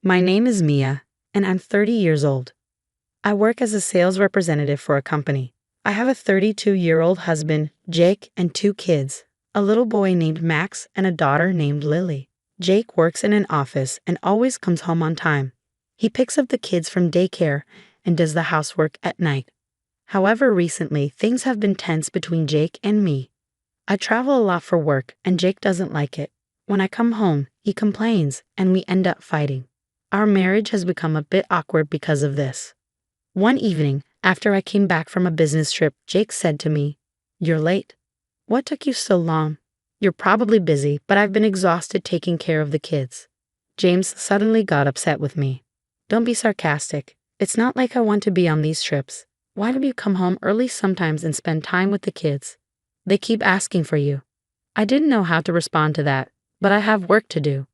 My name is Mia, and I'm 30 years old. I work as a sales representative for a company. I have a 32-year-old husband, Jake, and 2 kids, a little boy named Max and a daughter named Lily. Jake works in an office and always comes home on time. He picks up the kids from daycare and does the housework at night. However, recently, things have been tense between Jake and me. I travel a lot for work, and Jake doesn't like it. When I come home, he complains, and we end up fighting. Our marriage has become a bit awkward because of this. One evening, after I came back from a business trip, Jake said to me, "You're late. What took you so long? You're probably busy, but I've been exhausted taking care of the kids." James suddenly got upset with me. "Don't be sarcastic. It's not like I want to be on these trips. Why don't you come home early sometimes and spend time with the kids? They keep asking for you." I didn't know how to respond to that, but I have work to do.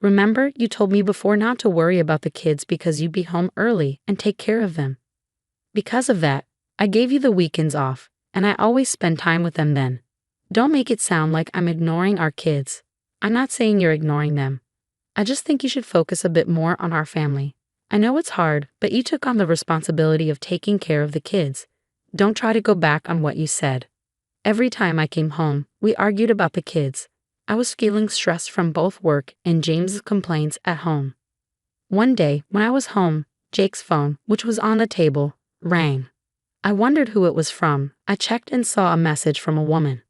Remember, you told me before not to worry about the kids because you'd be home early and take care of them. Because of that, I gave you the weekends off, and I always spend time with them then. Don't make it sound like I'm ignoring our kids. I'm not saying you're ignoring them. I just think you should focus a bit more on our family. I know it's hard, but you took on the responsibility of taking care of the kids. Don't try to go back on what you said. Every time I came home, we argued about the kids. I was feeling stressed from both work and James's complaints at home. One day, when I was home, Jake's phone, which was on the table, rang. I wondered who it was from. I checked and saw a message from a woman.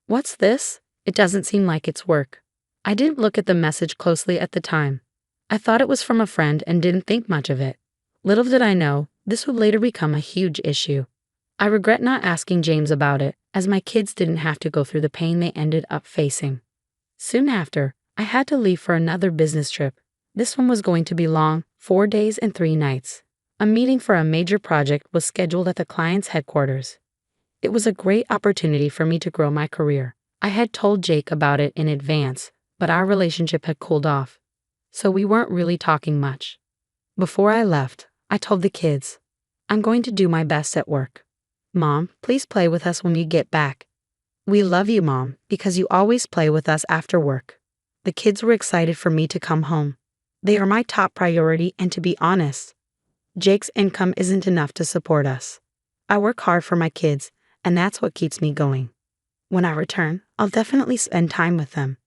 "What's this? It doesn't seem like it's work." I didn't look at the message closely at the time. I thought it was from a friend and didn't think much of it. Little did I know, this would later become a huge issue. I regret not asking James about it, as my kids didn't have to go through the pain they ended up facing. Soon after, I had to leave for another business trip. This one was going to be long, 4 days and 3 nights. A meeting for a major project was scheduled at the client's headquarters. It was a great opportunity for me to grow my career. I had told Jake about it in advance, but our relationship had cooled off, so we weren't really talking much. Before I left, I told the kids, "I'm going to do my best at work. Mom, please play with us when you get back. We love you, Mom, because you always play with us after work." The kids were excited for me to come home. They are my top priority, and to be honest, Jake's income isn't enough to support us. I work hard for my kids, and that's what keeps me going. When I return, I'll definitely spend time with them.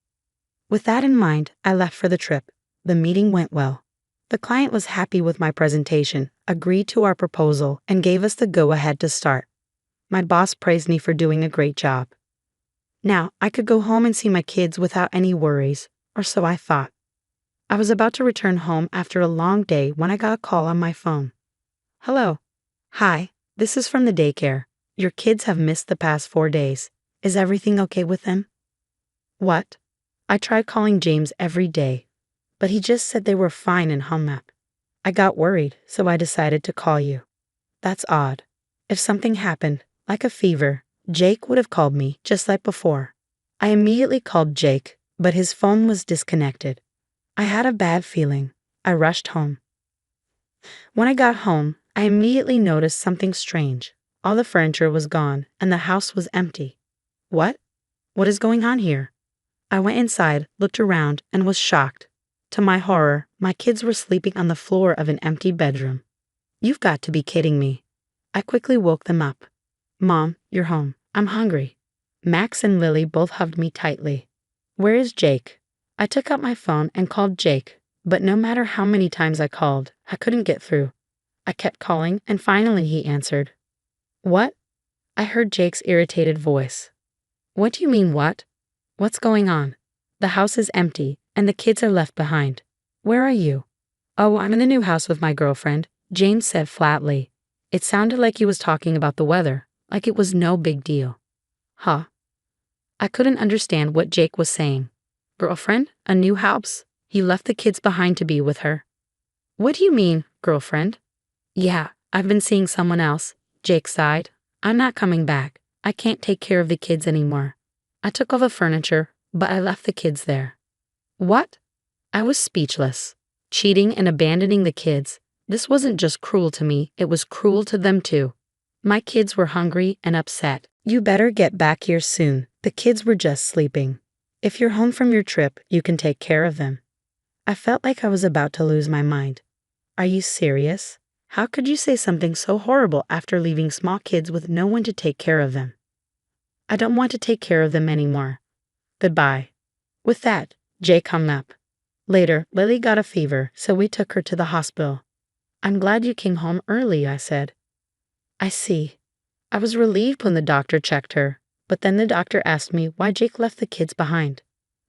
With that in mind, I left for the trip. The meeting went well. The client was happy with my presentation, agreed to our proposal, and gave us the go-ahead to start. My boss praised me for doing a great job. Now, I could go home and see my kids without any worries, or so I thought. I was about to return home after a long day when I got a call on my phone. "Hello. Hi, this is from the daycare. Your kids have missed the past 4 days. Is everything okay with them?" What? I tried calling James every day, but he just said they were fine and hung up. I got worried, so I decided to call you. That's odd. If something happened, like a fever, Jake would have called me, just like before. I immediately called Jake, but his phone was disconnected. I had a bad feeling. I rushed home. When I got home, I immediately noticed something strange. All the furniture was gone, and the house was empty. What? What is going on here? I went inside, looked around, and was shocked. To my horror, my kids were sleeping on the floor of an empty bedroom. You've got to be kidding me. I quickly woke them up. "Mom, you're home. I'm hungry." Max and Lily both hugged me tightly. "Where is Jake?" I took out my phone and called Jake, but no matter how many times I called, I couldn't get through. I kept calling, and finally he answered. "What?" I heard Jake's irritated voice. "What do you mean, what? What's going on? The house is empty, and the kids are left behind. Where are you?" "Oh, I'm in the new house with my girlfriend," James said flatly. It sounded like he was talking about the weather, like it was no big deal. Huh? I couldn't understand what Jake was saying. Girlfriend? A new house? He left the kids behind to be with her. What do you mean, girlfriend? Yeah, I've been seeing someone else, Jake sighed. I'm not coming back. I can't take care of the kids anymore. I took all the furniture, but I left the kids there. What? I was speechless. Cheating and abandoning the kids. This wasn't just cruel to me, it was cruel to them too. My kids were hungry and upset. You better get back here soon. The kids were just sleeping. If you're home from your trip, you can take care of them. I felt like I was about to lose my mind. Are you serious? How could you say something so horrible after leaving small kids with no one to take care of them? I don't want to take care of them anymore. Goodbye. With that, Jake hung up. Later, Lily got a fever, so we took her to the hospital. I'm glad you came home early, I said. I see. I was relieved when the doctor checked her, but then the doctor asked me why Jake left the kids behind.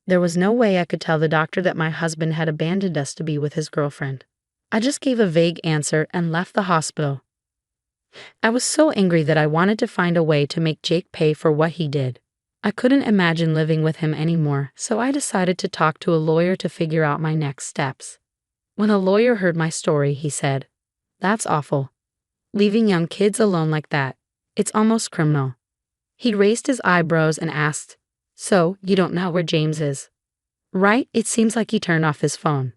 There was no way I could tell the doctor that my husband had abandoned us to be with his girlfriend. I just gave a vague answer and left the hospital. I was so angry that I wanted to find a way to make Jake pay for what he did. I couldn't imagine living with him anymore, so I decided to talk to a lawyer to figure out my next steps. When a lawyer heard my story, he said, "That's awful. Leaving young kids alone like that. It's almost criminal." He raised his eyebrows and asked, "So, you don't know where James is?" "Right, it seems like he turned off his phone."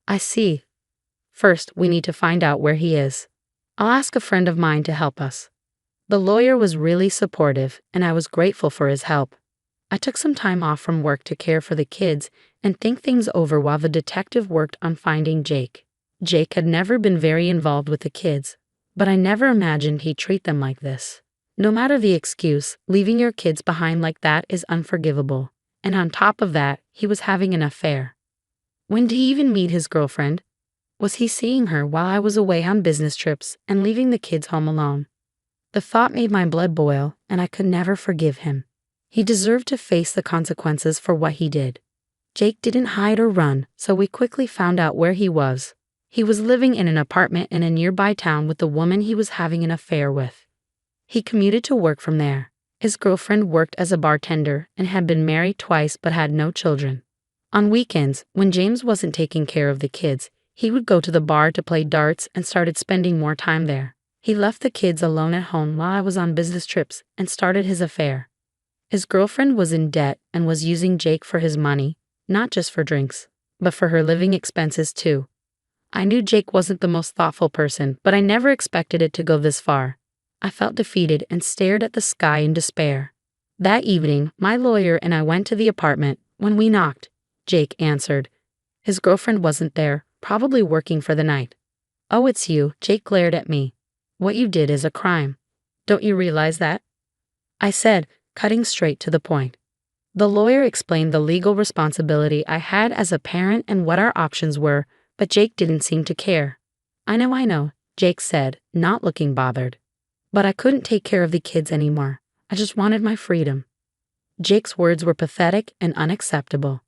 "I see. First, we need to find out where he is. I'll ask a friend of mine to help us." The lawyer was really supportive, and I was grateful for his help. I took some time off from work to care for the kids and think things over while the detective worked on finding Jake. Jake had never been very involved with the kids, but I never imagined he'd treat them like this. No matter the excuse, leaving your kids behind like that is unforgivable. And on top of that, he was having an affair. When did he even meet his girlfriend? Was he seeing her while I was away on business trips and leaving the kids home alone? The thought made my blood boil, and I could never forgive him. He deserved to face the consequences for what he did. Jake didn't hide or run, so we quickly found out where he was. He was living in an apartment in a nearby town with the woman he was having an affair with. He commuted to work from there. His girlfriend worked as a bartender and had been married twice but had no children. On weekends, when James wasn't taking care of the kids, he would go to the bar to play darts and started spending more time there. He left the kids alone at home while I was on business trips and started his affair. His girlfriend was in debt and was using Jake for his money, not just for drinks, but for her living expenses too. I knew Jake wasn't the most thoughtful person, but I never expected it to go this far. I felt defeated and stared at the sky in despair. That evening, my lawyer and I went to the apartment. When we knocked, Jake answered. His girlfriend wasn't there, probably working for the night. "Oh, it's you," Jake glared at me. "What you did is a crime. Don't you realize that?" I said, cutting straight to the point. The lawyer explained the legal responsibility I had as a parent and what our options were, but Jake didn't seem to care. I know, Jake said, not looking bothered. But I couldn't take care of the kids anymore. I just wanted my freedom." Jake's words were pathetic and unacceptable.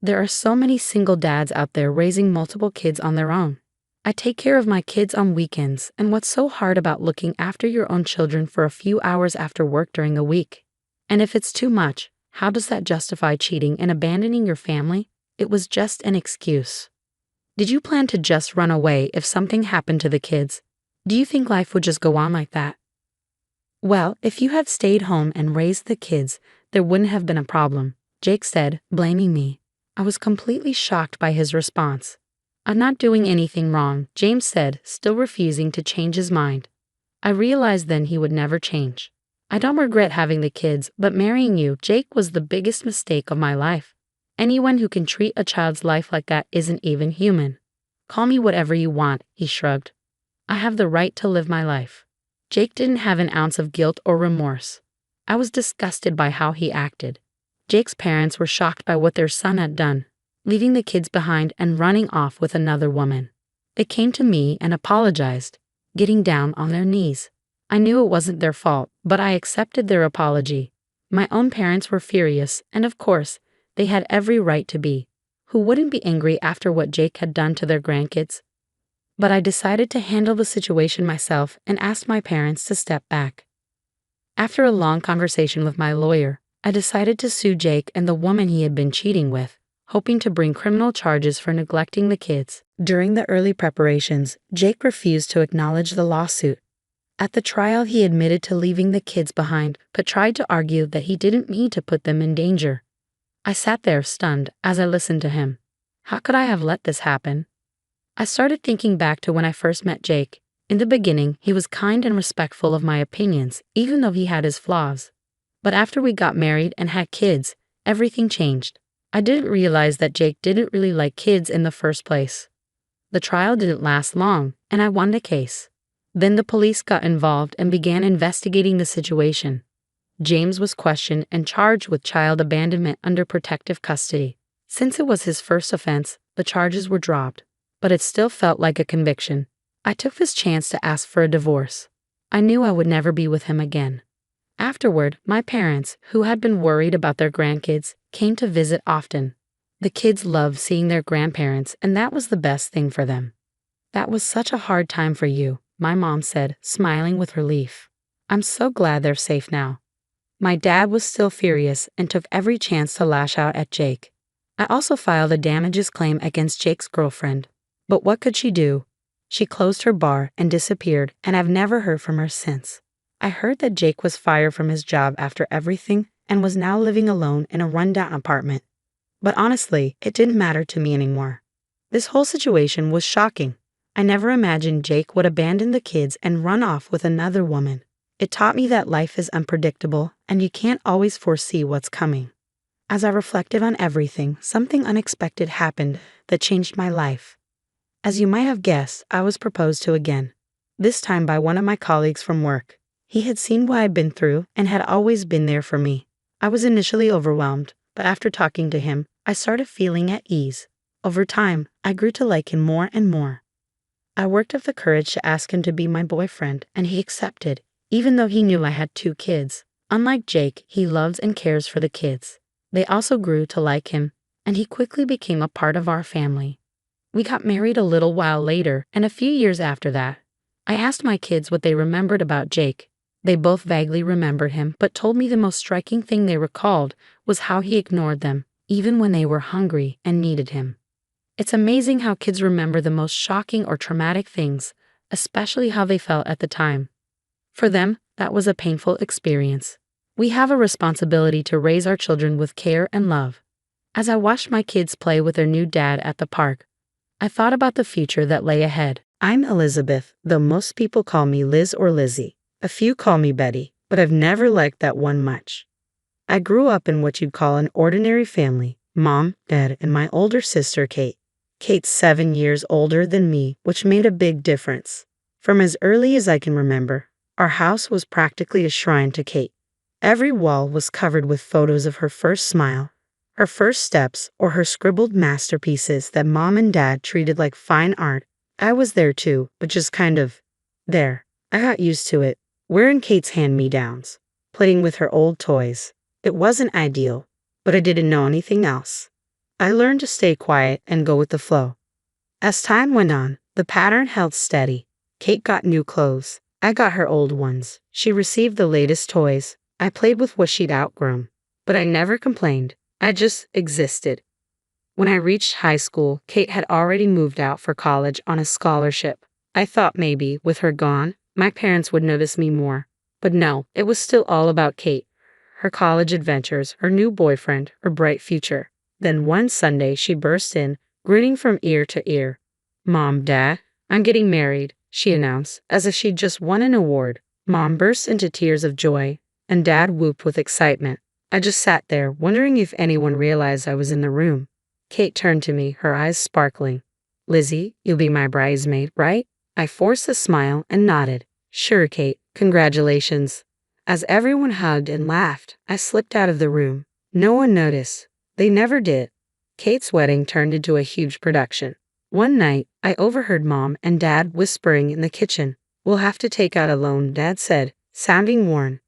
There are so many single dads out there raising multiple kids on their own. I take care of my kids on weekends, and what's so hard about looking after your own children for a few hours after work during a week? And if it's too much, how does that justify cheating and abandoning your family? It was just an excuse. Did you plan to just run away if something happened to the kids? Do you think life would just go on like that? Well, if you had stayed home and raised the kids, there wouldn't have been a problem, Jake said, blaming me. I was completely shocked by his response. "I'm not doing anything wrong," James said, still refusing to change his mind. I realized then he would never change. "I don't regret having the kids, but marrying you, Jake, was the biggest mistake of my life. Anyone who can treat a child's life like that isn't even human." "Call me whatever you want," he shrugged. "I have the right to live my life." Jake didn't have an ounce of guilt or remorse. I was disgusted by how he acted. Jake's parents were shocked by what their son had done, leaving the kids behind and running off with another woman. They came to me and apologized, getting down on their knees. I knew it wasn't their fault, but I accepted their apology. My own parents were furious, and of course, they had every right to be. Who wouldn't be angry after what Jake had done to their grandkids? But I decided to handle the situation myself and asked my parents to step back. After a long conversation with my lawyer, I decided to sue Jake and the woman he had been cheating with, hoping to bring criminal charges for neglecting the kids. During the early preparations, Jake refused to acknowledge the lawsuit. At the trial, he admitted to leaving the kids behind, but tried to argue that he didn't mean to put them in danger. I sat there stunned as I listened to him. How could I have let this happen? I started thinking back to when I first met Jake. In the beginning, he was kind and respectful of my opinions, even though he had his flaws. But after we got married and had kids, everything changed. I didn't realize that Jake didn't really like kids in the first place. The trial didn't last long, and I won the case. Then the police got involved and began investigating the situation. James was questioned and charged with child abandonment under protective custody. Since it was his first offense, the charges were dropped, but it still felt like a conviction. I took this chance to ask for a divorce. I knew I would never be with him again. Afterward, my parents, who had been worried about their grandkids, came to visit often. The kids loved seeing their grandparents, and that was the best thing for them. "That was such a hard time for you," my mom said, smiling with relief. "I'm so glad they're safe now." My dad was still furious and took every chance to lash out at Jake. I also filed a damages claim against Jake's girlfriend. But what could she do? She closed her bar and disappeared, and I've never heard from her since. I heard that Jake was fired from his job after everything and was now living alone in a rundown apartment. But honestly, it didn't matter to me anymore. This whole situation was shocking. I never imagined Jake would abandon the kids and run off with another woman. It taught me that life is unpredictable and you can't always foresee what's coming. As I reflected on everything, something unexpected happened that changed my life. As you might have guessed, I was proposed to again, this time by one of my colleagues from work. He had seen what I'd been through and had always been there for me. I was initially overwhelmed, but after talking to him, I started feeling at ease. Over time, I grew to like him more and more. I worked up the courage to ask him to be my boyfriend, and he accepted, even though he knew I had 2 kids. Unlike Jake, he loves and cares for the kids. They also grew to like him, and he quickly became a part of our family. We got married a little while later, and a few years after that. I asked my kids what they remembered about Jake. They both vaguely remembered him, but told me the most striking thing they recalled was how he ignored them, even when they were hungry and needed him. It's amazing how kids remember the most shocking or traumatic things, especially how they felt at the time. For them, that was a painful experience. We have a responsibility to raise our children with care and love. As I watched my kids play with their new dad at the park, I thought about the future that lay ahead. I'm Elizabeth, though most people call me Liz or Lizzie. A few call me Betty, but I've never liked that one much. I grew up in what you'd call an ordinary family: mom, dad, and my older sister, Kate. Kate's 7 years older than me, which made a big difference. From as early as I can remember, our house was practically a shrine to Kate. Every wall was covered with photos of her first smile, her first steps, or her scribbled masterpieces that mom and dad treated like fine art. I was there too, but just kind of there. I got used to it, wearing Kate's hand-me-downs, playing with her old toys. It wasn't ideal, but I didn't know anything else. I learned to stay quiet and go with the flow. As time went on, the pattern held steady. Kate got new clothes. I got her old ones. She received the latest toys. I played with what she'd outgrown. But I never complained. I just existed. When I reached high school, Kate had already moved out for college on a scholarship. I thought maybe, with her gone, my parents would notice me more. But no, it was still all about Kate, her college adventures, her new boyfriend, her bright future. Then one Sunday she burst in, grinning from ear to ear. "Mom, Dad, I'm getting married," she announced, as if she'd just won an award. Mom burst into tears of joy, and Dad whooped with excitement. I just sat there, wondering if anyone realized I was in the room. Kate turned to me, her eyes sparkling. "Lizzie, you'll be my bridesmaid, right?" I forced a smile and nodded. "Sure, Kate, congratulations." As everyone hugged and laughed, I slipped out of the room. No one noticed. They never did. Kate's wedding turned into a huge production. One night, I overheard Mom and Dad whispering in the kitchen. "We'll have to take out a loan," Dad said, sounding worn.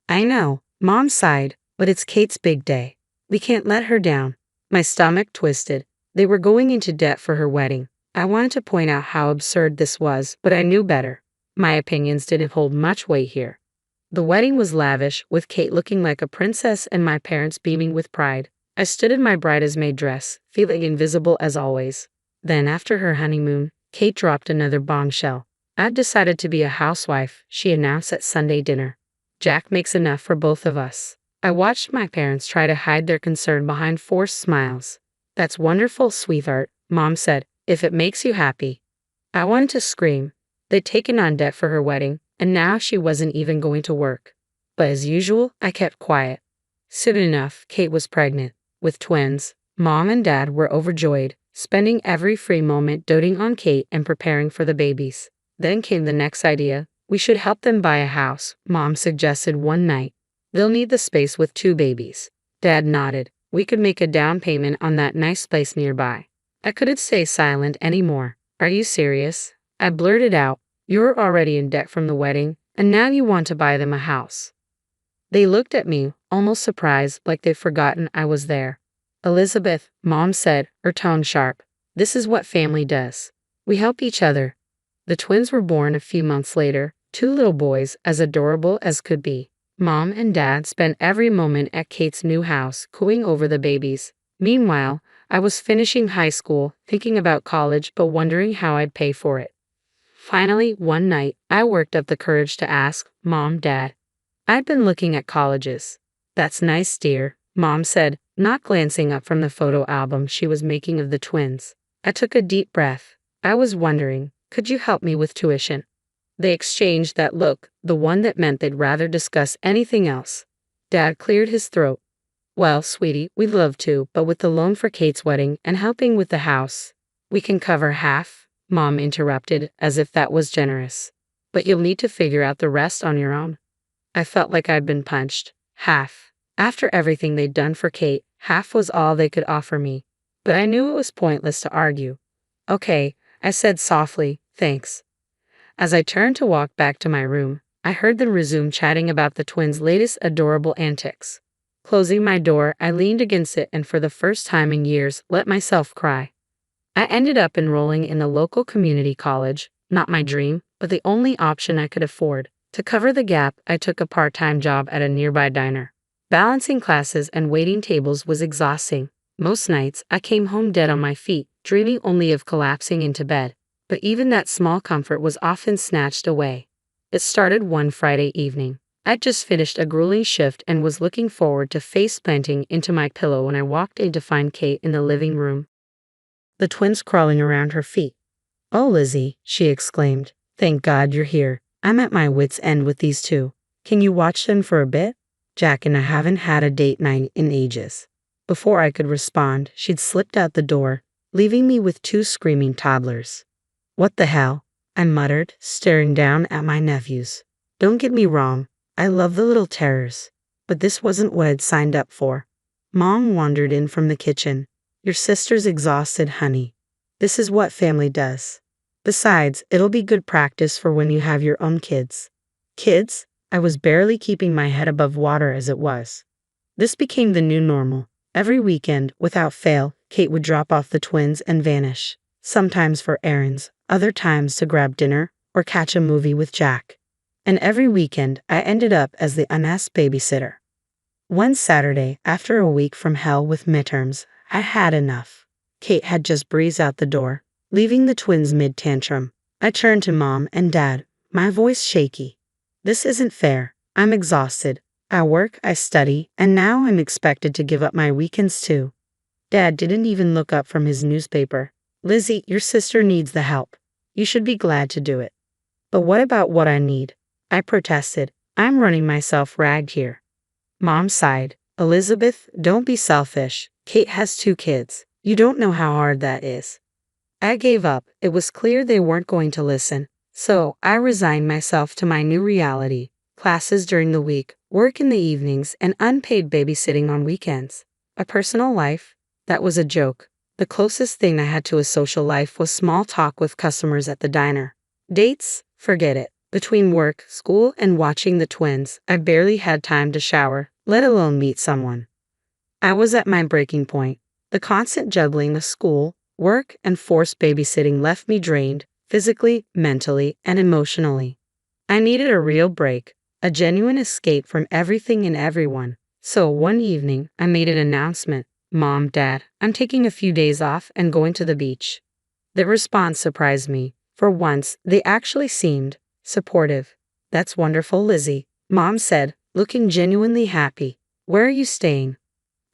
I know, Mom sighed, but it's Kate's big day. We can't let her down. My stomach twisted. They were going into debt for her wedding. I wanted to point out how absurd this was, but I knew better. My opinions didn't hold much weight here. The wedding was lavish, with Kate looking like a princess and my parents beaming with pride. I stood in my bridesmaid dress, feeling invisible as always. Then, after her honeymoon, Kate dropped another bombshell. "I've decided to be a housewife," she announced at Sunday dinner. "Jack makes enough for both of us." I watched my parents try to hide their concern behind forced smiles. "That's wonderful, sweetheart," Mom said, "if it makes you happy." I wanted to scream. They'd taken on debt for her wedding, and now she wasn't even going to work. But as usual, I kept quiet. Soon enough, Kate was pregnant, with twins. Mom and Dad were overjoyed, spending every free moment doting on Kate and preparing for the babies. Then came the next idea. We should help them buy a house, Mom suggested one night. They'll need the space with 2 babies. Dad nodded. We could make a down payment on that nice place nearby. I couldn't stay silent anymore. Are you serious? I blurted out. You're already in debt from the wedding, and now you want to buy them a house. They looked at me, almost surprised, like they'd forgotten I was there. Elizabeth, Mom said, her tone sharp. This is what family does. We help each other. The twins were born a few months later, 2 little boys as adorable as could be. Mom and Dad spent every moment at Kate's new house, cooing over the babies. Meanwhile, I was finishing high school, thinking about college but wondering how I'd pay for it. Finally, one night, I worked up the courage to ask, Mom, Dad. I'd been looking at colleges. That's nice, dear, Mom said, not glancing up from the photo album she was making of the twins. I took a deep breath. I was wondering, could you help me with tuition? They exchanged that look, the one that meant they'd rather discuss anything else. Dad cleared his throat. Well, sweetie, we'd love to, but with the loan for Kate's wedding and helping with the house, we can cover half, Mom interrupted, as if that was generous. But you'll need to figure out the rest on your own. I felt like I'd been punched. Half. After everything they'd done for Kate, half was all they could offer me. But I knew it was pointless to argue. Okay, I said softly, thanks. As I turned to walk back to my room, I heard them resume chatting about the twins' latest adorable antics. Closing my door, I leaned against it and for the first time in years, let myself cry. I ended up enrolling in the local community college, not my dream, but the only option I could afford. To cover the gap, I took a part-time job at a nearby diner. Balancing classes and waiting tables was exhausting. Most nights, I came home dead on my feet, dreaming only of collapsing into bed. But even that small comfort was often snatched away. It started one Friday evening. I'd just finished a grueling shift and was looking forward to face-planting into my pillow when I walked in to find Kate in the living room, the twins crawling around her feet. Oh, Lizzie, she exclaimed. Thank God you're here. I'm at my wit's end with these 2. Can you watch them for a bit? Jack and I haven't had a date night in ages. Before I could respond, she'd slipped out the door, leaving me with 2 screaming toddlers. What the hell? I muttered, staring down at my nephews. Don't get me wrong, I love the little terrors, but this wasn't what I'd signed up for. Mom wandered in from the kitchen. Your sister's exhausted, honey. This is what family does. Besides, it'll be good practice for when you have your own kids. Kids? I was barely keeping my head above water as it was. This became the new normal. Every weekend, without fail, Kate would drop off the twins and vanish. Sometimes for errands, other times to grab dinner or catch a movie with Jack. And every weekend, I ended up as the unasked babysitter. One Saturday, after a week from hell with midterms, I had enough. Kate had just breezed out the door, leaving the twins mid-tantrum. I turned to Mom and Dad, my voice shaky. This isn't fair. I'm exhausted. I work, I study, and now I'm expected to give up my weekends too. Dad didn't even look up from his newspaper. Lizzie, your sister needs the help. You should be glad to do it. But what about what I need? I protested. I'm running myself ragged here. Mom sighed. Elizabeth, don't be selfish. Kate has 2 kids. You don't know how hard that is. I gave up. It was clear they weren't going to listen. So I resigned myself to my new reality. Classes during the week, work in the evenings, and unpaid babysitting on weekends. A personal life? That was a joke. The closest thing I had to a social life was small talk with customers at the diner. Dates? Forget it. Between work, school, and watching the twins, I barely had time to shower, let alone meet someone. I was at my breaking point. The constant juggling of school, work, and forced babysitting left me drained, physically, mentally, and emotionally. I needed a real break, a genuine escape from everything and everyone. So one evening, I made an announcement. Mom, Dad, I'm taking a few days off and going to the beach. The response surprised me. For once, they actually seemed supportive. That's wonderful, Lizzie, Mom said, looking genuinely happy. Where are you staying?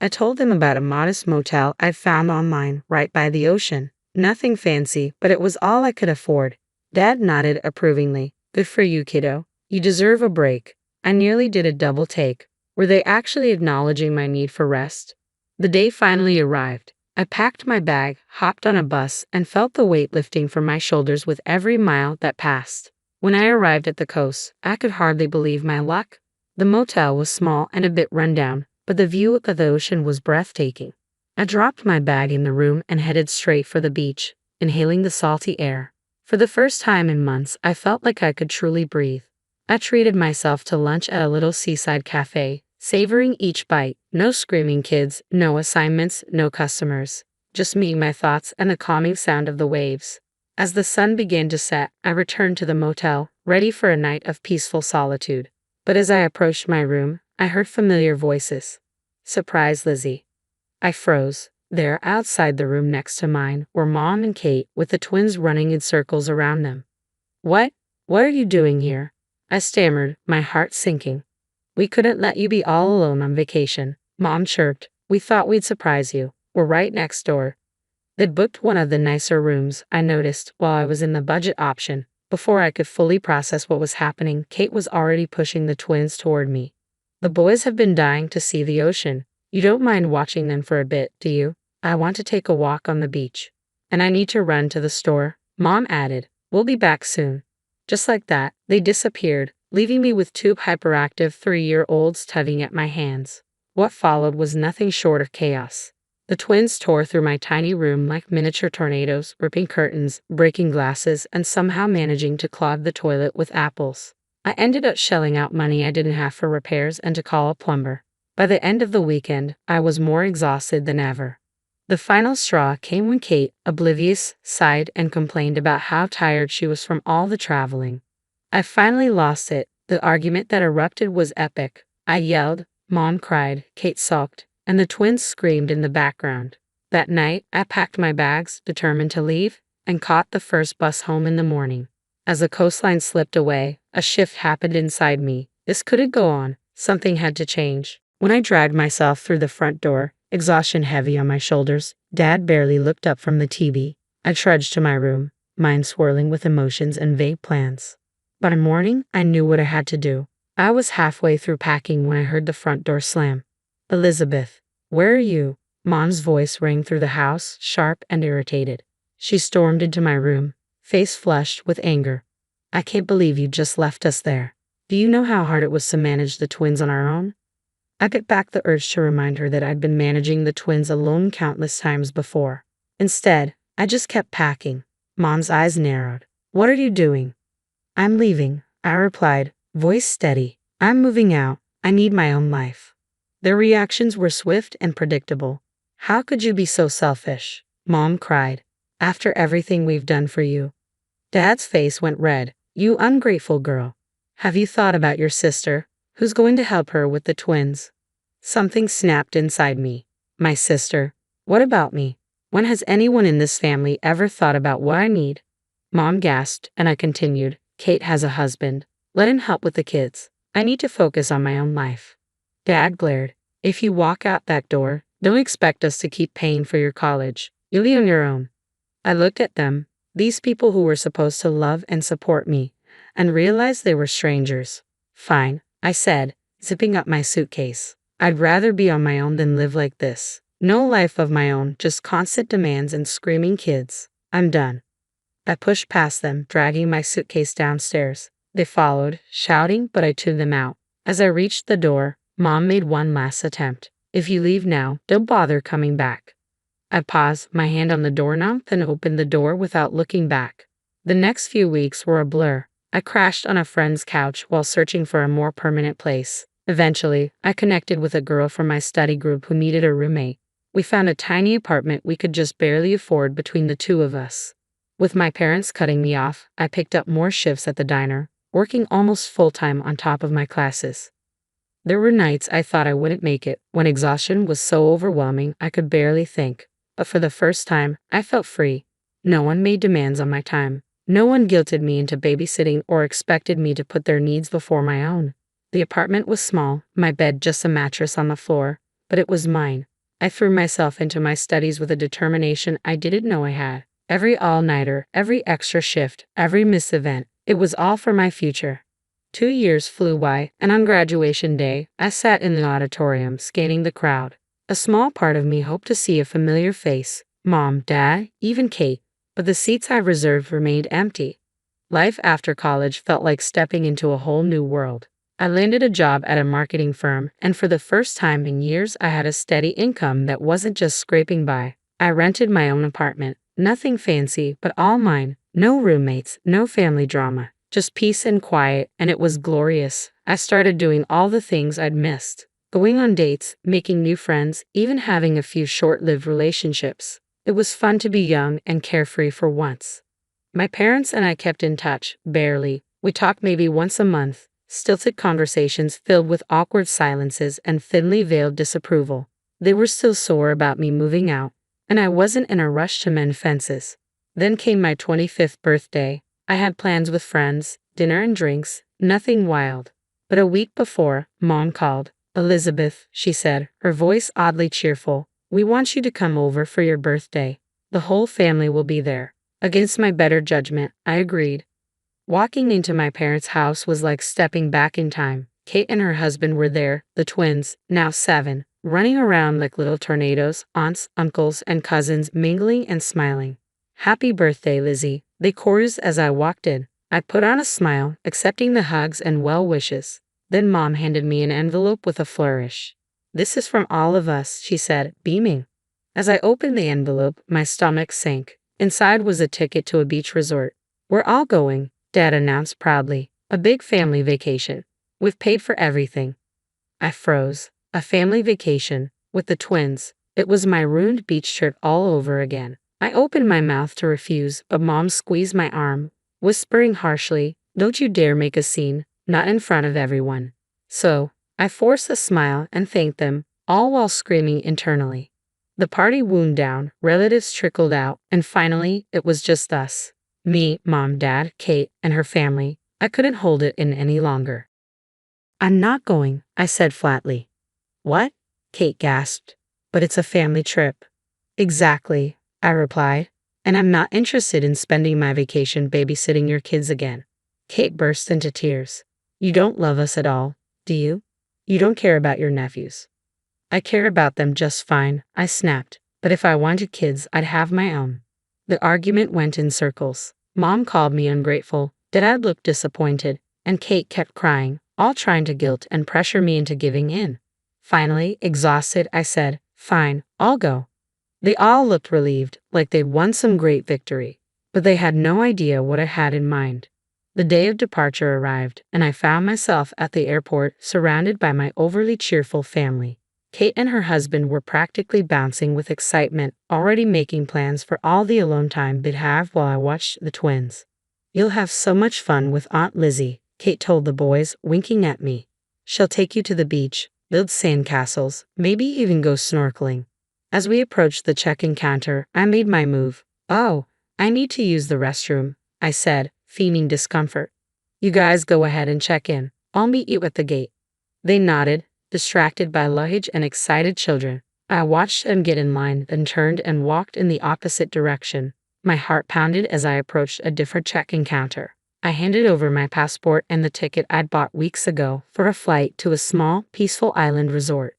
I told them about a modest motel I'd found online right by the ocean. Nothing fancy, but it was all I could afford. Dad nodded approvingly. Good for you, kiddo. You deserve a break. I nearly did a double take. Were they actually acknowledging my need for rest? The day finally arrived. I packed my bag, hopped on a bus, and felt the weight lifting from my shoulders with every mile that passed. When I arrived at the coast, I could hardly believe my luck. The motel was small and a bit rundown, but the view of the ocean was breathtaking. I dropped my bag in the room and headed straight for the beach, inhaling the salty air. For the first time in months, I felt like I could truly breathe. I treated myself to lunch at a little seaside cafe, savoring each bite. No screaming kids, no assignments, no customers. Just me, my thoughts, and the calming sound of the waves. As the sun began to set, I returned to the motel, ready for a night of peaceful solitude. But as I approached my room, I heard familiar voices. "Surprise, Lizzie." I froze. There, outside the room next to mine, were Mom and Kate, with the twins running in circles around them. What are you doing here?" I stammered, my heart sinking. "We couldn't let you be all alone on vacation," Mom chirped. "We thought we'd surprise you. We're right next door." They'd booked one of the nicer rooms, I noticed, while I was in the budget option. Before I could fully process what was happening, Kate was already pushing the twins toward me. "The boys have been dying to see the ocean. You don't mind watching them for a bit, do you?" "I want to take a walk on the beach. And I need to run to the store," Mom added. "We'll be back soon." Just like that, they disappeared, leaving me with two hyperactive 3-year-olds tugging at my hands. What followed was nothing short of chaos. The twins tore through my tiny room like miniature tornadoes, ripping curtains, breaking glasses, and somehow managing to clog the toilet with apples. I ended up shelling out money I didn't have for repairs and to call a plumber. By the end of the weekend, I was more exhausted than ever. The final straw came when Kate, oblivious, sighed and complained about how tired she was from all the traveling. I finally lost it. The argument that erupted was epic. I yelled, Mom cried, Kate sulked, and the twins screamed in the background. That night, I packed my bags, determined to leave, and caught the first bus home in the morning. As the coastline slipped away, a shift happened inside me. This couldn't go on. Something had to change. When I dragged myself through the front door, exhaustion heavy on my shoulders, Dad barely looked up from the TV. I trudged to my room, mind swirling with emotions and vague plans. By morning, I knew what I had to do. I was halfway through packing when I heard the front door slam. "Elizabeth, where are you?" Mom's voice rang through the house, sharp and irritated. She stormed into my room, face flushed with anger. "I can't believe you just left us there. Do you know how hard it was to manage the twins on our own?" I got back the urge to remind her that I'd been managing the twins alone countless times before. Instead, I just kept packing. Mom's eyes narrowed. "What are you doing?" "I'm leaving," I replied, voice steady. "I'm moving out. I need my own life." Their reactions were swift and predictable. "How could you be so selfish?" Mom cried. "After everything we've done for you." Dad's face went red. "You ungrateful girl. Have you thought about your sister? Who's going to help her with the twins?" Something snapped inside me. My sister. What about me? When has anyone in this family ever thought about what I need? Mom gasped, and I continued. "Kate has a husband. Let him help with the kids. I need to focus on my own life." Dad glared. "If you walk out that door, don't expect us to keep paying for your college. You'll be on your own." I looked at them, these people who were supposed to love and support me, and realized they were strangers. "Fine," I said, zipping up my suitcase. "I'd rather be on my own than live like this. No life of my own, just constant demands and screaming kids. I'm done." I pushed past them, dragging my suitcase downstairs. They followed, shouting, but I tuned them out. As I reached the door, Mom made one last attempt. "If you leave now, don't bother coming back." I paused, my hand on the doorknob, then opened the door without looking back. The next few weeks were a blur. I crashed on a friend's couch while searching for a more permanent place. Eventually, I connected with a girl from my study group who needed a roommate. We found a tiny apartment we could just barely afford between the two of us. With my parents cutting me off, I picked up more shifts at the diner, working almost full-time on top of my classes. There were nights I thought I wouldn't make it, when exhaustion was so overwhelming I could barely think. But for the first time, I felt free. No one made demands on my time. No one guilted me into babysitting or expected me to put their needs before my own. The apartment was small, my bed just a mattress on the floor, but it was mine. I threw myself into my studies with a determination I didn't know I had. Every all-nighter, every extra shift, every missed event, it was all for my future. 2 years flew by, and on graduation day, I sat in the auditorium, scanning the crowd. A small part of me hoped to see a familiar face, Mom, Dad, even Kate, but the seats I reserved remained empty. Life after college felt like stepping into a whole new world. I landed a job at a marketing firm, and for the first time in years I had a steady income that wasn't just scraping by. I rented my own apartment, nothing fancy, but all mine, no roommates, no family drama, just peace and quiet, and it was glorious. I started doing all the things I'd missed. Going on dates, making new friends, even having a few short-lived relationships. It was fun to be young and carefree for once. My parents and I kept in touch, barely. We talked maybe once a month, stilted conversations filled with awkward silences and thinly veiled disapproval. They were still sore about me moving out, and I wasn't in a rush to mend fences. Then came my 25th birthday. I had plans with friends, dinner and drinks, nothing wild. But a week before, Mom called. "Elizabeth," she said, her voice oddly cheerful, "we want you to come over for your birthday. The whole family will be there." Against my better judgment, I agreed. Walking into my parents' house was like stepping back in time. Kate and her husband were there, the twins, now 7, running around like little tornadoes, aunts, uncles, and cousins mingling and smiling. "Happy birthday, Lizzie," they chorused as I walked in. I put on a smile, accepting the hugs and well wishes. Then Mom handed me an envelope with a flourish. "This is from all of us," she said, beaming. As I opened the envelope, my stomach sank. Inside was a ticket to a beach resort. "We're all going," Dad announced proudly. "A big family vacation. We've paid for everything." I froze. A family vacation, with the twins. It was my ruined beach trip all over again. I opened my mouth to refuse, but Mom squeezed my arm, whispering harshly, "Don't you dare make a scene. Not in front of everyone." So, I forced a smile and thanked them, all while screaming internally. The party wound down, relatives trickled out, and finally, it was just us. Me, Mom, Dad, Kate, and her family. I couldn't hold it in any longer. "I'm not going," I said flatly. "What?" Kate gasped. "But it's a family trip." "Exactly," I replied. "And I'm not interested in spending my vacation babysitting your kids again." Kate burst into tears. "You don't love us at all, do you? You don't care about your nephews." "I care about them just fine," I snapped. "But if I wanted kids, I'd have my own." The argument went in circles. Mom called me ungrateful, Dad looked disappointed, and Kate kept crying, all trying to guilt and pressure me into giving in. Finally, exhausted, I said, "Fine, I'll go." They all looked relieved, like they'd won some great victory, but they had no idea what I had in mind. The day of departure arrived, and I found myself at the airport surrounded by my overly cheerful family. Kate and her husband were practically bouncing with excitement, already making plans for all the alone time they'd have while I watched the twins. "You'll have so much fun with Aunt Lizzie," Kate told the boys, winking at me. "She'll take you to the beach, build sandcastles, maybe even go snorkeling." As we approached the check-in counter, I made my move. "Oh, I need to use the restroom," I said, feigning discomfort. "You guys go ahead and check in. I'll meet you at the gate." They nodded, distracted by luggage and excited children. I watched them get in line, then turned and walked in the opposite direction. My heart pounded as I approached a different check-in counter. I handed over my passport and the ticket I'd bought weeks ago for a flight to a small, peaceful island resort.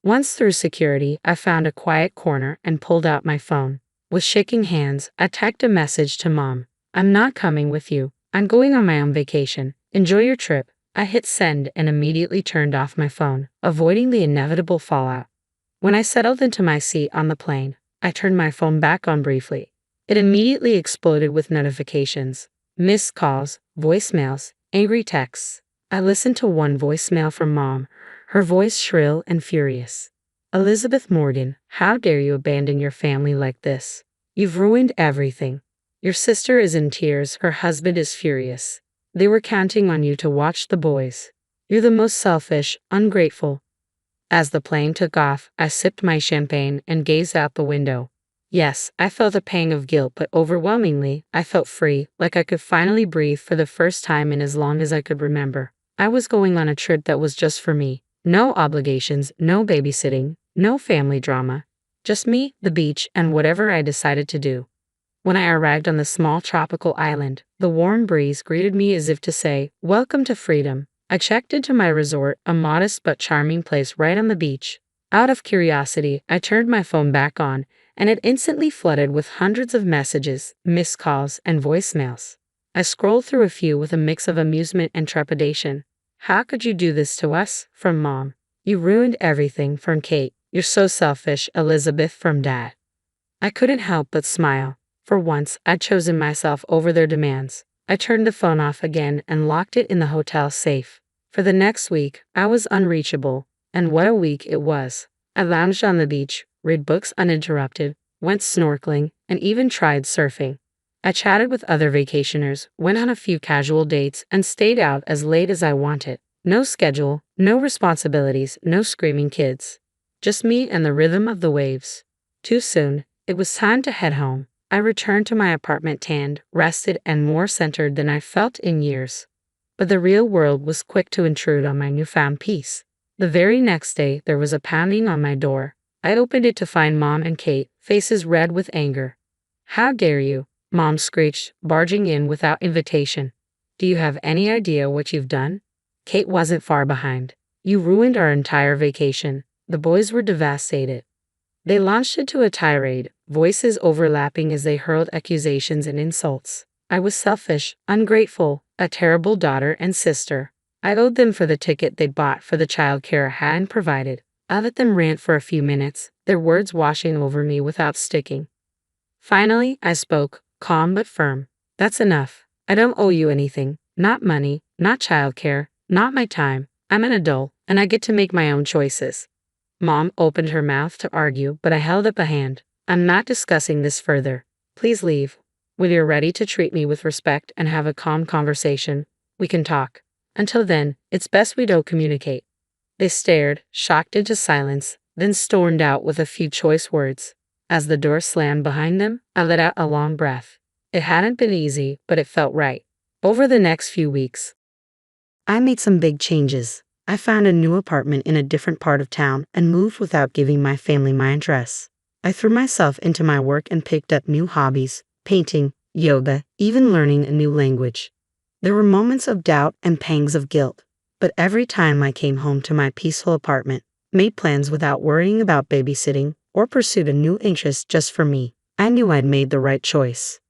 Once through security, I found a quiet corner and pulled out my phone. With shaking hands, I typed a message to Mom. "I'm not coming with you. I'm going on my own vacation. Enjoy your trip." I hit send and immediately turned off my phone, avoiding the inevitable fallout. When I settled into my seat on the plane, I turned my phone back on briefly. It immediately exploded with notifications, missed calls, voicemails, angry texts. I listened to one voicemail from Mom, her voice shrill and furious. "Elizabeth Morgan, how dare you abandon your family like this? You've ruined everything." Your sister is in tears, her husband is furious. They were counting on you to watch the boys. You're the most selfish, ungrateful. As the plane took off, I sipped my champagne and gazed out the window. Yes, I felt a pang of guilt, but overwhelmingly, I felt free, like I could finally breathe for the first time in as long as I could remember. I was going on a trip that was just for me. No obligations, no babysitting, no family drama. Just me, the beach, and whatever I decided to do. When I arrived on the small tropical island, the warm breeze greeted me as if to say, "Welcome to freedom." I checked into my resort, a modest but charming place right on the beach. Out of curiosity, I turned my phone back on, and it instantly flooded with hundreds of messages, missed calls, and voicemails. I scrolled through a few with a mix of amusement and trepidation. "How could you do this to us?" from Mom. "You ruined everything," from Kate. "You're so selfish," Elizabeth, from Dad. I couldn't help but smile. For once, I'd chosen myself over their demands. I turned the phone off again and locked it in the hotel safe. For the next week, I was unreachable, and what a week it was. I lounged on the beach, read books uninterrupted, went snorkeling, and even tried surfing. I chatted with other vacationers, went on a few casual dates, and stayed out as late as I wanted. No schedule, no responsibilities, no screaming kids. Just me and the rhythm of the waves. Too soon, it was time to head home. I returned to my apartment tanned, rested, and more centered than I felt in years. But the real world was quick to intrude on my newfound peace. The very next day, there was a pounding on my door. I opened it to find Mom and Kate, faces red with anger. "How dare you?" Mom screeched, barging in without invitation. "Do you have any idea what you've done?" Kate wasn't far behind. "You ruined our entire vacation." The boys were devastated. They launched into a tirade, voices overlapping as they hurled accusations and insults. I was selfish, ungrateful, a terrible daughter and sister. I owed them for the ticket they'd bought for the childcare I hadn't provided. I let them rant for a few minutes, their words washing over me without sticking. Finally, I spoke, calm but firm. "That's enough. I don't owe you anything. Not money, not childcare, not my time. I'm an adult, and I get to make my own choices." Mom opened her mouth to argue, but I held up a hand. "I'm not discussing this further. Please leave. When you're ready to treat me with respect and have a calm conversation, we can talk. Until then, it's best we don't communicate." They stared, shocked into silence, then stormed out with a few choice words. As the door slammed behind them, I let out a long breath. It hadn't been easy, but it felt right. Over the next few weeks, I made some big changes. I found a new apartment in a different part of town and moved without giving my family my address. I threw myself into my work and picked up new hobbies, painting, yoga, even learning a new language. There were moments of doubt and pangs of guilt, but every time I came home to my peaceful apartment, made plans without worrying about babysitting, or pursued a new interest just for me, I knew I'd made the right choice.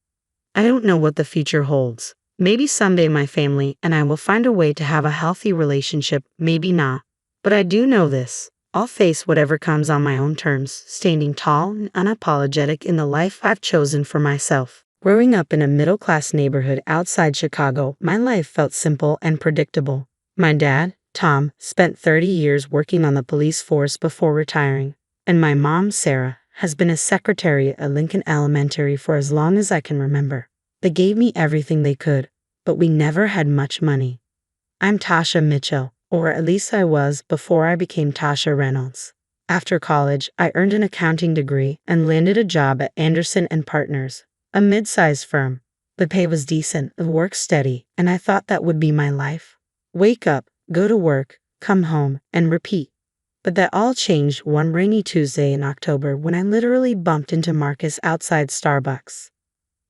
I don't know what the future holds. Maybe someday my family and I will find a way to have a healthy relationship, maybe not. But I do know this. I'll face whatever comes on my own terms, standing tall and unapologetic in the life I've chosen for myself. Growing up in a middle-class neighborhood outside Chicago, my life felt simple and predictable. My dad, Tom, spent 30 years working on the police force before retiring, and my mom, Sarah, has been a secretary at Lincoln Elementary for as long as I can remember. They gave me everything they could, but we never had much money. I'm Tasha Mitchell, or at least I was before I became Tasha Reynolds. After college, I earned an accounting degree and landed a job at Anderson & Partners, a mid-sized firm. The pay was decent, the work steady, and I thought that would be my life. Wake up, go to work, come home, and repeat. But that all changed one rainy Tuesday in October when I literally bumped into Marcus outside Starbucks.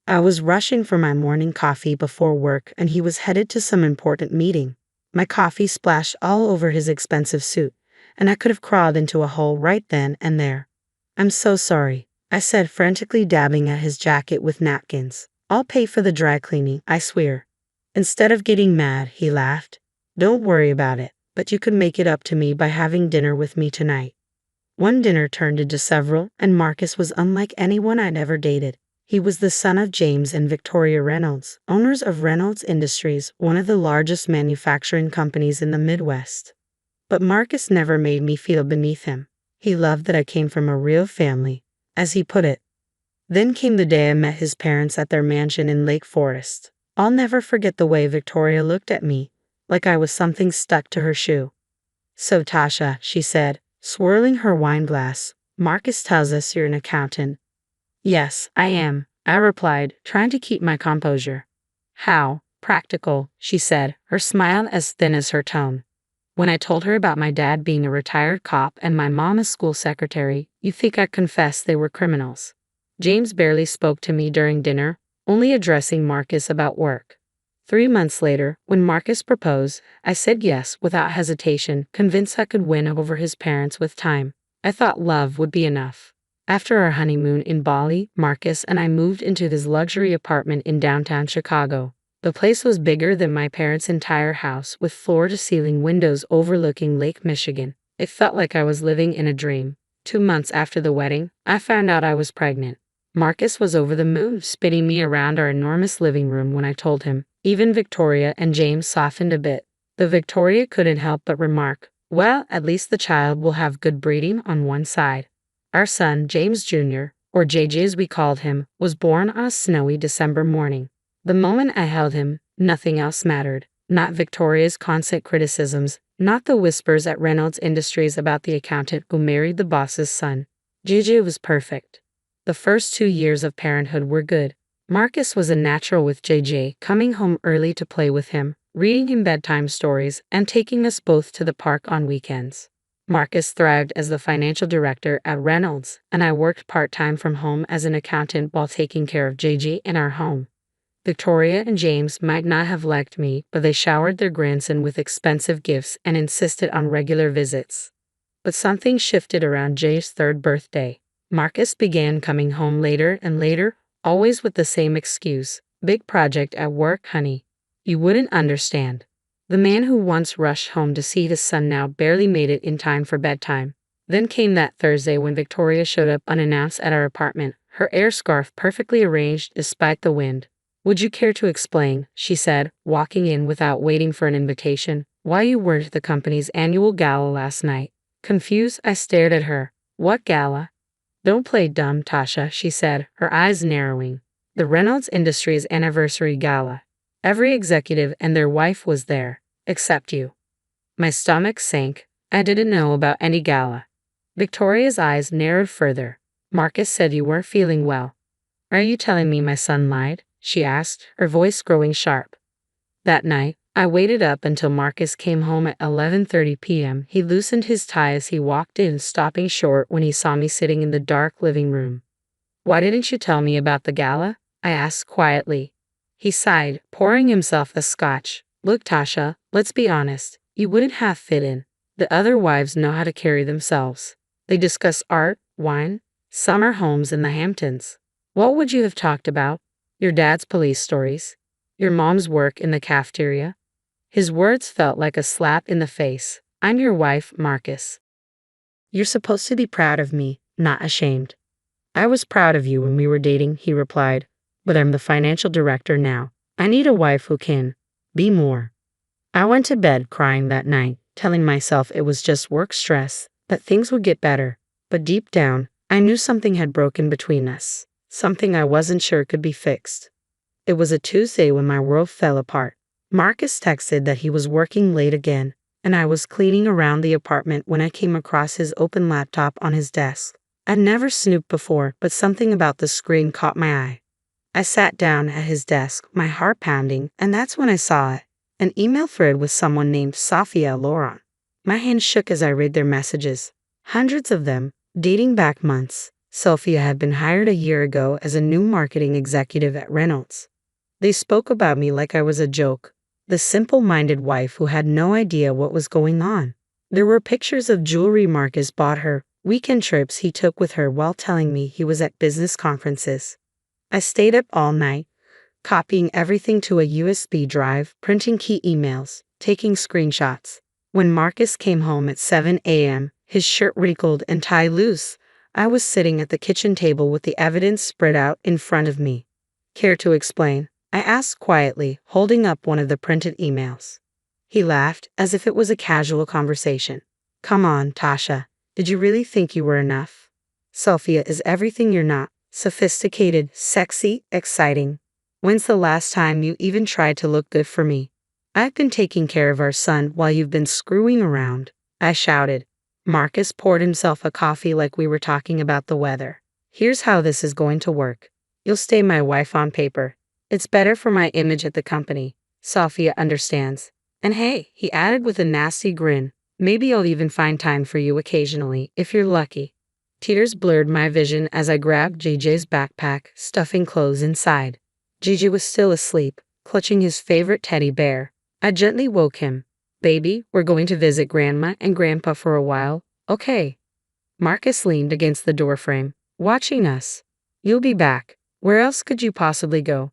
I was rushing for my morning coffee before work, and he was headed to some important meeting. My coffee splashed all over his expensive suit, and I could have crawled into a hole right then and there. "I'm so sorry," I said, frantically dabbing at his jacket with napkins. "I'll pay for the dry cleaning, I swear." Instead of getting mad, he laughed. "Don't worry about it, but you could make it up to me by having dinner with me tonight." One dinner turned into several, and Marcus was unlike anyone I'd ever dated. He was the son of James and Victoria Reynolds, owners of Reynolds Industries, one of the largest manufacturing companies in the Midwest. But Marcus never made me feel beneath him. He loved that I came from a real family, as he put it. Then came the day I met his parents at their mansion in Lake Forest. I'll never forget the way Victoria looked at me, like I was something stuck to her shoe. "So Tasha," she said, swirling her wine glass, "Marcus tells us you're an accountant." "Yes, I am," I replied, trying to keep my composure. "How practical," she said, her smile as thin as her tone. "When I told her about my dad being a retired cop and my mom a school secretary, you think I confessed they were criminals." James barely spoke to me during dinner, only addressing Marcus about work. 3 months later, when Marcus proposed, I said yes without hesitation, convinced I could win over his parents with time. I thought love would be enough. After our honeymoon in Bali, Marcus and I moved into this luxury apartment in downtown Chicago. The place was bigger than my parents' entire house, with floor-to-ceiling windows overlooking Lake Michigan. It felt like I was living in a dream. 2 months after the wedding, I found out I was pregnant. Marcus was over the moon, spinning me around our enormous living room when I told him. Even Victoria and James softened a bit. Though Victoria couldn't help but remark, "Well, at least the child will have good breeding on one side." Our son, James Jr., or JJ as we called him, was born on a snowy December morning. The moment I held him, nothing else mattered. Not Victoria's constant criticisms, not the whispers at Reynolds Industries about the accountant who married the boss's son. JJ was perfect. The first 2 years of parenthood were good. Marcus was a natural with JJ, coming home early to play with him, reading him bedtime stories, and taking us both to the park on weekends. Marcus thrived as the financial director at Reynolds, and I worked part-time from home as an accountant while taking care of JJ in our home. Victoria and James might not have liked me, but they showered their grandson with expensive gifts and insisted on regular visits. But something shifted around Jay's 3rd birthday. Marcus began coming home later and later, always with the same excuse: "Big project at work, honey. You wouldn't understand." The man who once rushed home to see his son now barely made it in time for bedtime. Then came that Thursday when Victoria showed up unannounced at our apartment, her air scarf perfectly arranged despite the wind. "Would you care to explain," she said, walking in without waiting for an invitation, "why you weren't at the company's annual gala last night?" Confused, I stared at her. "What gala?" "Don't play dumb, Tasha," she said, her eyes narrowing. "The Reynolds Industries anniversary gala. Every executive and their wife was there, except you." My stomach sank. I didn't know about any gala. Victoria's eyes narrowed further. "Marcus said you weren't feeling well." "Are you telling me my son lied?" she asked, her voice growing sharp. That night, I waited up until Marcus came home at 11:30 p.m. He loosened his tie as he walked in, stopping short when he saw me sitting in the dark living room. "Why didn't you tell me about the gala?" I asked quietly. He sighed, pouring himself a scotch. "Look, Tasha, let's be honest. You wouldn't have fit in. The other wives know how to carry themselves. They discuss art, wine, summer homes in the Hamptons. What would you have talked about? Your dad's police stories? Your mom's work in the cafeteria?" His words felt like a slap in the face. "I'm your wife, Marcus. You're supposed to be proud of me, not ashamed." "I was proud of you when we were dating," he replied, "but I'm the financial director now. I need a wife who can be more." I went to bed crying that night, telling myself it was just work stress, that things would get better. But deep down, I knew something had broken between us, something I wasn't sure could be fixed. It was a Tuesday when my world fell apart. Marcus texted that he was working late again, and I was cleaning around the apartment when I came across his open laptop on his desk. I'd never snooped before, but something about the screen caught my eye. I sat down at his desk, my heart pounding, and that's when I saw it. An email thread with someone named Sophia Laurent. My hand shook as I read their messages. Hundreds of them, dating back months. Sophia had been hired a year ago as a new marketing executive at Reynolds. They spoke about me like I was a joke, the simple-minded wife who had no idea what was going on. There were pictures of jewelry Marcus bought her, weekend trips he took with her while telling me he was at business conferences. I stayed up all night, copying everything to a USB drive, printing key emails, taking screenshots. When Marcus came home at 7 a.m., his shirt wrinkled and tie loose, I was sitting at the kitchen table with the evidence spread out in front of me. "Care to explain?" I asked quietly, holding up one of the printed emails. He laughed, as if it was a casual conversation. "Come on, Tasha. Did you really think you were enough? Sophia is everything you're not. Sophisticated, sexy, exciting. When's the last time you even tried to look good for me? I've been taking care of our son while you've been screwing around," I shouted. Marcus poured himself a coffee like we were talking about the weather. "Here's how this is going to work. You'll stay my wife on paper. It's better for my image at the company. Sophia understands. And hey," he added with a nasty grin, "maybe I'll even find time for you occasionally, if you're lucky." Tears blurred my vision as I grabbed JJ's backpack, stuffing clothes inside. JJ was still asleep, clutching his favorite teddy bear. I gently woke him. "Baby, we're going to visit Grandma and Grandpa for a while, okay?" Marcus leaned against the doorframe, watching us. You'll be back. Where else could you possibly go?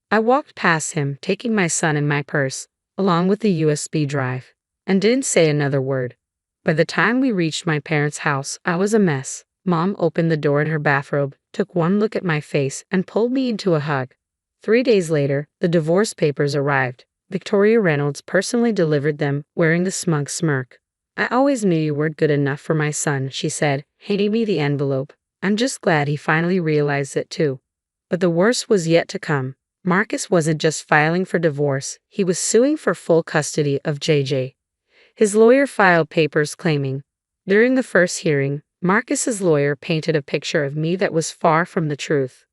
I walked past him, taking my son and my purse, along with the USB drive, and didn't say another word. By the time we reached my parents' house, I was a mess. Mom opened the door in her bathrobe, took one look at my face, and pulled me into a hug. 3 days later, the divorce papers arrived. Victoria Reynolds personally delivered them, wearing the smug smirk. I always knew you weren't good enough for my son, she said, handing me the envelope. I'm just glad he finally realized it too. But the worst was yet to come. Marcus wasn't just filing for divorce, he was suing for full custody of JJ. His lawyer filed papers claiming, during the first hearing, Marcus's lawyer painted a picture of me that was far from the truth.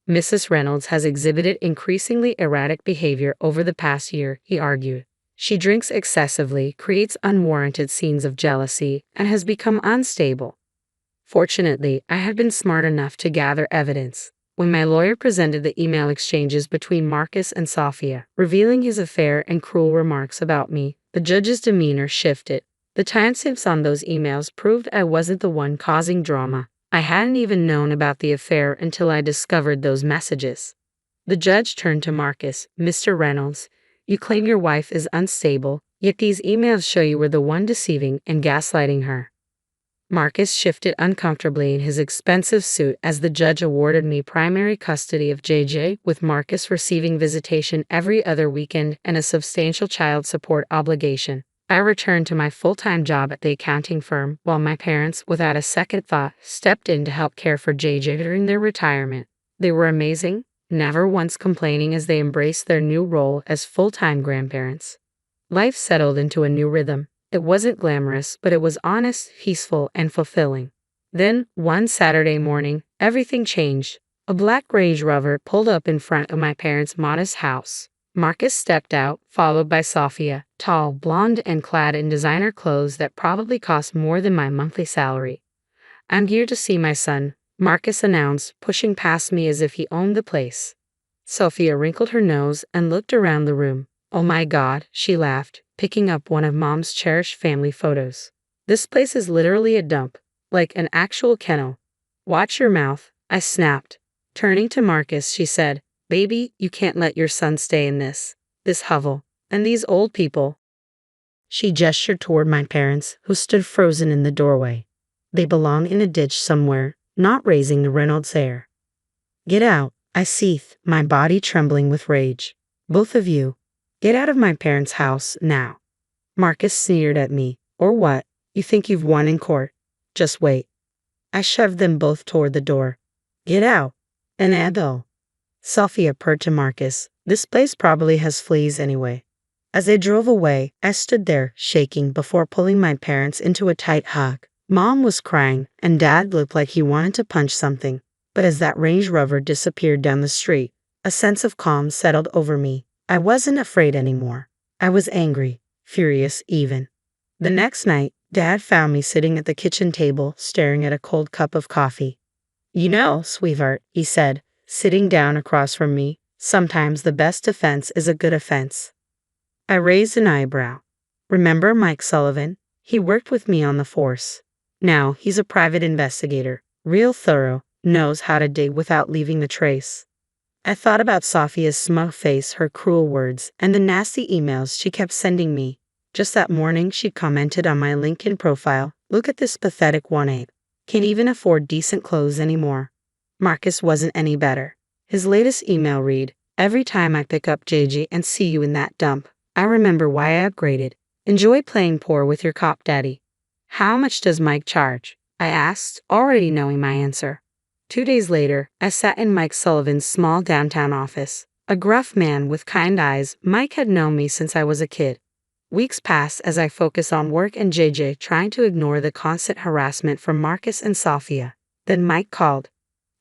Mrs. Reynolds has exhibited increasingly erratic behavior over the past year, he argued. She drinks excessively, creates unwarranted scenes of jealousy, and has become unstable. Fortunately, I had been smart enough to gather evidence. When my lawyer presented the email exchanges between Marcus and Sophia, revealing his affair and cruel remarks about me, the judge's demeanor shifted. The timestamps on those emails proved I wasn't the one causing drama. I hadn't even known about the affair until I discovered those messages. The judge turned to Marcus. Mr. Reynolds, you claim your wife is unstable, yet these emails show you were the one deceiving and gaslighting her. Marcus shifted uncomfortably in his expensive suit as the judge awarded me primary custody of JJ, with Marcus receiving visitation every other weekend and a substantial child support obligation. I returned to my full-time job at the accounting firm, while my parents, without a second thought, stepped in to help care for JJ during their retirement. They were amazing, never once complaining as they embraced their new role as full-time grandparents. Life settled into a new rhythm. It wasn't glamorous, but it was honest, peaceful, and fulfilling. Then, one Saturday morning, everything changed. A black Range Rover pulled up in front of my parents' modest house. Marcus stepped out, followed by Sophia, tall, blonde, and clad in designer clothes that probably cost more than my monthly salary. I'm here to see my son, Marcus announced, pushing past me as if he owned the place. Sophia wrinkled her nose and looked around the room. Oh my God, she laughed, picking up one of Mom's cherished family photos. This place is literally a dump, like an actual kennel. Watch your mouth, I snapped. Turning to Marcus, she said, Baby, you can't let your son stay in this hovel, and these old people. She gestured toward my parents, who stood frozen in the doorway. They belong in a ditch somewhere, not raising the Reynolds heir. Get out, I seethed, my body trembling with rage. Both of you, get out of my parents' house, now. Marcus sneered at me. Or what? You think you've won in court? Just wait. I shoved them both toward the door. Get out. And Adele. Sophia purred to Marcus. This place probably has fleas anyway. As they drove away, I stood there, shaking, before pulling my parents into a tight hug. Mom was crying, and Dad looked like he wanted to punch something. But as that Range Rover disappeared down the street, a sense of calm settled over me. I wasn't afraid anymore. I was angry, furious even. The next night, Dad found me sitting at the kitchen table, staring at a cold cup of coffee. You know, sweetheart, he said, sitting down across from me, sometimes the best defense is a good offense. I raised an eyebrow. Remember Mike Sullivan? He worked with me on the force. Now he's a private investigator, real thorough, knows how to dig without leaving a trace. I thought about Sophia's smug face, her cruel words, and the nasty emails she kept sending me. Just that morning, she commented on my LinkedIn profile, "Look at this pathetic 1/8. Can't even afford decent clothes anymore." Marcus wasn't any better. His latest email read, "Every time I pick up JJ and see you in that dump, I remember why I upgraded. Enjoy playing poor with your cop daddy." How much does Mike charge? I asked, already knowing my answer. 2 days later, I sat in Mike Sullivan's small downtown office. A gruff man with kind eyes, Mike had known me since I was a kid. Weeks passed as I focused on work and JJ, trying to ignore the constant harassment from Marcus and Sophia. Then Mike called.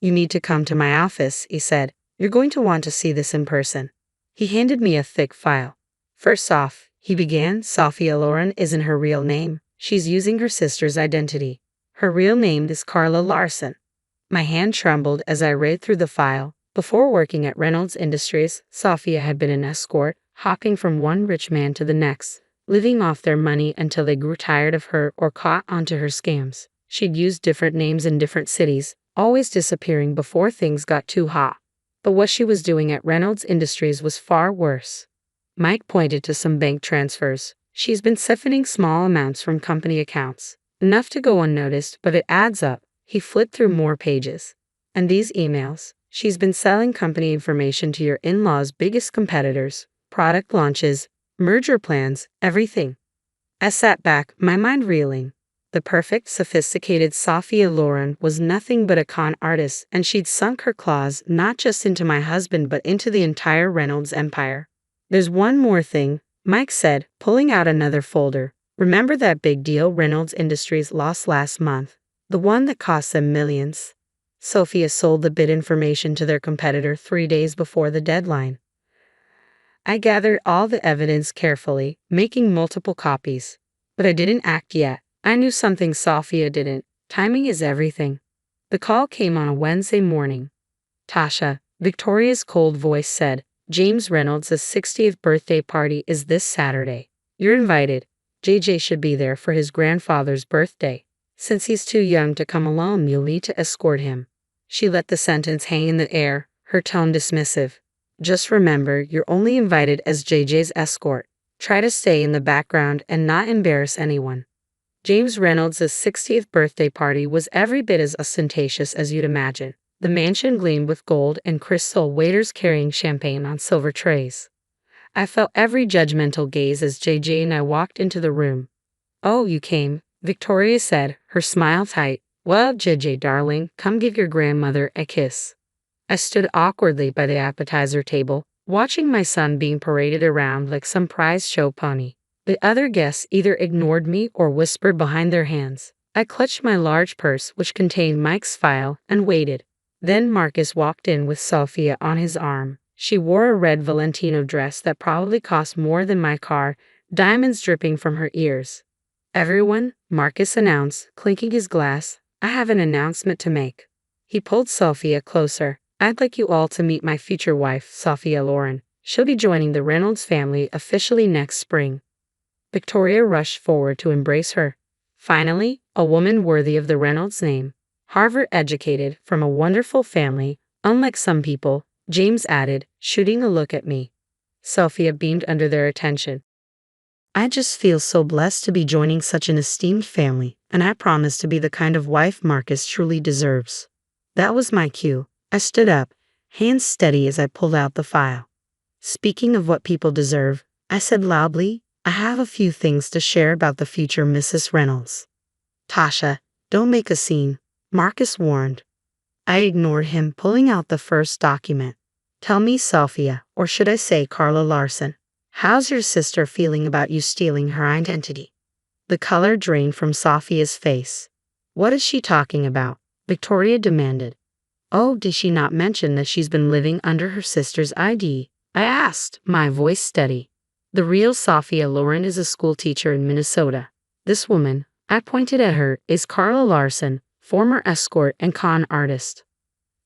"You need to come to my office," he said. "You're going to want to see this in person." He handed me a thick file. "First off," he began, "Sophia Loren isn't her real name. She's using her sister's identity. Her real name is Carla Larson." My hand trembled as I read through the file. Before working at Reynolds Industries, Sophia had been an escort, hopping from one rich man to the next, living off their money until they grew tired of her or caught onto her scams. She'd used different names in different cities, always disappearing before things got too hot. But what she was doing at Reynolds Industries was far worse. Mike pointed to some bank transfers. She's been siphoning small amounts from company accounts. Enough to go unnoticed, but it adds up. He flipped through more pages. And these emails. She's been selling company information to your in-laws' biggest competitors, product launches, merger plans, everything. I sat back, my mind reeling. The perfect, sophisticated Sophia Loren was nothing but a con artist, and she'd sunk her claws not just into my husband but into the entire Reynolds empire. There's one more thing, Mike said, pulling out another folder. Remember that big deal Reynolds Industries lost last month? The one that cost them millions? Sophia sold the bid information to their competitor 3 days before the deadline. I gathered all the evidence carefully, making multiple copies. But I didn't act yet. I knew something Sophia didn't. Timing is everything. The call came on a Wednesday morning. Tasha, Victoria's cold voice said, James Reynolds' 60th birthday party is this Saturday. You're invited. JJ should be there for his grandfather's birthday. Since he's too young to come alone, you'll need to escort him. She let the sentence hang in the air, her tone dismissive. Just remember, you're only invited as JJ's escort. Try to stay in the background and not embarrass anyone. James Reynolds' 60th birthday party was every bit as ostentatious as you'd imagine. The mansion gleamed with gold and crystal, waiters carrying champagne on silver trays. I felt every judgmental gaze as JJ and I walked into the room. Oh, you came, Victoria said, her smile tight. Well, JJ darling, come give your grandmother a kiss. I stood awkwardly by the appetizer table, watching my son being paraded around like some prize show pony. The other guests either ignored me or whispered behind their hands. I clutched my large purse, which contained Mike's file, and waited. Then Marcus walked in with Sophia on his arm. She wore a red Valentino dress that probably cost more than my car, diamonds dripping from her ears. Everyone, Marcus announced, clinking his glass, I have an announcement to make. He pulled Sophia closer. I'd like you all to meet my future wife, Sophia Loren. She'll be joining the Reynolds family officially next spring. Victoria rushed forward to embrace her. Finally, a woman worthy of the Reynolds name. Harvard-educated, from a wonderful family, unlike some people, James added, shooting a look at me. Sophia beamed under their attention. I just feel so blessed to be joining such an esteemed family, and I promise to be the kind of wife Marcus truly deserves. That was my cue. I stood up, hands steady as I pulled out the file. Speaking of what people deserve, I said loudly, I have a few things to share about the future Mrs. Reynolds. Tasha, don't make a scene, Marcus warned. I ignored him, pulling out the first document. Tell me, Sophia, or should I say Carla Larson, how's your sister feeling about you stealing her identity? The color drained from Sophia's face. What is she talking about? Victoria demanded. Oh, did she not mention that she's been living under her sister's ID? I asked, my voice steady. The real Sophia Loren is a school teacher in Minnesota. This woman, I pointed at her, is Carla Larson, former escort and con artist.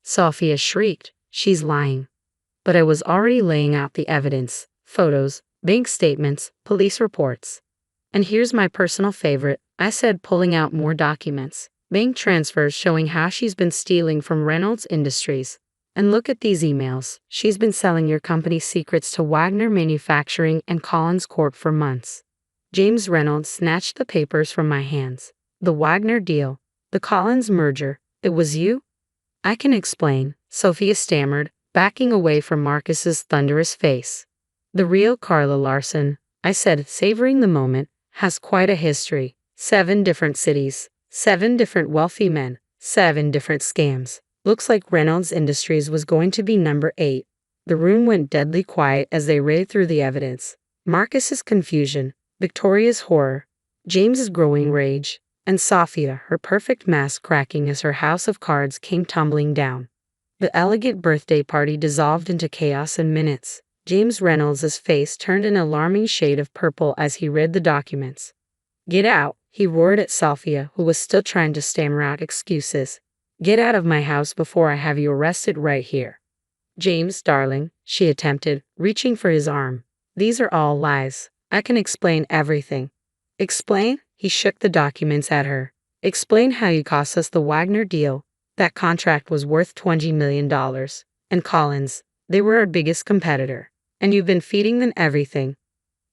Sophia shrieked, she's lying. But I was already laying out the evidence, photos, bank statements, police reports. And here's my personal favorite, I said, pulling out more documents. Bank transfers showing how she's been stealing from Reynolds Industries. And look at these emails. She's been selling your company's secrets to Wagner Manufacturing and Collins Corp for months. James Reynolds snatched the papers from my hands. The Wagner deal. The Collins merger. It was you? I can explain, Sophia stammered, backing away from Marcus's thunderous face. The real Carla Larson, I said, savoring the moment, has quite a history. 7 different cities, 7 different wealthy men, 7 different scams. Looks like Reynolds Industries was going to be number 8. The room went deadly quiet as they read through the evidence. Marcus's confusion, Victoria's horror, James's growing rage, and Sophia, her perfect mask cracking as her house of cards came tumbling down. The elegant birthday party dissolved into chaos in minutes. James Reynolds' face turned an alarming shade of purple as he read the documents. Get out, he roared at Sophia, who was still trying to stammer out excuses. Get out of my house before I have you arrested right here. James, darling, she attempted, reaching for his arm. These are all lies. I can explain everything. Explain? He shook the documents at her. Explain how you cost us the Wagner deal. That contract was worth $20 million. And Collins, they were our biggest competitor. And you've been feeding them everything.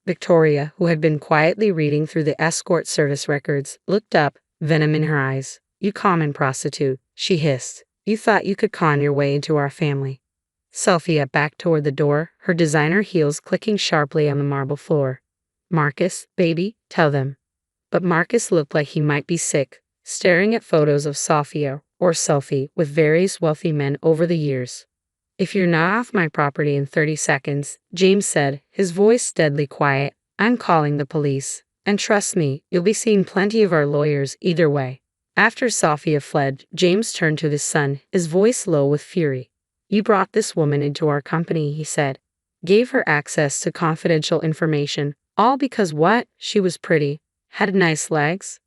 Victoria, who had been quietly reading through the escort service records, looked up, venom in her eyes. You common prostitute, she hissed. You thought you could con your way into our family. Sophia backed toward the door, her designer heels clicking sharply on the marble floor. Marcus, baby, tell them. But Marcus looked like he might be sick, staring at photos of Sophia or Sophie with various wealthy men over the years. If you're not off my property in 30 seconds, James said, his voice deadly quiet, I'm calling the police. And trust me, you'll be seeing plenty of our lawyers either way. After Sophia fled, James turned to his son, his voice low with fury. You brought this woman into our company, he said. Gave her access to confidential information, all because what? She was pretty. Had nice legs?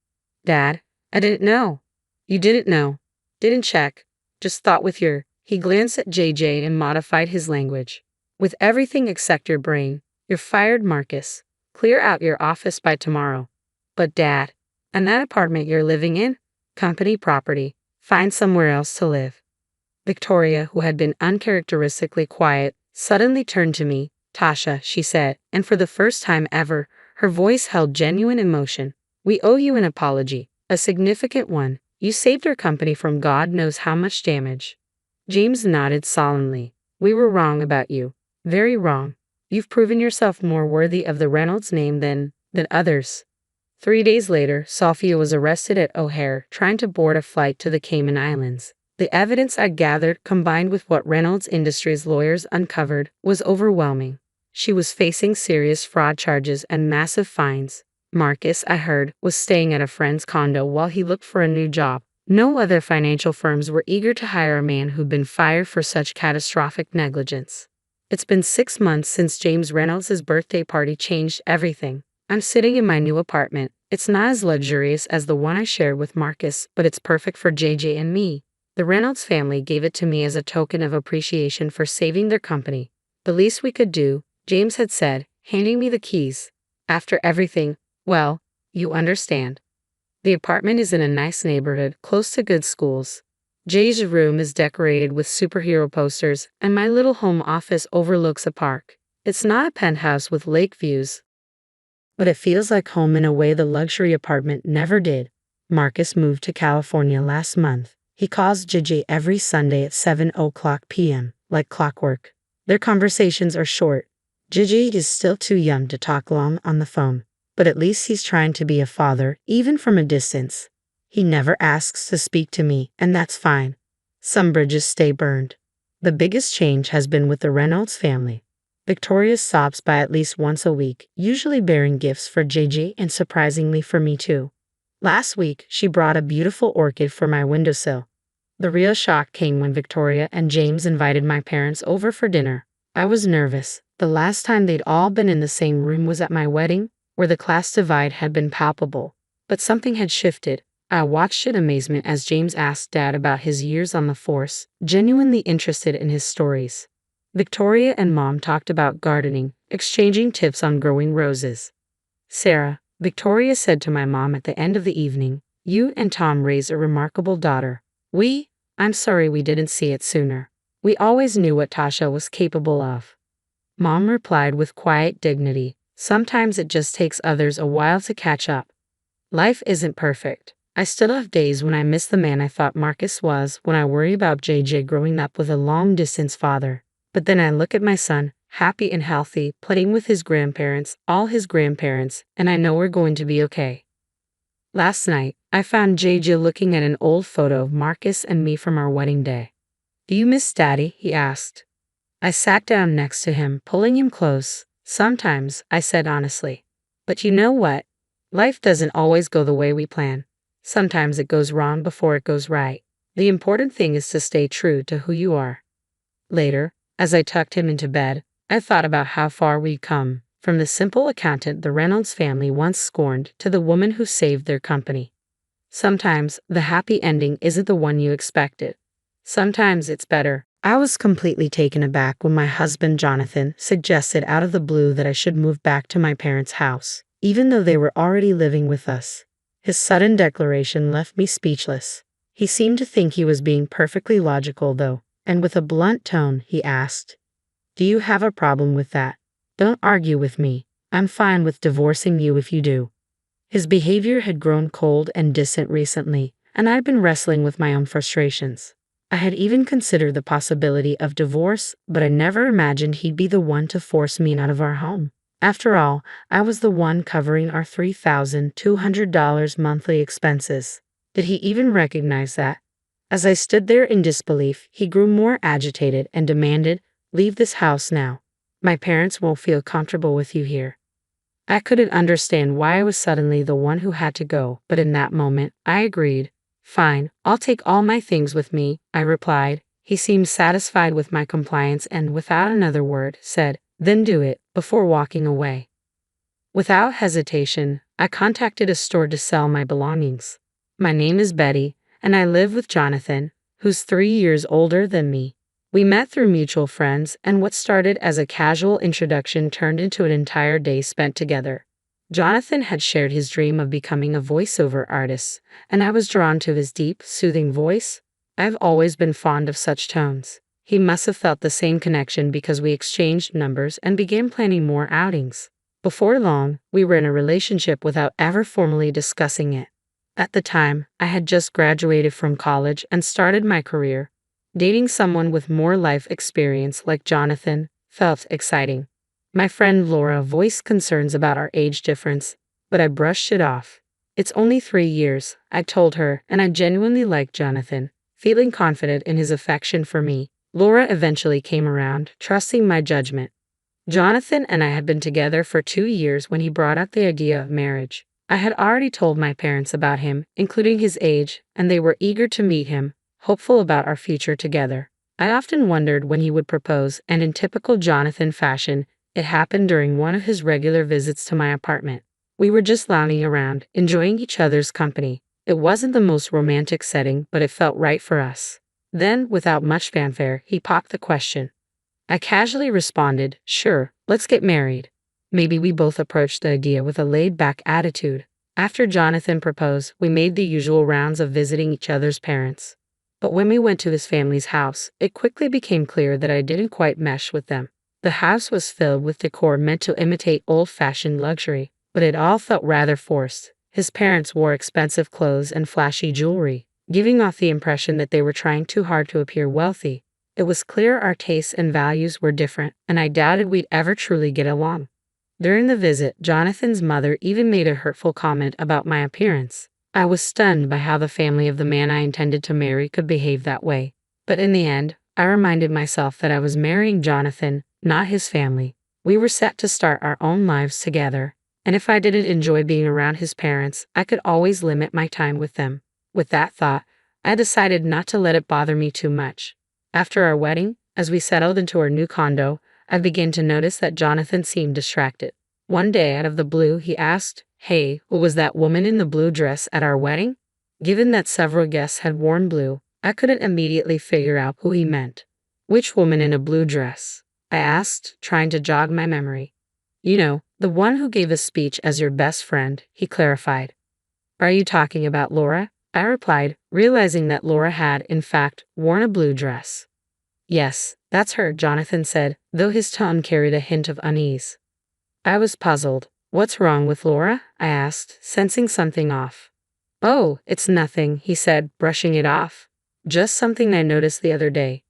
Dad, I didn't know. You didn't know. Didn't check. Just thought with your... He glanced at JJ and modified his language. With everything except your brain, you're fired, Marcus. Clear out your office by tomorrow. But Dad, and that apartment you're living in? Company property. Find somewhere else to live. Victoria, who had been uncharacteristically quiet, suddenly turned to me. Tasha, she said, and for the first time ever, her voice held genuine emotion. We owe you an apology, a significant one. You saved our company from God knows how much damage. James nodded solemnly. We were wrong about you. Very wrong. You've proven yourself more worthy of the Reynolds name than others. 3 days later, Sophia was arrested at O'Hare, trying to board a flight to the Cayman Islands. The evidence I gathered, combined with what Reynolds Industries lawyers uncovered, was overwhelming. She was facing serious fraud charges and massive fines. Marcus, I heard, was staying at a friend's condo while he looked for a new job. No other financial firms were eager to hire a man who'd been fired for such catastrophic negligence. It's been 6 months since James Reynolds' birthday party changed everything. I'm sitting in my new apartment. It's not as luxurious as the one I shared with Marcus, but it's perfect for JJ and me. The Reynolds family gave it to me as a token of appreciation for saving their company. The least we could do, James had said, handing me the keys. After everything, well, you understand. The apartment is in a nice neighborhood, close to good schools. Jay's room is decorated with superhero posters, and my little home office overlooks a park. It's not a penthouse with lake views, but it feels like home in a way the luxury apartment never did. Marcus moved to California last month. He calls JJ every Sunday at 7:00 p.m., like clockwork. Their conversations are short. JJ is still too young to talk long on the phone, but at least he's trying to be a father, even from a distance. He never asks to speak to me, and that's fine. Some bridges stay burned. The biggest change has been with the Reynolds family. Victoria stops by at least once a week, usually bearing gifts for JJ and surprisingly for me too. Last week, she brought a beautiful orchid for my windowsill. The real shock came when Victoria and James invited my parents over for dinner. I was nervous. The last time they'd all been in the same room was at my wedding, where the class divide had been palpable. But something had shifted. I watched in amazement as James asked Dad about his years on the force, genuinely interested in his stories. Victoria and Mom talked about gardening, exchanging tips on growing roses. Sarah, Victoria said to my mom at the end of the evening, you and Tom raised a remarkable daughter. I'm sorry we didn't see it sooner. We always knew what Tasha was capable of. Mom replied with quiet dignity, sometimes it just takes others a while to catch up. Life isn't perfect. I still have days when I miss the man I thought Marcus was, when I worry about JJ growing up with a long-distance father. But then I look at my son, happy and healthy, playing with his grandparents, all his grandparents, and I know we're going to be okay. Last night, I found JJ looking at an old photo of Marcus and me from our wedding day. Do you miss Daddy? He asked. I sat down next to him, pulling him close. Sometimes, I said honestly. But you know what? Life doesn't always go the way we plan. Sometimes it goes wrong before it goes right. The important thing is to stay true to who you are. Later, as I tucked him into bed, I thought about how far we'd come, from the simple accountant the Reynolds family once scorned to the woman who saved their company. Sometimes, the happy ending isn't the one you expected. Sometimes it's better. I was completely taken aback when my husband Jonathan suggested out of the blue that I should move back to my parents' house, even though they were already living with us. His sudden declaration left me speechless. He seemed to think he was being perfectly logical, though, and with a blunt tone, he asked, "Do you have a problem with that? Don't argue with me. I'm fine with divorcing you if you do." His behavior had grown cold and distant recently, and I'd been wrestling with my own frustrations. I had even considered the possibility of divorce, but I never imagined he'd be the one to force me out of our home. After all, I was the one covering our $3,200 monthly expenses. Did he even recognize that? As I stood there in disbelief, he grew more agitated and demanded, "Leave this house now. My parents won't feel comfortable with you here." I couldn't understand why I was suddenly the one who had to go, but in that moment, I agreed. "Fine, I'll take all my things with me," I replied. He seemed satisfied with my compliance and, without another word, said, "Then do it," before walking away. Without hesitation, I contacted a store to sell my belongings. "My name is Betty, and I live with Jonathan, who's 3 years older than me." We met through mutual friends, and what started as a casual introduction turned into an entire day spent together. Jonathan had shared his dream of becoming a voiceover artist, and I was drawn to his deep, soothing voice. I've always been fond of such tones. He must have felt the same connection because we exchanged numbers and began planning more outings. Before long, we were in a relationship without ever formally discussing it. At the time, I had just graduated from college and started my career. Dating someone with more life experience like Jonathan felt exciting. My friend Laura voiced concerns about our age difference, but I brushed it off. "It's only 3 years," I told her, and I genuinely liked Jonathan. Feeling confident in his affection for me, Laura eventually came around, trusting my judgment. Jonathan and I had been together for 2 years when he brought up the idea of marriage. I had already told my parents about him, including his age, and they were eager to meet him, hopeful about our future together. I often wondered when he would propose, and in typical Jonathan fashion, it happened during one of his regular visits to my apartment. We were just lounging around, enjoying each other's company. It wasn't the most romantic setting, but it felt right for us. Then, without much fanfare, he popped the question. I casually responded, "Sure, let's get married." Maybe we both approached the idea with a laid-back attitude. After Jonathan proposed, we made the usual rounds of visiting each other's parents. But when we went to his family's house, it quickly became clear that I didn't quite mesh with them. The house was filled with decor meant to imitate old-fashioned luxury, but it all felt rather forced. His parents wore expensive clothes and flashy jewelry, giving off the impression that they were trying too hard to appear wealthy. It was clear our tastes and values were different, and I doubted we'd ever truly get along. During the visit, Jonathan's mother even made a hurtful comment about my appearance. I was stunned by how the family of the man I intended to marry could behave that way. But in the end, I reminded myself that I was marrying Jonathan, not his family. We were set to start our own lives together, and if I didn't enjoy being around his parents, I could always limit my time with them. With that thought, I decided not to let it bother me too much. After our wedding, as we settled into our new condo, I began to notice that Jonathan seemed distracted. One day, out of the blue, he asked, "Hey, who was that woman in the blue dress at our wedding?" Given that several guests had worn blue, I couldn't immediately figure out who he meant. "Which woman in a blue dress?" I asked, trying to jog my memory. "You know, the one who gave a speech as your best friend," he clarified. "Are you talking about Laura?" I replied, realizing that Laura had, in fact, worn a blue dress. "Yes, that's her," Jonathan said, though his tone carried a hint of unease. I was puzzled. "What's wrong with Laura?" I asked, sensing something off. "Oh, it's nothing," he said, brushing it off. "Just something I noticed the other day.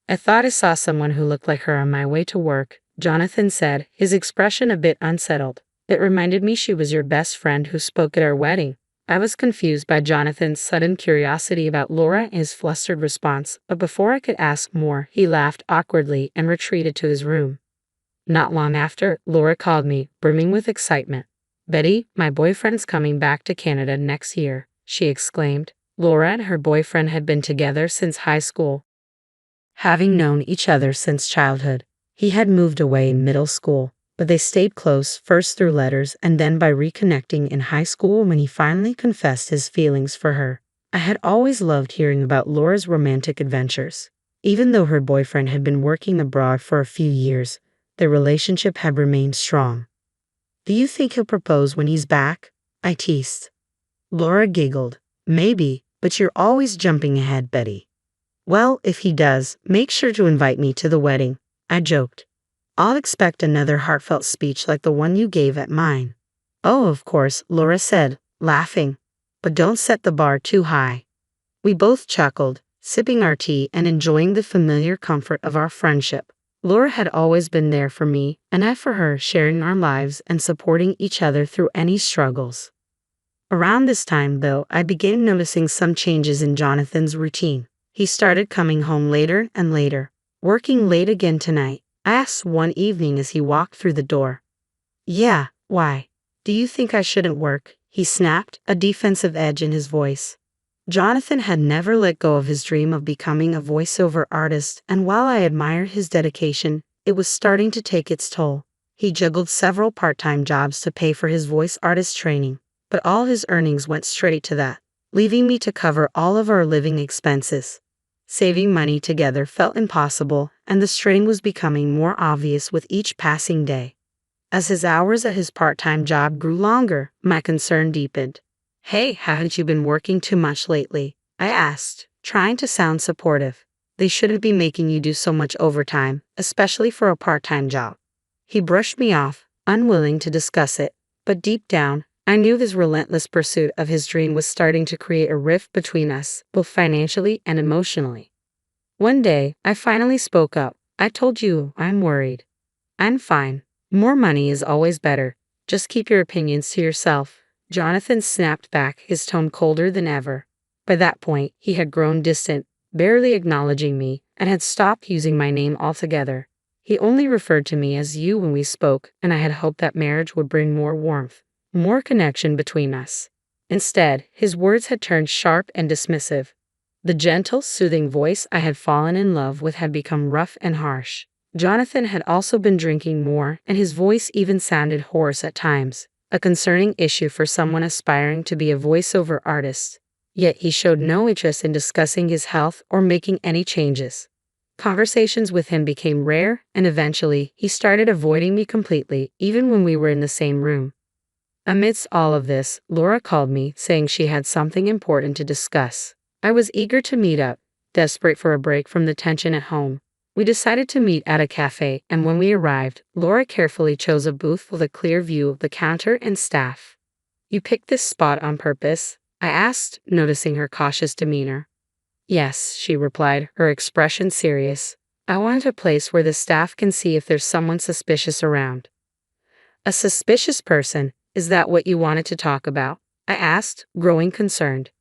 I thought I saw someone who looked like her on my way to work," Jonathan said, his expression a bit unsettled. "It reminded me she was your best friend who spoke at our wedding." I was confused by Jonathan's sudden curiosity about Laura and his flustered response, but before I could ask more, he laughed awkwardly and retreated to his room. Not long after, Laura called me, brimming with excitement. "Betty, my boyfriend's coming back to Canada next year," she exclaimed. Laura and her boyfriend had been together since high school, having known each other since childhood. He had moved away in middle school, but they stayed close, first through letters and then by reconnecting in high school when he finally confessed his feelings for her. I had always loved hearing about Laura's romantic adventures. Even though her boyfriend had been working abroad for a few years, their relationship had remained strong. "Do you think he'll propose when he's back?" I teased. Laura giggled. Maybe, but you're always jumping ahead, Betty. Well, if he does, make sure to invite me to the wedding, I joked. I'll expect another heartfelt speech like the one you gave at mine. Oh, of course, Laura said, laughing. But don't set the bar too high. We both chuckled, sipping our tea and enjoying the familiar comfort of our friendship. Laura had always been there for me, and I for her, sharing our lives and supporting each other through any struggles. Around this time, though, I began noticing some changes in Jonathan's routine. He started coming home later and later. Working late again tonight, I asked one evening as he walked through the door. Yeah, why? Do you think I shouldn't work? He snapped, a defensive edge in his voice. Jonathan had never let go of his dream of becoming a voiceover artist, and while I admired his dedication, it was starting to take its toll. He juggled several part-time jobs to pay for his voice artist training, but all his earnings went straight to that, leaving me to cover all of our living expenses. Saving money together felt impossible, and the strain was becoming more obvious with each passing day. As his hours at his part-time job grew longer, my concern deepened. Hey, haven't you been working too much lately? I asked, trying to sound supportive. They shouldn't be making you do so much overtime, especially for a part-time job. He brushed me off, unwilling to discuss it, but deep down, I knew his relentless pursuit of his dream was starting to create a rift between us, both financially and emotionally. One day, I finally spoke up. I told you, I'm worried. I'm fine. More money is always better. Just keep your opinions to yourself. Jonathan snapped back, his tone colder than ever. By that point, he had grown distant, barely acknowledging me, and had stopped using my name altogether. He only referred to me as you when we spoke, and I had hoped that marriage would bring more warmth, more connection between us. Instead, his words had turned sharp and dismissive. The gentle, soothing voice I had fallen in love with had become rough and harsh. Jonathan had also been drinking more, and his voice even sounded hoarse at times, a concerning issue for someone aspiring to be a voiceover artist. Yet he showed no interest in discussing his health or making any changes. Conversations with him became rare, and eventually, he started avoiding me completely, even when we were in the same room. Amidst all of this, Laura called me, saying she had something important to discuss. I was eager to meet up, desperate for a break from the tension at home. We decided to meet at a cafe, and when we arrived, Laura carefully chose a booth with a clear view of the counter and staff. You picked this spot on purpose? I asked, noticing her cautious demeanor. Yes, she replied, her expression serious. I want a place where the staff can see if there's someone suspicious around. A suspicious person? Is that what you wanted to talk about? I asked, growing concerned.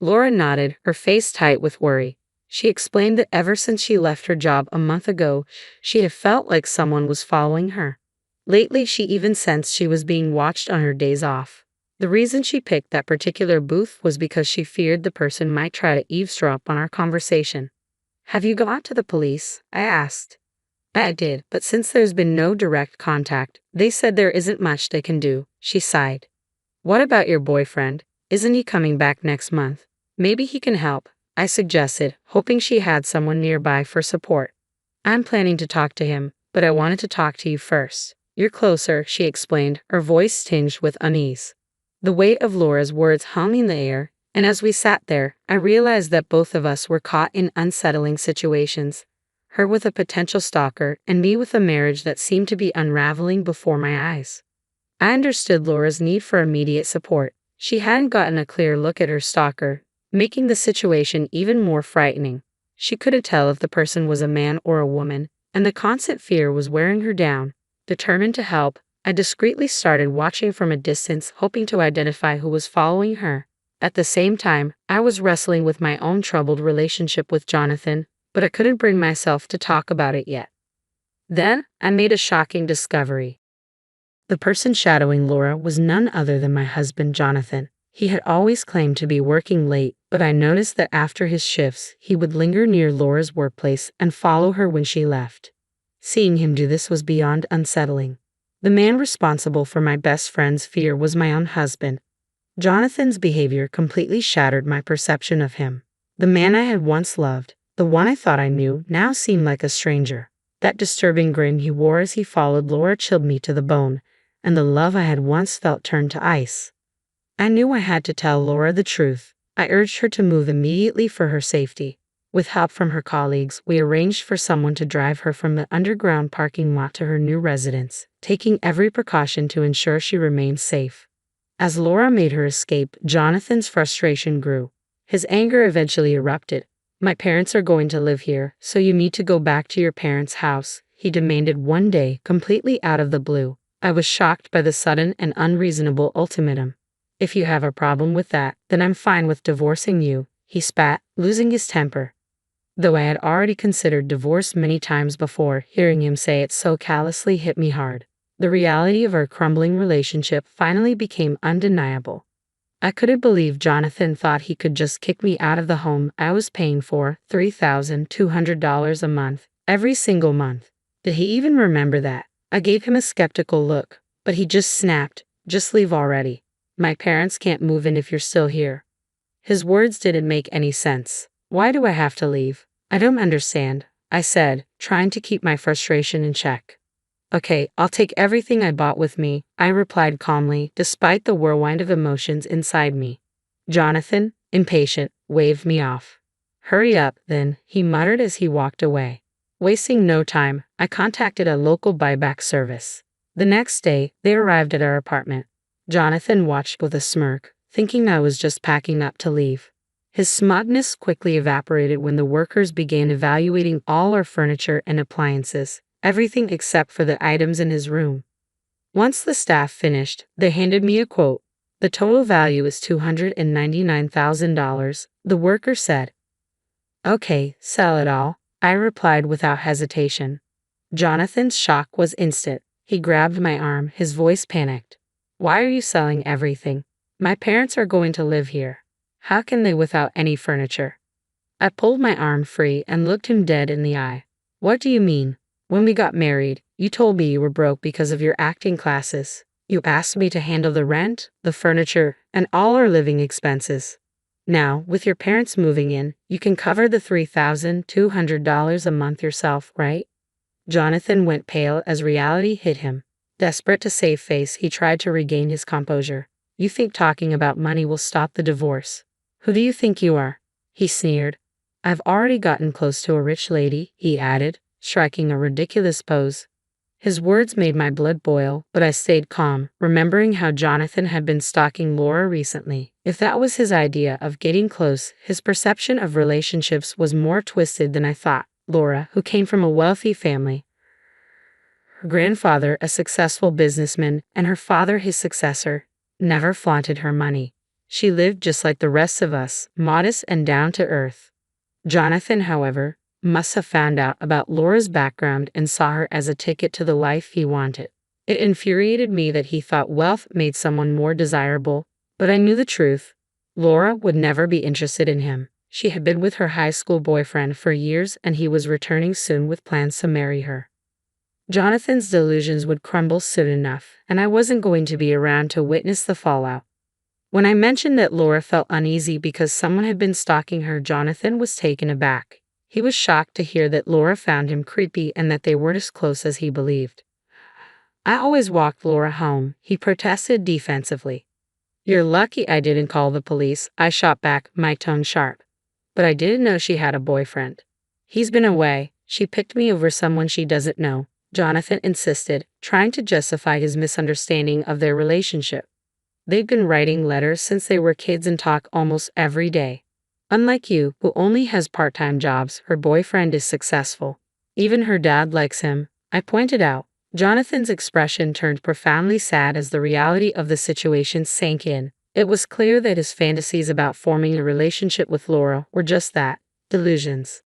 Laura nodded, her face tight with worry. She explained that ever since she left her job a month ago, she had felt like someone was following her. Lately, she even sensed she was being watched on her days off. The reason she picked that particular booth was because she feared the person might try to eavesdrop on our conversation. Have you gone to the police? I asked. I did, but since there's been no direct contact, they said there isn't much they can do, she sighed. What about your boyfriend? Isn't he coming back next month? Maybe he can help, I suggested, hoping she had someone nearby for support. I'm planning to talk to him, but I wanted to talk to you first. You're closer, she explained, her voice tinged with unease. The weight of Laura's words hung in the air, and as we sat there, I realized that both of us were caught in unsettling situations. Her with a potential stalker, and me with a marriage that seemed to be unraveling before my eyes. I understood Laura's need for immediate support. She hadn't gotten a clear look at her stalker, making the situation even more frightening. She couldn't tell if the person was a man or a woman, and the constant fear was wearing her down. Determined to help, I discreetly started watching from a distance, hoping to identify who was following her. At the same time, I was wrestling with my own troubled relationship with Jonathan, but I couldn't bring myself to talk about it yet. Then, I made a shocking discovery. The person shadowing Laura was none other than my husband, Jonathan. He had always claimed to be working late, but I noticed that after his shifts, he would linger near Laura's workplace and follow her when she left. Seeing him do this was beyond unsettling. The man responsible for my best friend's fear was my own husband. Jonathan's behavior completely shattered my perception of him. The man I had once loved, the one I thought I knew, now seemed like a stranger. That disturbing grin he wore as he followed Laura chilled me to the bone, and the love I had once felt turned to ice. I knew I had to tell Laura the truth. I urged her to move immediately for her safety. With help from her colleagues, we arranged for someone to drive her from the underground parking lot to her new residence, taking every precaution to ensure she remained safe. As Laura made her escape, Jonathan's frustration grew. His anger eventually erupted. "My parents are going to live here, so you need to go back to your parents' house," he demanded one day, completely out of the blue. I was shocked by the sudden and unreasonable ultimatum. "If you have a problem with that, then I'm fine with divorcing you," he spat, losing his temper. Though I had already considered divorce many times before, hearing him say it so callously hit me hard. The reality of our crumbling relationship finally became undeniable. I couldn't believe Jonathan thought he could just kick me out of the home I was paying for $3,200 a month, every single month. Did he even remember that? I gave him a skeptical look, but he just snapped, "Just leave already. My parents can't move in if you're still here." His words didn't make any sense. "Why do I have to leave? I don't understand," I said, trying to keep my frustration in check. "Okay, I'll take everything I bought with me," I replied calmly, despite the whirlwind of emotions inside me. Jonathan, impatient, waved me off. "Hurry up, then," he muttered as he walked away. Wasting no time, I contacted a local buyback service. The next day, they arrived at our apartment. Jonathan watched with a smirk, thinking I was just packing up to leave. His smugness quickly evaporated when the workers began evaluating all our furniture and appliances, everything except for the items in his room. Once the staff finished, they handed me a quote. "The total value is $299,000, the worker said. "Okay, sell it all," I replied without hesitation. Jonathan's shock was instant. He grabbed my arm, his voice panicked. "Why are you selling everything? My parents are going to live here. How can they without any furniture?" I pulled my arm free and looked him dead in the eye. "What do you mean? When we got married, you told me you were broke because of your acting classes. You asked me to handle the rent, the furniture, and all our living expenses. Now, with your parents moving in, you can cover the $3,200 a month yourself, right?" Jonathan went pale as reality hit him. Desperate to save face, he tried to regain his composure. "You think talking about money will stop the divorce? Who do you think you are?" he sneered. "I've already gotten close to a rich lady," he added, striking a ridiculous pose. His words made my blood boil, but I stayed calm, remembering how Jonathan had been stalking Laura recently. If that was his idea of getting close, his perception of relationships was more twisted than I thought. Laura, who came from a wealthy family, her grandfather a successful businessman, and her father his successor, never flaunted her money. She lived just like the rest of us, modest and down to earth. Jonathan, however, must have found out about Laura's background and saw her as a ticket to the life he wanted. It infuriated me that he thought wealth made someone more desirable, but I knew the truth. Laura would never be interested in him. She had been with her high school boyfriend for years, and he was returning soon with plans to marry her. Jonathan's delusions would crumble soon enough, and I wasn't going to be around to witness the fallout. When I mentioned that Laura felt uneasy because someone had been stalking her, Jonathan was taken aback. He was shocked to hear that Laura found him creepy and that they weren't as close as he believed. "I always walked Laura home," he protested defensively. "You're lucky I didn't call the police," I shot back, my tone sharp. "But I didn't know she had a boyfriend." "He's been away. She picked me over someone she doesn't know," Jonathan insisted, trying to justify his misunderstanding of their relationship. "They've been writing letters since they were kids and talk almost every day. Unlike you, who only has part-time jobs, her boyfriend is successful. Even her dad likes him," I pointed out. Jonathan's expression turned profoundly sad as the reality of the situation sank in. It was clear that his fantasies about forming a relationship with Laura were just that, delusions.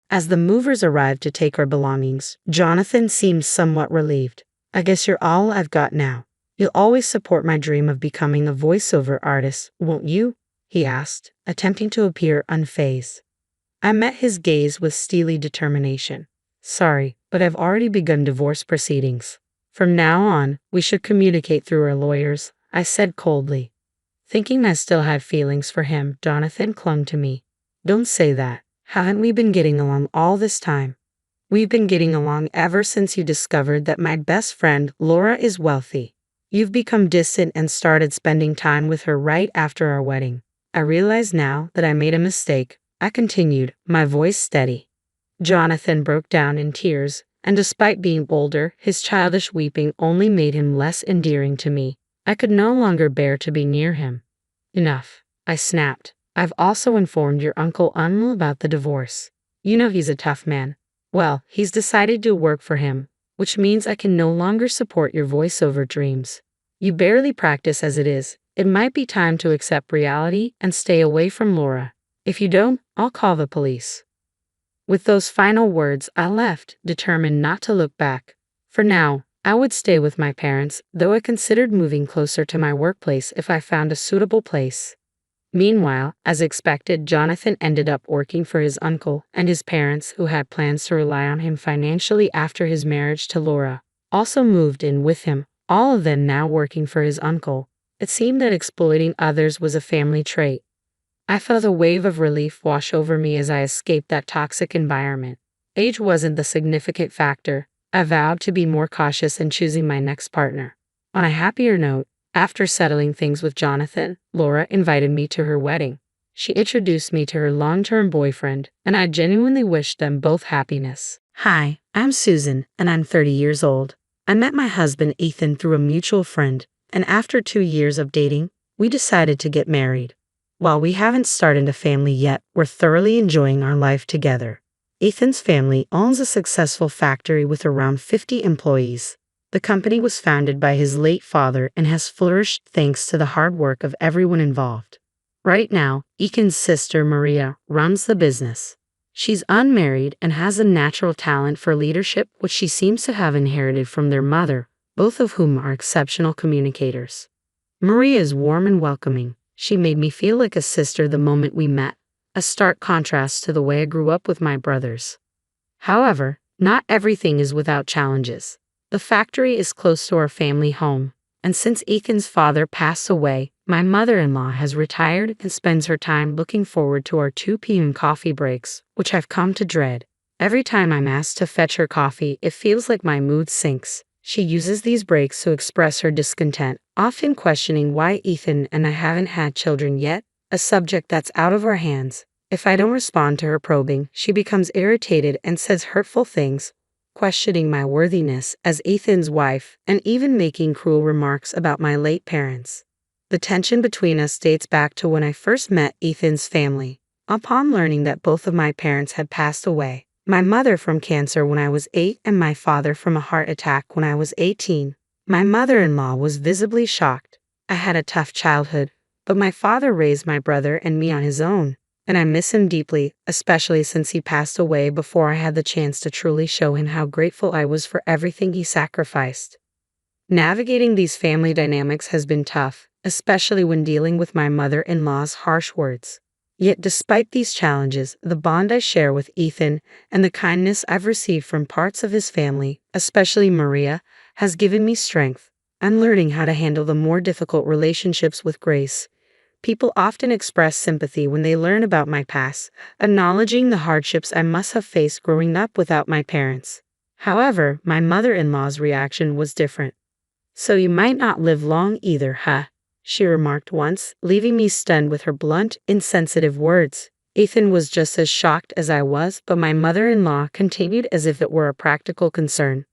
As the movers arrived to take our belongings, Jonathan seemed somewhat relieved. "I guess you're all I've got now. You'll always support my dream of becoming a voiceover artist, won't you?" he asked, attempting to appear unfazed. I met his gaze with steely determination. "Sorry, but I've already begun divorce proceedings. From now on, we should communicate through our lawyers," I said coldly. Thinking I still had feelings for him, Jonathan clung to me. "Don't say that. Haven't we been getting along all this time?" "We've been getting along ever since you discovered that my best friend, Laura, is wealthy. You've become distant and started spending time with her right after our wedding. I realize now that I made a mistake, I continued, my voice steady. Jonathan broke down in tears, and despite being older, his childish weeping only made him less endearing to me. I could no longer bear to be near him. Enough, I snapped. I've also informed your Uncle Uncle about the divorce. You know he's a tough man. Well, he's decided to work for him, which means I can no longer support your voiceover dreams. You barely practice as it is. It might be time to accept reality and stay away from Laura. If you don't, I'll call the police. With those final words, I left, determined not to look back. For now, I would stay with my parents, though I considered moving closer to my workplace if I found a suitable place. Meanwhile, as expected, Jonathan ended up working for his uncle, and his parents, who had plans to rely on him financially after his marriage to Laura, also moved in with him, all of them now working for his uncle. It seemed that exploiting others was a family trait. I felt a wave of relief wash over me as I escaped that toxic environment. Age wasn't the significant factor. I vowed to be more cautious in choosing my next partner. On a happier note, after settling things with Jonathan, Laura invited me to her wedding. She introduced me to her long-term boyfriend, and I genuinely wished them both happiness. Hi, I'm Susan, and I'm 30 years old. I met my husband Ethan through a mutual friend, and after 2 years of dating, we decided to get married. While we haven't started a family yet, we're thoroughly enjoying our life together. Ethan's family owns a successful factory with around 50 employees. The company was founded by his late father and has flourished thanks to the hard work of everyone involved. Right now, Ethan's sister Maria runs the business. She's unmarried and has a natural talent for leadership, which she seems to have inherited from their mother, both of whom are exceptional communicators. Maria is warm and welcoming. She made me feel like a sister the moment we met, a stark contrast to the way I grew up with my brothers. However, not everything is without challenges. The factory is close to our family home, and since Ethan's father passed away, my mother-in-law has retired and spends her time looking forward to our 2 p.m. coffee breaks, which I've come to dread. Every time I'm asked to fetch her coffee, it feels like my mood sinks. She uses these breaks to express her discontent, often questioning why Ethan and I haven't had children yet, a subject that's out of our hands. If I don't respond to her probing, she becomes irritated and says hurtful things, questioning my worthiness as Ethan's wife and even making cruel remarks about my late parents. The tension between us dates back to when I first met Ethan's family. Upon learning that both of my parents had passed away, my mother from cancer when I was 8 and my father from a heart attack when I was 18, my mother-in-law was visibly shocked. I had a tough childhood, but my father raised my brother and me on his own, and I miss him deeply, especially since he passed away before I had the chance to truly show him how grateful I was for everything he sacrificed. Navigating these family dynamics has been tough, especially when dealing with my mother-in-law's harsh words. Yet despite these challenges, the bond I share with Ethan and the kindness I've received from parts of his family, especially Maria, has given me strength. I'm learning how to handle the more difficult relationships with grace. People often express sympathy when they learn about my past, acknowledging the hardships I must have faced growing up without my parents. However, my mother-in-law's reaction was different. "So you might not live long either, huh?" she remarked once, leaving me stunned with her blunt, insensitive words. Ethan was just as shocked as I was, but my mother-in-law continued as if it were a practical concern.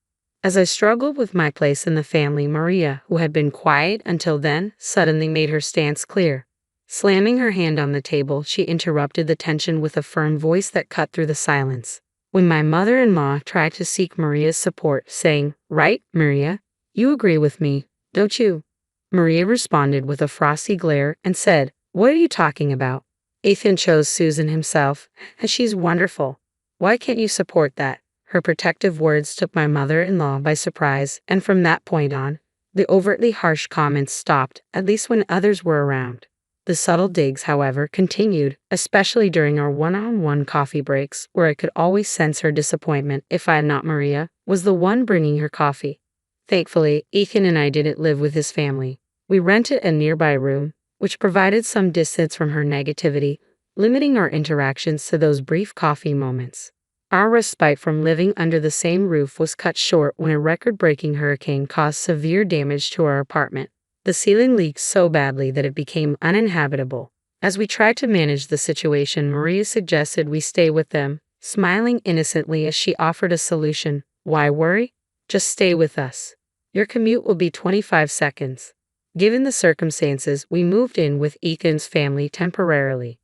As I struggled with my place in the family, Maria, who had been quiet until then, suddenly made her stance clear. Slamming her hand on the table, she interrupted the tension with a firm voice that cut through the silence. When my mother-in-law tried to seek Maria's support, saying, "Right, Maria, you agree with me, don't you?" Maria responded with a frosty glare and said, "What are you talking about? Ethan chose Susan himself, and she's wonderful. Why can't you support that?" Her protective words took my mother-in-law by surprise, and from that point on, the overtly harsh comments stopped, at least when others were around. The subtle digs, however, continued, especially during our one-on-one coffee breaks, where I could always sense her disappointment if I, not Maria, was the one bringing her coffee. Thankfully, Ethan and I didn't live with his family. We rented a nearby room, which provided some distance from her negativity, limiting our interactions to those brief coffee moments. Our respite from living under the same roof was cut short when a record-breaking hurricane caused severe damage to our apartment. The ceiling leaked so badly that it became uninhabitable. As we tried to manage the situation, Maria suggested we stay with them, smiling innocently as she offered a solution. Why worry? Just stay with us. Your commute will be 25 seconds. Given the circumstances, we moved in with Ethan's family temporarily.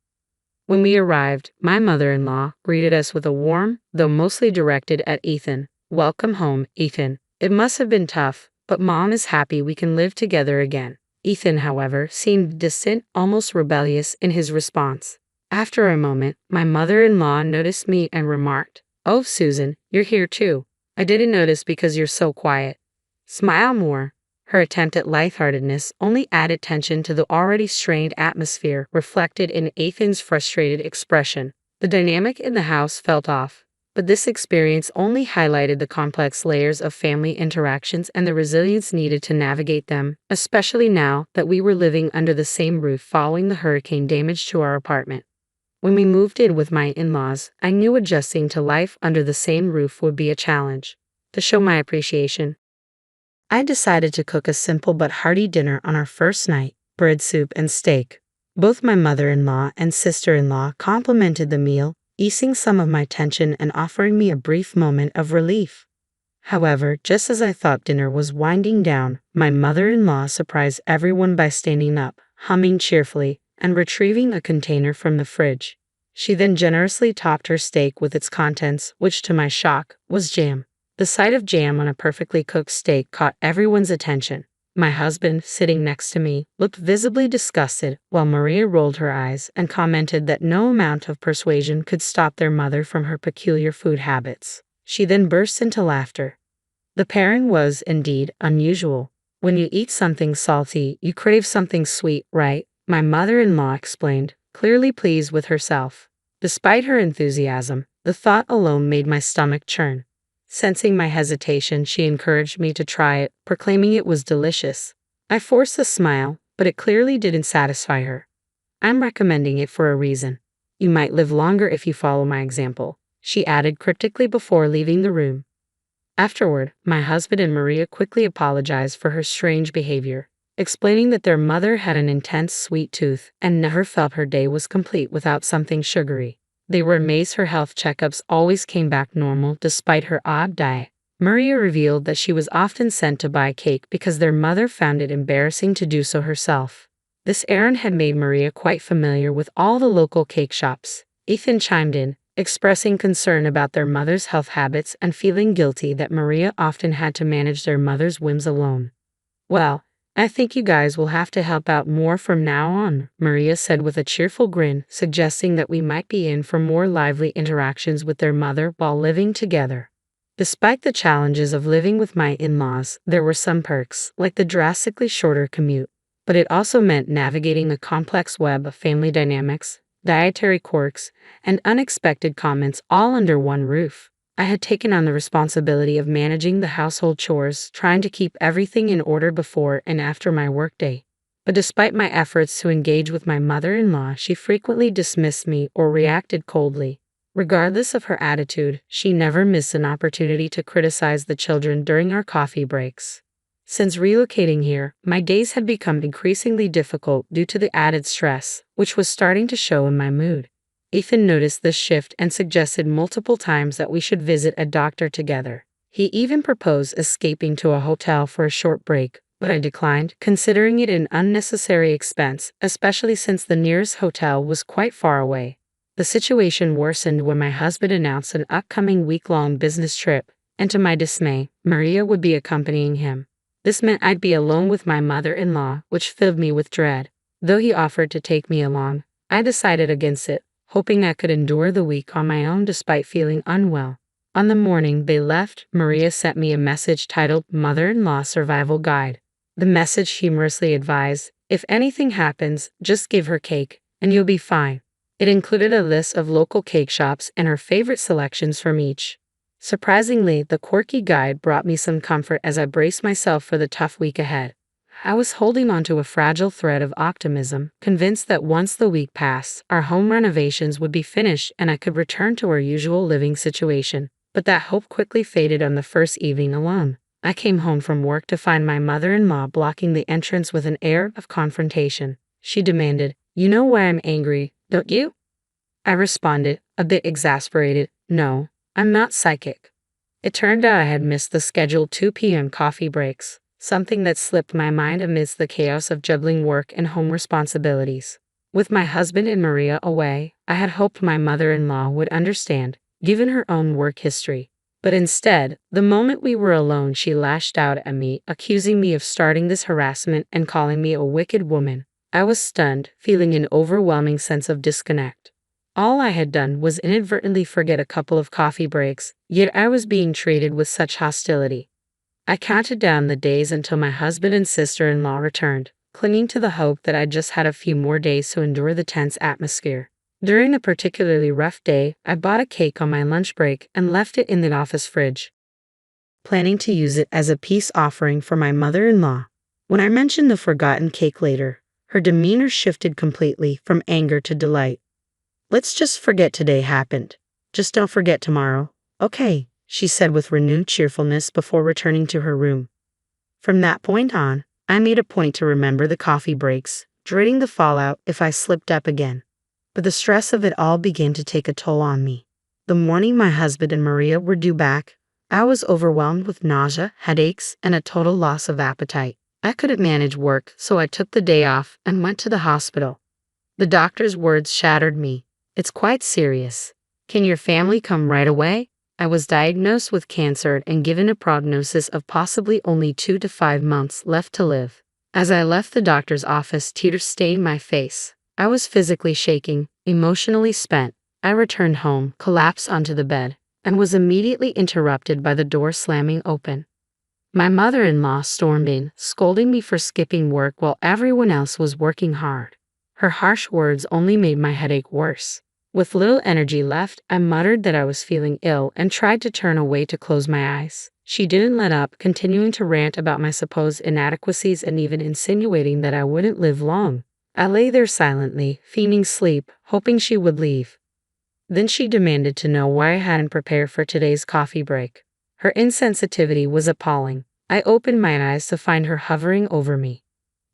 When we arrived, my mother-in-law greeted us with a warm, though mostly directed at Ethan, "Welcome home, Ethan. It must have been tough, but Mom is happy we can live together again." Ethan, however, seemed distant, almost rebellious in his response. After a moment, my mother-in-law noticed me and remarked, "Oh, Susan, you're here too. I didn't notice because you're so quiet. Smile more." Her attempt at lightheartedness only added tension to the already strained atmosphere reflected in Ethan's frustrated expression. The dynamic in the house felt off, but this experience only highlighted the complex layers of family interactions and the resilience needed to navigate them, especially now that we were living under the same roof following the hurricane damage to our apartment. When we moved in with my in-laws, I knew adjusting to life under the same roof would be a challenge. To show my appreciation, I decided to cook a simple but hearty dinner on our first night: bread soup and steak. Both my mother-in-law and sister-in-law complimented the meal, easing some of my tension and offering me a brief moment of relief. However, just as I thought dinner was winding down, my mother-in-law surprised everyone by standing up, humming cheerfully, and retrieving a container from the fridge. She then generously topped her steak with its contents, which to my shock, was jam. The sight of jam on a perfectly cooked steak caught everyone's attention. My husband, sitting next to me, looked visibly disgusted, while Maria rolled her eyes and commented that no amount of persuasion could stop their mother from her peculiar food habits. She then burst into laughter. The pairing was, indeed, unusual. When you eat something salty, you crave something sweet, right? My mother-in-law explained, clearly pleased with herself. Despite her enthusiasm, the thought alone made my stomach churn. Sensing my hesitation, she encouraged me to try it, proclaiming it was delicious. I forced a smile, but it clearly didn't satisfy her. "I'm recommending it for a reason. You might live longer if you follow my example," she added cryptically before leaving the room. Afterward, my husband and Maria quickly apologized for her strange behavior, explaining that their mother had an intense sweet tooth and never felt her day was complete without something sugary. They were amazed her health checkups always came back normal despite her odd diet. Maria revealed that she was often sent to buy cake because their mother found it embarrassing to do so herself. This errand had made Maria quite familiar with all the local cake shops. Ethan chimed in, expressing concern about their mother's health habits and feeling guilty that Maria often had to manage their mother's whims alone. "Well, I think you guys will have to help out more from now on," Maria said with a cheerful grin, suggesting that we might be in for more lively interactions with their mother while living together. Despite the challenges of living with my in-laws, there were some perks, like the drastically shorter commute, but it also meant navigating the complex web of family dynamics, dietary quirks, and unexpected comments all under one roof. I had taken on the responsibility of managing the household chores, trying to keep everything in order before and after my workday. But despite my efforts to engage with my mother-in-law, she frequently dismissed me or reacted coldly. Regardless of her attitude, she never missed an opportunity to criticize the children during our coffee breaks. Since relocating here, my days had become increasingly difficult due to the added stress, which was starting to show in my mood. Ethan noticed this shift and suggested multiple times that we should visit a doctor together. He even proposed escaping to a hotel for a short break, but I declined, considering it an unnecessary expense, especially since the nearest hotel was quite far away. The situation worsened when my husband announced an upcoming week-long business trip, and to my dismay, Maria would be accompanying him. This meant I'd be alone with my mother-in-law, which filled me with dread. Though he offered to take me along, I decided against it, hoping I could endure the week on my own despite feeling unwell. On the morning they left, Maria sent me a message titled "Mother-in-Law Survival Guide." The message humorously advised, "If anything happens, just give her cake, and you'll be fine." It included a list of local cake shops and her favorite selections from each. Surprisingly, the quirky guide brought me some comfort as I braced myself for the tough week ahead. I was holding onto a fragile thread of optimism, convinced that once the week passed, our home renovations would be finished and I could return to our usual living situation. But that hope quickly faded on the first evening alone. I came home from work to find my mother-in-law blocking the entrance with an air of confrontation. She demanded, "You know why I'm angry, don't you?" I responded, a bit exasperated, "No, I'm not psychic." It turned out I had missed the scheduled 2 p.m. coffee breaks, something that slipped my mind amidst the chaos of juggling work and home responsibilities. With my husband and Maria away, I had hoped my mother-in-law would understand, given her own work history. But instead, the moment we were alone, she lashed out at me, accusing me of starting this harassment and calling me a wicked woman. I was stunned, feeling an overwhelming sense of disconnect. All I had done was inadvertently forget a couple of coffee breaks, yet I was being treated with such hostility. I counted down the days until my husband and sister-in-law returned, clinging to the hope that I just had a few more days to endure the tense atmosphere. During a particularly rough day, I bought a cake on my lunch break and left it in the office fridge, planning to use it as a peace offering for my mother-in-law. When I mentioned the forgotten cake later, her demeanor shifted completely from anger to delight. "Let's just forget today happened. Just don't forget tomorrow, okay?" she said with renewed cheerfulness before returning to her room. From that point on, I made a point to remember the coffee breaks, dreading the fallout if I slipped up again. But the stress of it all began to take a toll on me. The morning my husband and Maria were due back, I was overwhelmed with nausea, headaches, and a total loss of appetite. I couldn't manage work, so I took the day off and went to the hospital. The doctor's words shattered me. "It's quite serious. Can your family come right away?" I was diagnosed with cancer and given a prognosis of possibly only 2 to 5 months left to live. As I left the doctor's office, tears stained my face. I was physically shaking, emotionally spent. I returned home, collapsed onto the bed, and was immediately interrupted by the door slamming open. My mother-in-law stormed in, scolding me for skipping work while everyone else was working hard. Her harsh words only made my headache worse. With little energy left, I muttered that I was feeling ill and tried to turn away to close my eyes. She didn't let up, continuing to rant about my supposed inadequacies and even insinuating that I wouldn't live long. I lay there silently, feigning sleep, hoping she would leave. Then she demanded to know why I hadn't prepared for today's coffee break. Her insensitivity was appalling. I opened my eyes to find her hovering over me.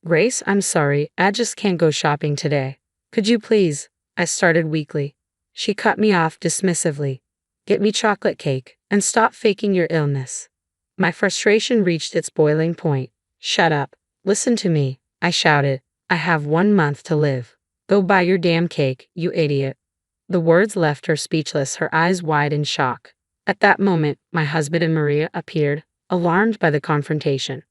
"Grace, I'm sorry, I just can't go shopping today. Could you please?" I started weakly. She cut me off dismissively. "Get me chocolate cake, and stop faking your illness." My frustration reached its boiling point. "Shut up. Listen to me," I shouted. "I have 1 month to live. Go buy your damn cake, you idiot." The words left her speechless, her eyes wide in shock. At that moment, my husband and Maria appeared, alarmed by the confrontation.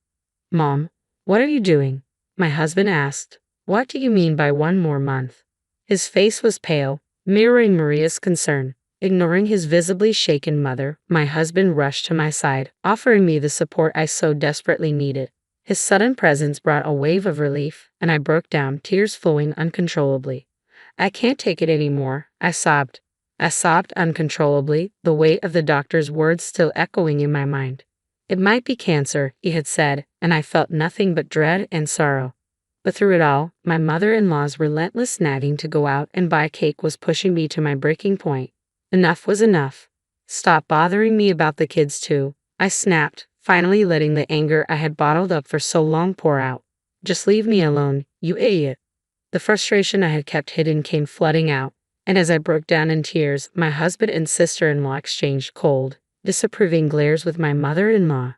"Mom, what are you doing?" my husband asked. "What do you mean by 1 more month?" His face was pale, mirroring Maria's concern. Ignoring his visibly shaken mother, my husband rushed to my side, offering me the support I so desperately needed. His sudden presence brought a wave of relief, and I broke down, tears flowing uncontrollably. "I can't take it anymore," I sobbed. I sobbed uncontrollably, the weight of the doctor's words still echoing in my mind. It might be cancer, he had said, and I felt nothing but dread and sorrow. But through it all, my mother-in-law's relentless nagging to go out and buy cake was pushing me to my breaking point. Enough was enough. "Stop bothering me about the kids too," I snapped, finally letting the anger I had bottled up for so long pour out. "Just leave me alone, you idiot." The frustration I had kept hidden came flooding out, and as I broke down in tears, my husband and sister-in-law exchanged cold, disapproving glares with my mother-in-law.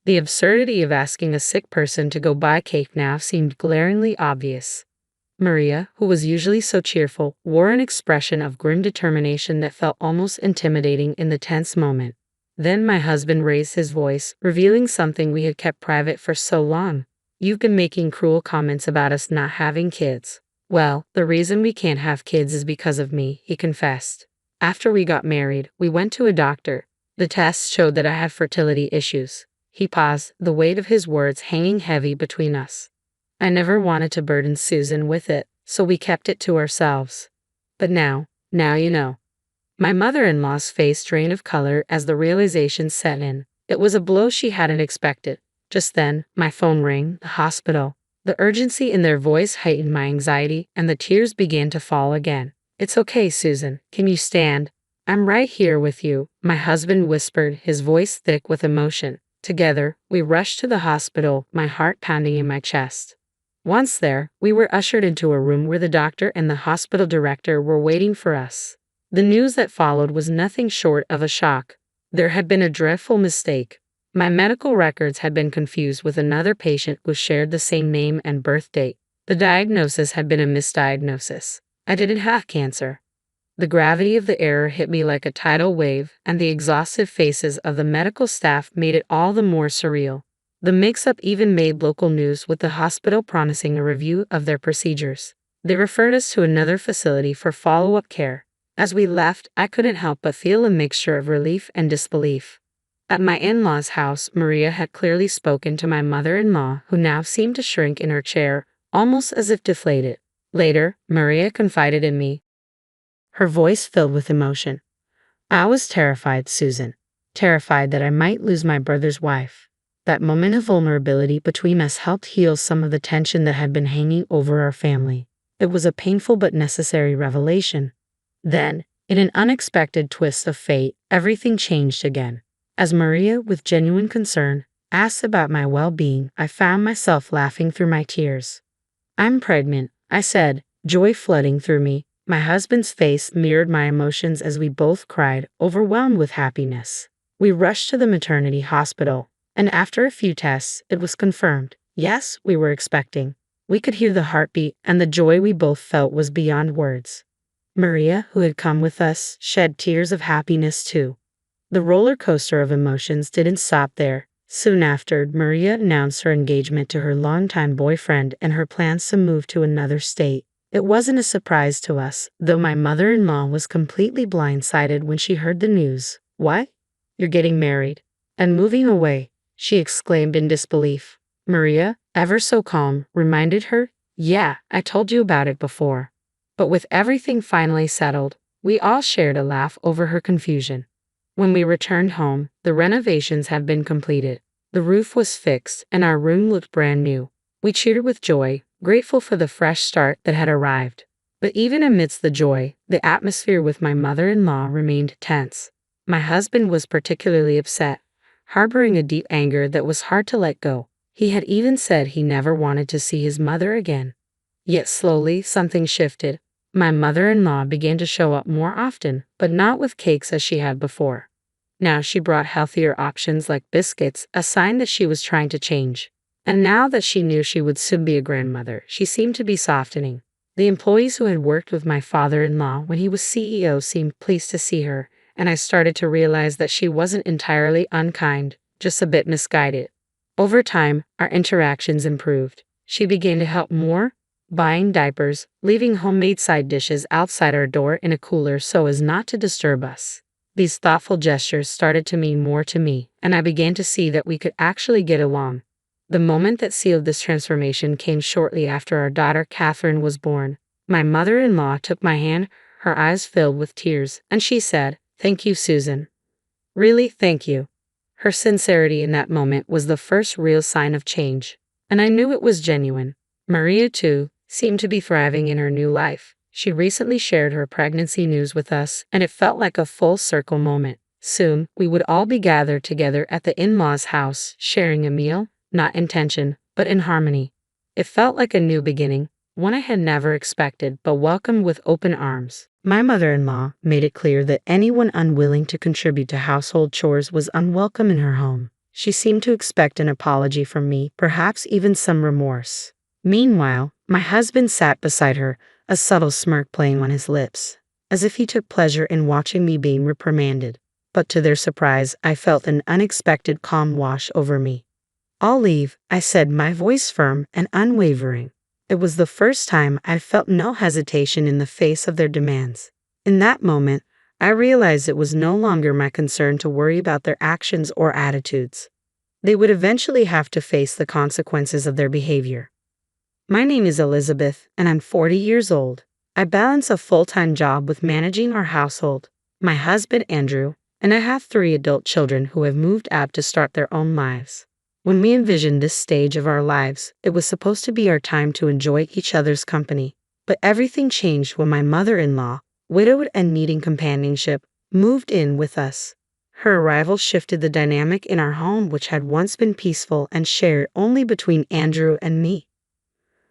The absurdity of asking a sick person to go buy cake now seemed glaringly obvious. Maria, who was usually so cheerful, wore an expression of grim determination that felt almost intimidating in the tense moment. Then my husband raised his voice, revealing something we had kept private for so long. "You've been making cruel comments about us not having kids." "Well, the reason we can't have kids is because of me," he confessed. "After we got married, we went to a doctor. The tests showed that I have fertility issues." He paused, the weight of his words hanging heavy between us. "I never wanted to burden Susan with it, so we kept it to ourselves. But now you know." My mother-in-law's face drained of color as the realization set in. It was a blow she hadn't expected, Just then, my phone rang, the hospital. The urgency in their voice heightened my anxiety, and the tears began to fall again. "It's okay, Susan. Can you stand?" "I'm right here with you," my husband whispered, his voice thick with emotion. Together, we rushed to the hospital, my heart pounding in my chest. Once there, we were ushered into a room where the doctor and the hospital director were waiting for us. The news that followed was nothing short of a shock. There had been a dreadful mistake. My medical records had been confused with another patient who shared the same name and birth date. The diagnosis had been a misdiagnosis. I didn't have cancer. The gravity of the error hit me like a tidal wave, and the exhaustive faces of the medical staff made it all the more surreal. The mix-up even made local news, with the hospital promising a review of their procedures. They referred us to another facility for follow-up care. As we left, I couldn't help but feel a mixture of relief and disbelief. At my in-laws' house, Maria had clearly spoken to my mother-in-law, who now seemed to shrink in her chair, almost as if deflated. Later, Maria confided in me, her voice filled with emotion. "I was terrified, Susan. Terrified that I might lose my brother's wife." That moment of vulnerability between us helped heal some of the tension that had been hanging over our family. It was a painful but necessary revelation. Then, in an unexpected twist of fate, everything changed again. As Maria, with genuine concern, asked about my well-being, I found myself laughing through my tears. "I'm pregnant," I said, joy flooding through me. My husband's face mirrored my emotions as we both cried, overwhelmed with happiness. We rushed to the maternity hospital, and after a few tests, it was confirmed. Yes, we were expecting. We could hear the heartbeat, and the joy we both felt was beyond words. Maria, who had come with us, shed tears of happiness too. The roller coaster of emotions didn't stop there. Soon after, Maria announced her engagement to her longtime boyfriend and her plans to move to another state. It wasn't a surprise to us, though my mother-in-law was completely blindsided when she heard the news. "What? You're getting married and moving away?" she exclaimed in disbelief. Maria, ever so calm, reminded her, "Yeah, I told you about it before." But with everything finally settled, we all shared a laugh over her confusion. When we returned home, the renovations had been completed. The roof was fixed, and our room looked brand new. We cheered with joy, grateful for the fresh start that had arrived. But even amidst the joy, the atmosphere with my mother-in-law remained tense. My husband was particularly upset, harboring a deep anger that was hard to let go. He had even said he never wanted to see his mother again. Yet slowly, something shifted. My mother-in-law began to show up more often, but not with cakes as she had before. Now she brought healthier options like biscuits, a sign that she was trying to change. And now that she knew she would soon be a grandmother, she seemed to be softening. The employees who had worked with my father-in-law when he was CEO seemed pleased to see her, and I started to realize that she wasn't entirely unkind, just a bit misguided. Over time, our interactions improved. She began to help more, buying diapers, leaving homemade side dishes outside our door in a cooler so as not to disturb us. These thoughtful gestures started to mean more to me, and I began to see that we could actually get along. The moment that sealed this transformation came shortly after our daughter Catherine was born. My mother-in-law took my hand, her eyes filled with tears, and she said, "Thank you, Susan. Really, thank you." Her sincerity in that moment was the first real sign of change, and I knew it was genuine. Maria, too, seemed to be thriving in her new life. She recently shared her pregnancy news with us, and it felt like a full circle moment. Soon, we would all be gathered together at the in-laws' house, sharing a meal, not in tension, but in harmony. It felt like a new beginning, one I had never expected, but welcomed with open arms. My mother-in-law made it clear that anyone unwilling to contribute to household chores was unwelcome in her home. She seemed to expect an apology from me, perhaps even some remorse. Meanwhile, my husband sat beside her, a subtle smirk playing on his lips, as if he took pleasure in watching me being reprimanded. But to their surprise, I felt an unexpected calm wash over me. "I'll leave," I said, my voice firm and unwavering. It was the first time I felt no hesitation in the face of their demands. In that moment, I realized it was no longer my concern to worry about their actions or attitudes. They would eventually have to face the consequences of their behavior. My name is Elizabeth, and I'm 40 years old. I balance a full-time job with managing our household, my husband Andrew, and I have 3 adult children who have moved out to start their own lives. When we envisioned this stage of our lives, it was supposed to be our time to enjoy each other's company. But everything changed when my mother-in-law, widowed and needing companionship, moved in with us. Her arrival shifted the dynamic in our home, which had once been peaceful and shared only between Andrew and me.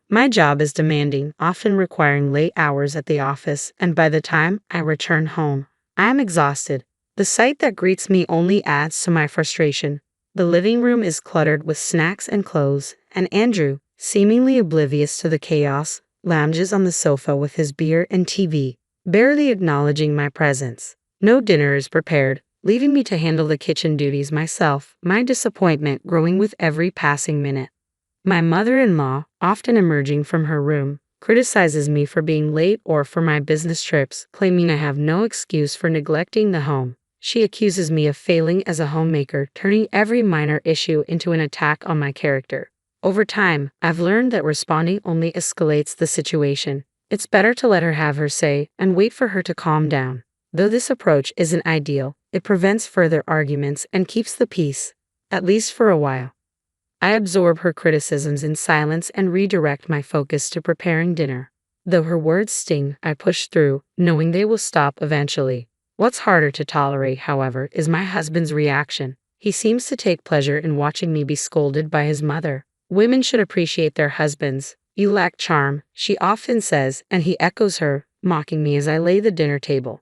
My job is demanding, often requiring late hours at the office, and by the time I return home, I am exhausted. The sight that greets me only adds to my frustration. The living room is cluttered with snacks and clothes, and Andrew, seemingly oblivious to the chaos, lounges on the sofa with his beer and TV, barely acknowledging my presence. No dinner is prepared, leaving me to handle the kitchen duties myself, my disappointment growing with every passing minute. My mother-in-law, often emerging from her room, criticizes me for being late or for my business trips, claiming I have no excuse for neglecting the home. She accuses me of failing as a homemaker, turning every minor issue into an attack on my character. Over time, I've learned that responding only escalates the situation. It's better to let her have her say and wait for her to calm down. Though this approach isn't ideal, it prevents further arguments and keeps the peace, at least for a while. I absorb her criticisms in silence and redirect my focus to preparing dinner. Though her words sting, I push through, knowing they will stop eventually. What's harder to tolerate, however, is my husband's reaction. He seems to take pleasure in watching me be scolded by his mother. Women should appreciate their husbands. You lack charm, she often says, and he echoes her, mocking me as I lay the dinner table.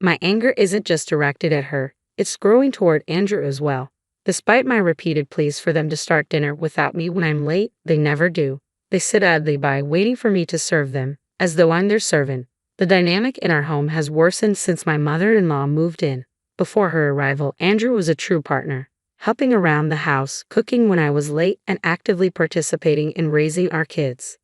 My anger isn't just directed at her, it's growing toward Andrew as well. Despite my repeated pleas for them to start dinner without me when I'm late, they never do. They sit idly by, waiting for me to serve them, as though I'm their servant. The dynamic in our home has worsened since my mother-in-law moved in. Before her arrival, Andrew was a true partner, helping around the house, cooking when I was late, and actively participating in raising our kids.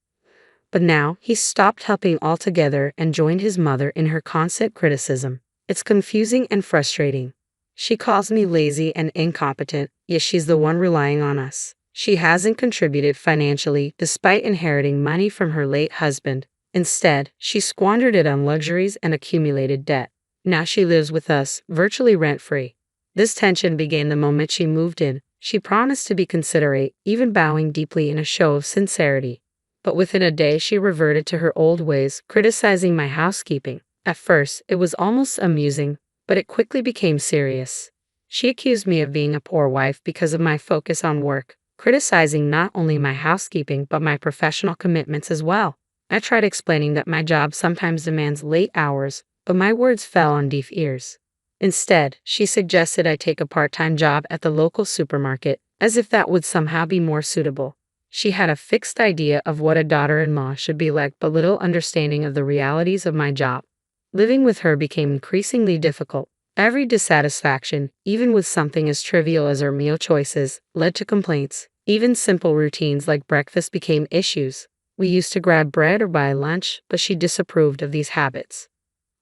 But now, he's stopped helping altogether and joined his mother in her constant criticism. It's confusing and frustrating. She calls me lazy and incompetent, yet she's the one relying on us. She hasn't contributed financially despite inheriting money from her late husband. Instead, she squandered it on luxuries and accumulated debt. Now she lives with us, virtually rent-free. This tension began the moment she moved in. She promised to be considerate, even bowing deeply in a show of sincerity. But within a day she reverted to her old ways, criticizing my housekeeping. At first, it was almost amusing, but it quickly became serious. She accused me of being a poor wife because of my focus on work, criticizing not only my housekeeping but my professional commitments as well. I tried explaining that my job sometimes demands late hours, but my words fell on deaf ears. Instead, she suggested I take a part-time job at the local supermarket, as if that would somehow be more suitable. She had a fixed idea of what a daughter-in-law should be like, but little understanding of the realities of my job. Living with her became increasingly difficult. Every dissatisfaction, even with something as trivial as our meal choices, led to complaints. Even simple routines like breakfast became issues. We used to grab bread or buy lunch, but she disapproved of these habits.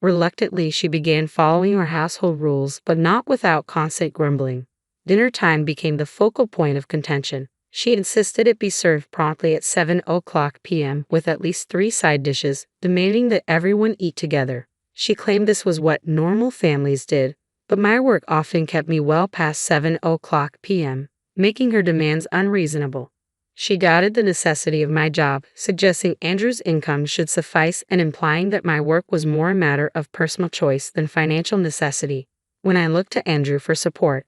Reluctantly, she began following our household rules, but not without constant grumbling. Dinner time became the focal point of contention. She insisted it be served promptly at 7:00 p.m. with at least 3 side dishes, demanding that everyone eat together. She claimed this was what normal families did, but my work often kept me well past 7:00 p.m., making her demands unreasonable. She doubted the necessity of my job, suggesting Andrew's income should suffice and implying that my work was more a matter of personal choice than financial necessity. When I looked to Andrew for support,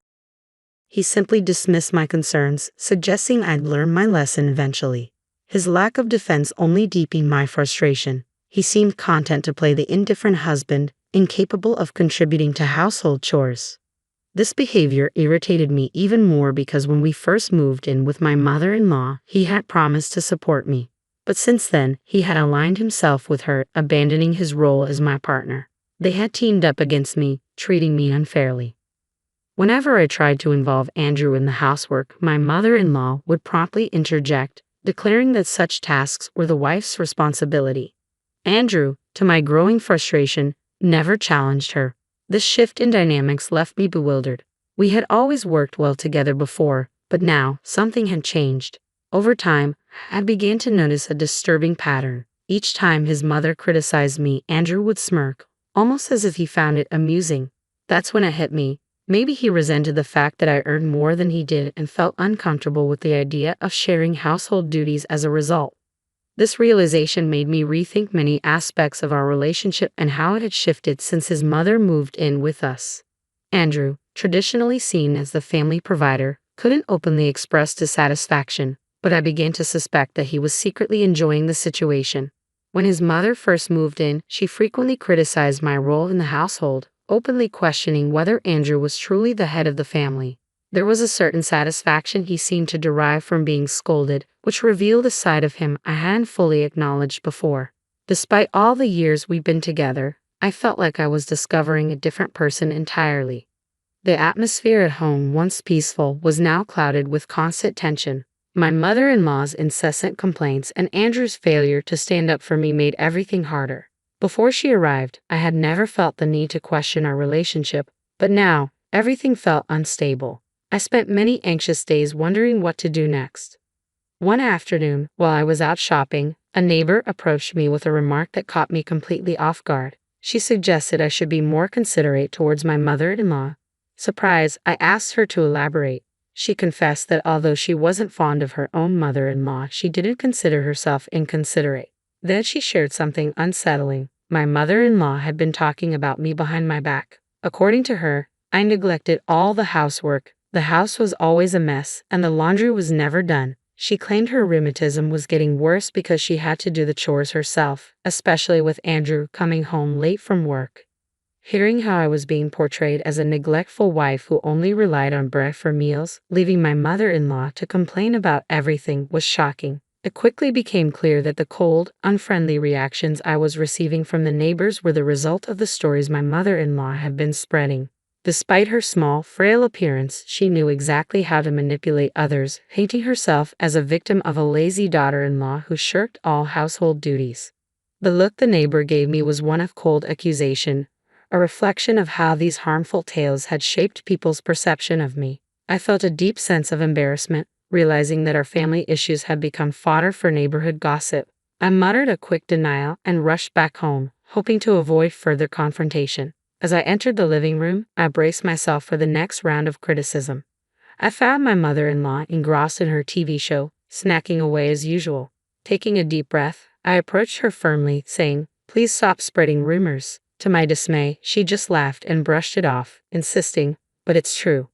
he simply dismissed my concerns, suggesting I'd learn my lesson eventually. His lack of defense only deepened my frustration. He seemed content to play the indifferent husband, incapable of contributing to household chores. This behavior irritated me even more because when we first moved in with my mother-in-law, he had promised to support me. But since then, he had aligned himself with her, abandoning his role as my partner. They had teamed up against me, treating me unfairly. Whenever I tried to involve Andrew in the housework, my mother-in-law would promptly interject, declaring that such tasks were the wife's responsibility. Andrew, to my growing frustration, never challenged her. This shift in dynamics left me bewildered. We had always worked well together before, but now something had changed. Over time, I began to notice a disturbing pattern. Each time his mother criticized me, Andrew would smirk, almost as if he found it amusing. That's when it hit me. Maybe he resented the fact that I earned more than he did and felt uncomfortable with the idea of sharing household duties as a result. This realization made me rethink many aspects of our relationship and how it had shifted since his mother moved in with us. Andrew, traditionally seen as the family provider, couldn't openly express dissatisfaction, but I began to suspect that he was secretly enjoying the situation. When his mother first moved in, she frequently criticized my role in the household, openly questioning whether Andrew was truly the head of the family. There was a certain satisfaction he seemed to derive from being scolded, which revealed a side of him I hadn't fully acknowledged before. Despite all the years we'd been together, I felt like I was discovering a different person entirely. The atmosphere at home, once peaceful, was now clouded with constant tension. My mother-in-law's incessant complaints and Andrew's failure to stand up for me made everything harder. Before she arrived, I had never felt the need to question our relationship, but now, everything felt unstable. I spent many anxious days wondering what to do next. One afternoon, while I was out shopping, a neighbor approached me with a remark that caught me completely off guard. She suggested I should be more considerate towards my mother-in-law. Surprised, I asked her to elaborate. She confessed that although she wasn't fond of her own mother-in-law, she didn't consider herself inconsiderate. Then she shared something unsettling. My mother-in-law had been talking about me behind my back. According to her, I neglected all the housework. The house was always a mess, and the laundry was never done. She claimed her rheumatism was getting worse because she had to do the chores herself, especially with Andrew coming home late from work. Hearing how I was being portrayed as a neglectful wife who only relied on bread for meals, leaving my mother-in-law to complain about everything, was shocking. It quickly became clear that the cold, unfriendly reactions I was receiving from the neighbors were the result of the stories my mother-in-law had been spreading. Despite her small, frail appearance, she knew exactly how to manipulate others, painting herself as a victim of a lazy daughter-in-law who shirked all household duties. The look the neighbor gave me was one of cold accusation, a reflection of how these harmful tales had shaped people's perception of me. I felt a deep sense of embarrassment, realizing that our family issues had become fodder for neighborhood gossip. I muttered a quick denial and rushed back home, hoping to avoid further confrontation. As I entered the living room, I braced myself for the next round of criticism. I found my mother-in-law engrossed in her TV show, snacking away as usual. Taking a deep breath, I approached her firmly, saying, "Please stop spreading rumors." To my dismay, she just laughed and brushed it off, insisting, "But it's true."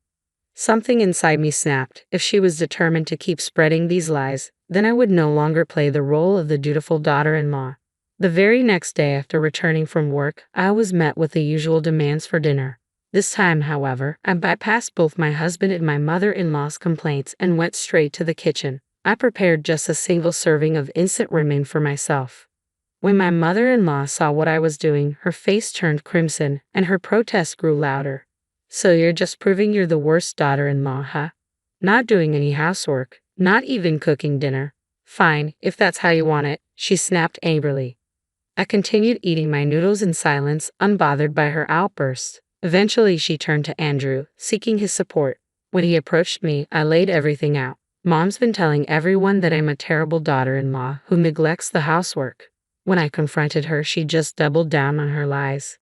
Something inside me snapped. If she was determined to keep spreading these lies, then I would no longer play the role of the dutiful daughter-in-law. The very next day after returning from work, I was met with the usual demands for dinner. This time, however, I bypassed both my husband and my mother-in-law's complaints and went straight to the kitchen. I prepared just a single serving of instant ramen for myself. When my mother-in-law saw what I was doing, her face turned crimson, and her protest grew louder. "So you're just proving you're the worst daughter-in-law, huh? Not doing any housework, not even cooking dinner. Fine, if that's how you want it," she snapped angrily. I continued eating my noodles in silence, unbothered by her outburst. Eventually, she turned to Andrew, seeking his support. When he approached me, I laid everything out. "Mom's been telling everyone that I'm a terrible daughter-in-law who neglects the housework." When I confronted her, she just doubled down on her lies.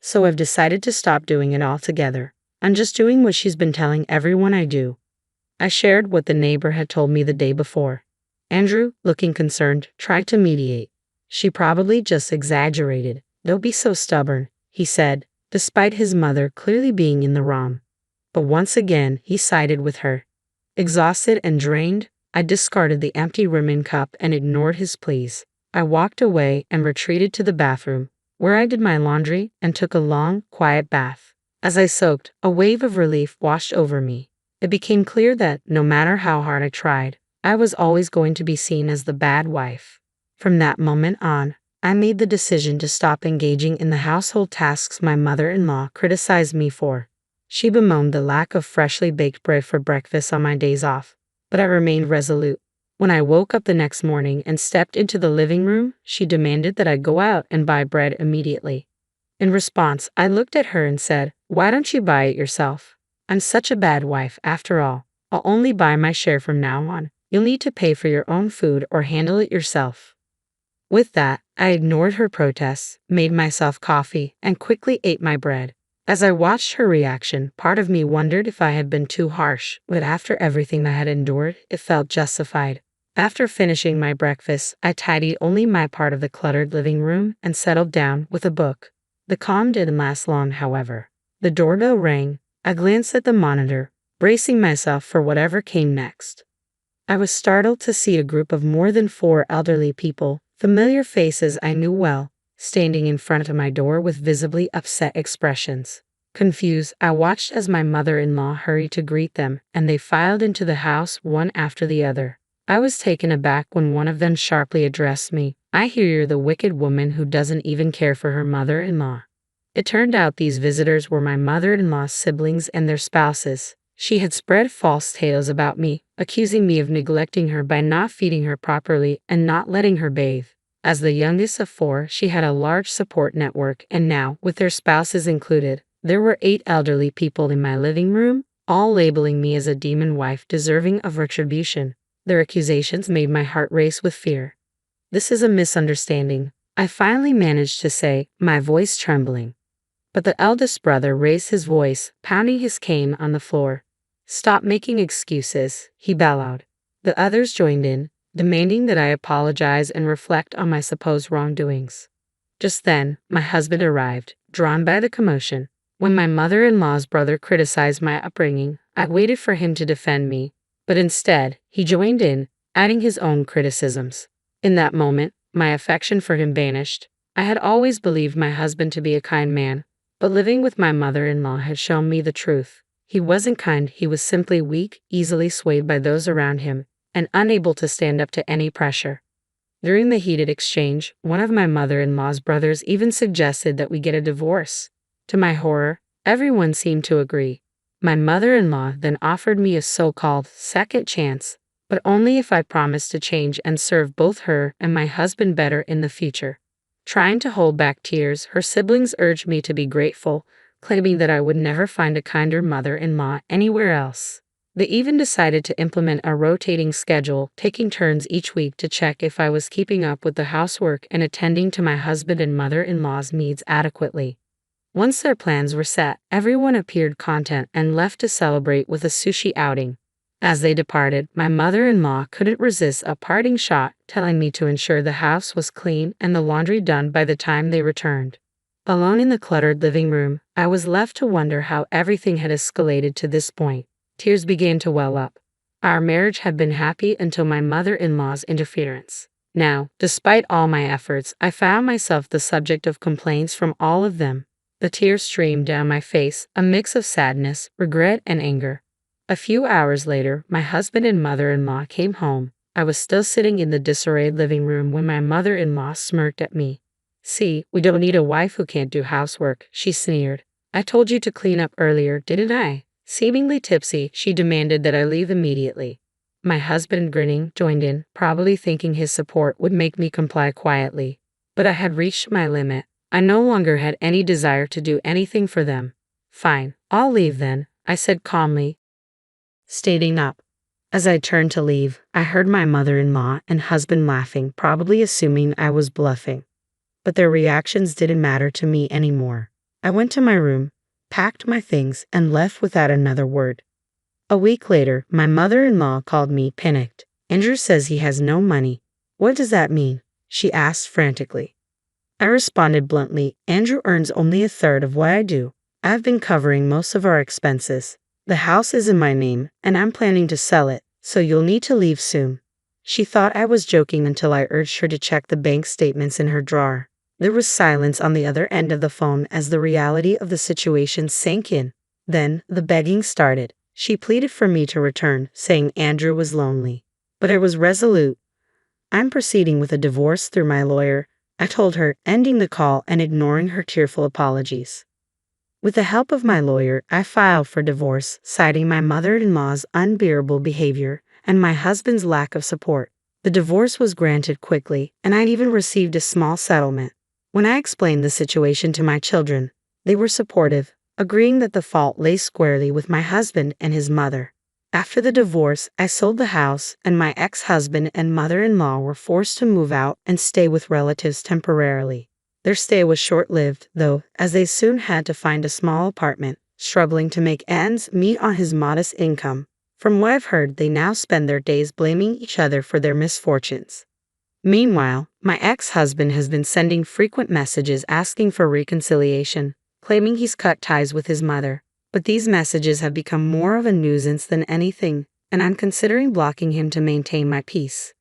"So I've decided to stop doing it altogether. I'm just doing what she's been telling everyone I do." I shared what the neighbor had told me the day before. Andrew, looking concerned, tried to mediate. "She probably just exaggerated. Don't be so stubborn," he said, despite his mother clearly being in the wrong. But once again, he sided with her. Exhausted and drained, I discarded the empty ramen cup and ignored his pleas. I walked away and retreated to the bathroom, where I did my laundry and took a long, quiet bath. As I soaked, a wave of relief washed over me. It became clear that, no matter how hard I tried, I was always going to be seen as the bad wife. From that moment on, I made the decision to stop engaging in the household tasks my mother-in-law criticized me for. She bemoaned the lack of freshly baked bread for breakfast on my days off, but I remained resolute. When I woke up the next morning and stepped into the living room, she demanded that I go out and buy bread immediately. In response, I looked at her and said, "Why don't you buy it yourself? I'm such a bad wife, after all. I'll only buy my share from now on. You'll need to pay for your own food or handle it yourself." With that, I ignored her protests, made myself coffee, and quickly ate my bread. As I watched her reaction, part of me wondered if I had been too harsh, but after everything I had endured, it felt justified. After finishing my breakfast, I tidied only my part of the cluttered living room and settled down with a book. The calm didn't last long, however. The doorbell rang. I glanced at the monitor, bracing myself for whatever came next. I was startled to see a group of more than 4 elderly people, familiar faces I knew well, standing in front of my door with visibly upset expressions. Confused, I watched as my mother-in-law hurried to greet them, and they filed into the house one after the other. I was taken aback when one of them sharply addressed me. "I hear you're the wicked woman who doesn't even care for her mother-in-law." It turned out these visitors were my mother-in-law's siblings and their spouses. She had spread false tales about me, accusing me of neglecting her by not feeding her properly and not letting her bathe. As the youngest of 4, she had a large support network, and now, with their spouses included, there were 8 elderly people in my living room, all labeling me as a demon wife deserving of retribution. Their accusations made my heart race with fear. "This is a misunderstanding," I finally managed to say, my voice trembling. But the eldest brother raised his voice, pounding his cane on the floor. "Stop making excuses," he bellowed. The others joined in, demanding that I apologize and reflect on my supposed wrongdoings. Just then, my husband arrived, drawn by the commotion. When my mother-in-law's brother criticized my upbringing, I waited for him to defend me, but instead, he joined in, adding his own criticisms. In that moment, my affection for him vanished. I had always believed my husband to be a kind man, but living with my mother-in-law had shown me the truth. He wasn't kind, he was simply weak, easily swayed by those around him, and unable to stand up to any pressure. During the heated exchange, one of my mother-in-law's brothers even suggested that we get a divorce. To my horror, everyone seemed to agree. My mother-in-law then offered me a so-called second chance, but only if I promised to change and serve both her and my husband better in the future. Trying to hold back tears, her siblings urged me to be grateful, claiming that I would never find a kinder mother-in-law anywhere else. They even decided to implement a rotating schedule, taking turns each week to check if I was keeping up with the housework and attending to my husband and mother-in-law's needs adequately. Once their plans were set, everyone appeared content and left to celebrate with a sushi outing. As they departed, my mother-in-law couldn't resist a parting shot, telling me to ensure the house was clean and the laundry done by the time they returned. Alone in the cluttered living room, I was left to wonder how everything had escalated to this point. Tears began to well up. Our marriage had been happy until my mother-in-law's interference. Now, despite all my efforts, I found myself the subject of complaints from all of them. The tears streamed down my face, a mix of sadness, regret, and anger. A few hours later, my husband and mother-in-law came home. I was still sitting in the disarrayed living room when my mother-in-law smirked at me. "See, we don't need a wife who can't do housework," she sneered. "I told you to clean up earlier, didn't I?" Seemingly tipsy, she demanded that I leave immediately. My husband, grinning, joined in, probably thinking his support would make me comply quietly. But I had reached my limit. I no longer had any desire to do anything for them. "Fine, I'll leave then," I said calmly, standing up. As I turned to leave, I heard my mother-in-law and husband laughing, probably assuming I was bluffing. But their reactions didn't matter to me anymore. I went to my room, packed my things, and left without another word. A week later, my mother-in-law called me, panicked. "Andrew says he has no money." "What does that mean?" she asked frantically. I responded bluntly, "Andrew earns only a third of what I do. I've been covering most of our expenses. The house is in my name, and I'm planning to sell it, so you'll need to leave soon." She thought I was joking until I urged her to check the bank statements in her drawer. There was silence on the other end of the phone as the reality of the situation sank in. Then, the begging started. She pleaded for me to return, saying Andrew was lonely. But I was resolute. "I'm proceeding with a divorce through my lawyer," I told her, ending the call and ignoring her tearful apologies. With the help of my lawyer, I filed for divorce, citing my mother-in-law's unbearable behavior and my husband's lack of support. The divorce was granted quickly, and I even received a small settlement. When I explained the situation to my children, they were supportive, agreeing that the fault lay squarely with my husband and his mother. After the divorce, I sold the house, and my ex-husband and mother-in-law were forced to move out and stay with relatives temporarily. Their stay was short-lived, though, as they soon had to find a small apartment, struggling to make ends meet on his modest income. From what I've heard, they now spend their days blaming each other for their misfortunes. Meanwhile, my ex-husband has been sending frequent messages asking for reconciliation, claiming he's cut ties with his mother. But these messages have become more of a nuisance than anything, and I'm considering blocking him to maintain my peace.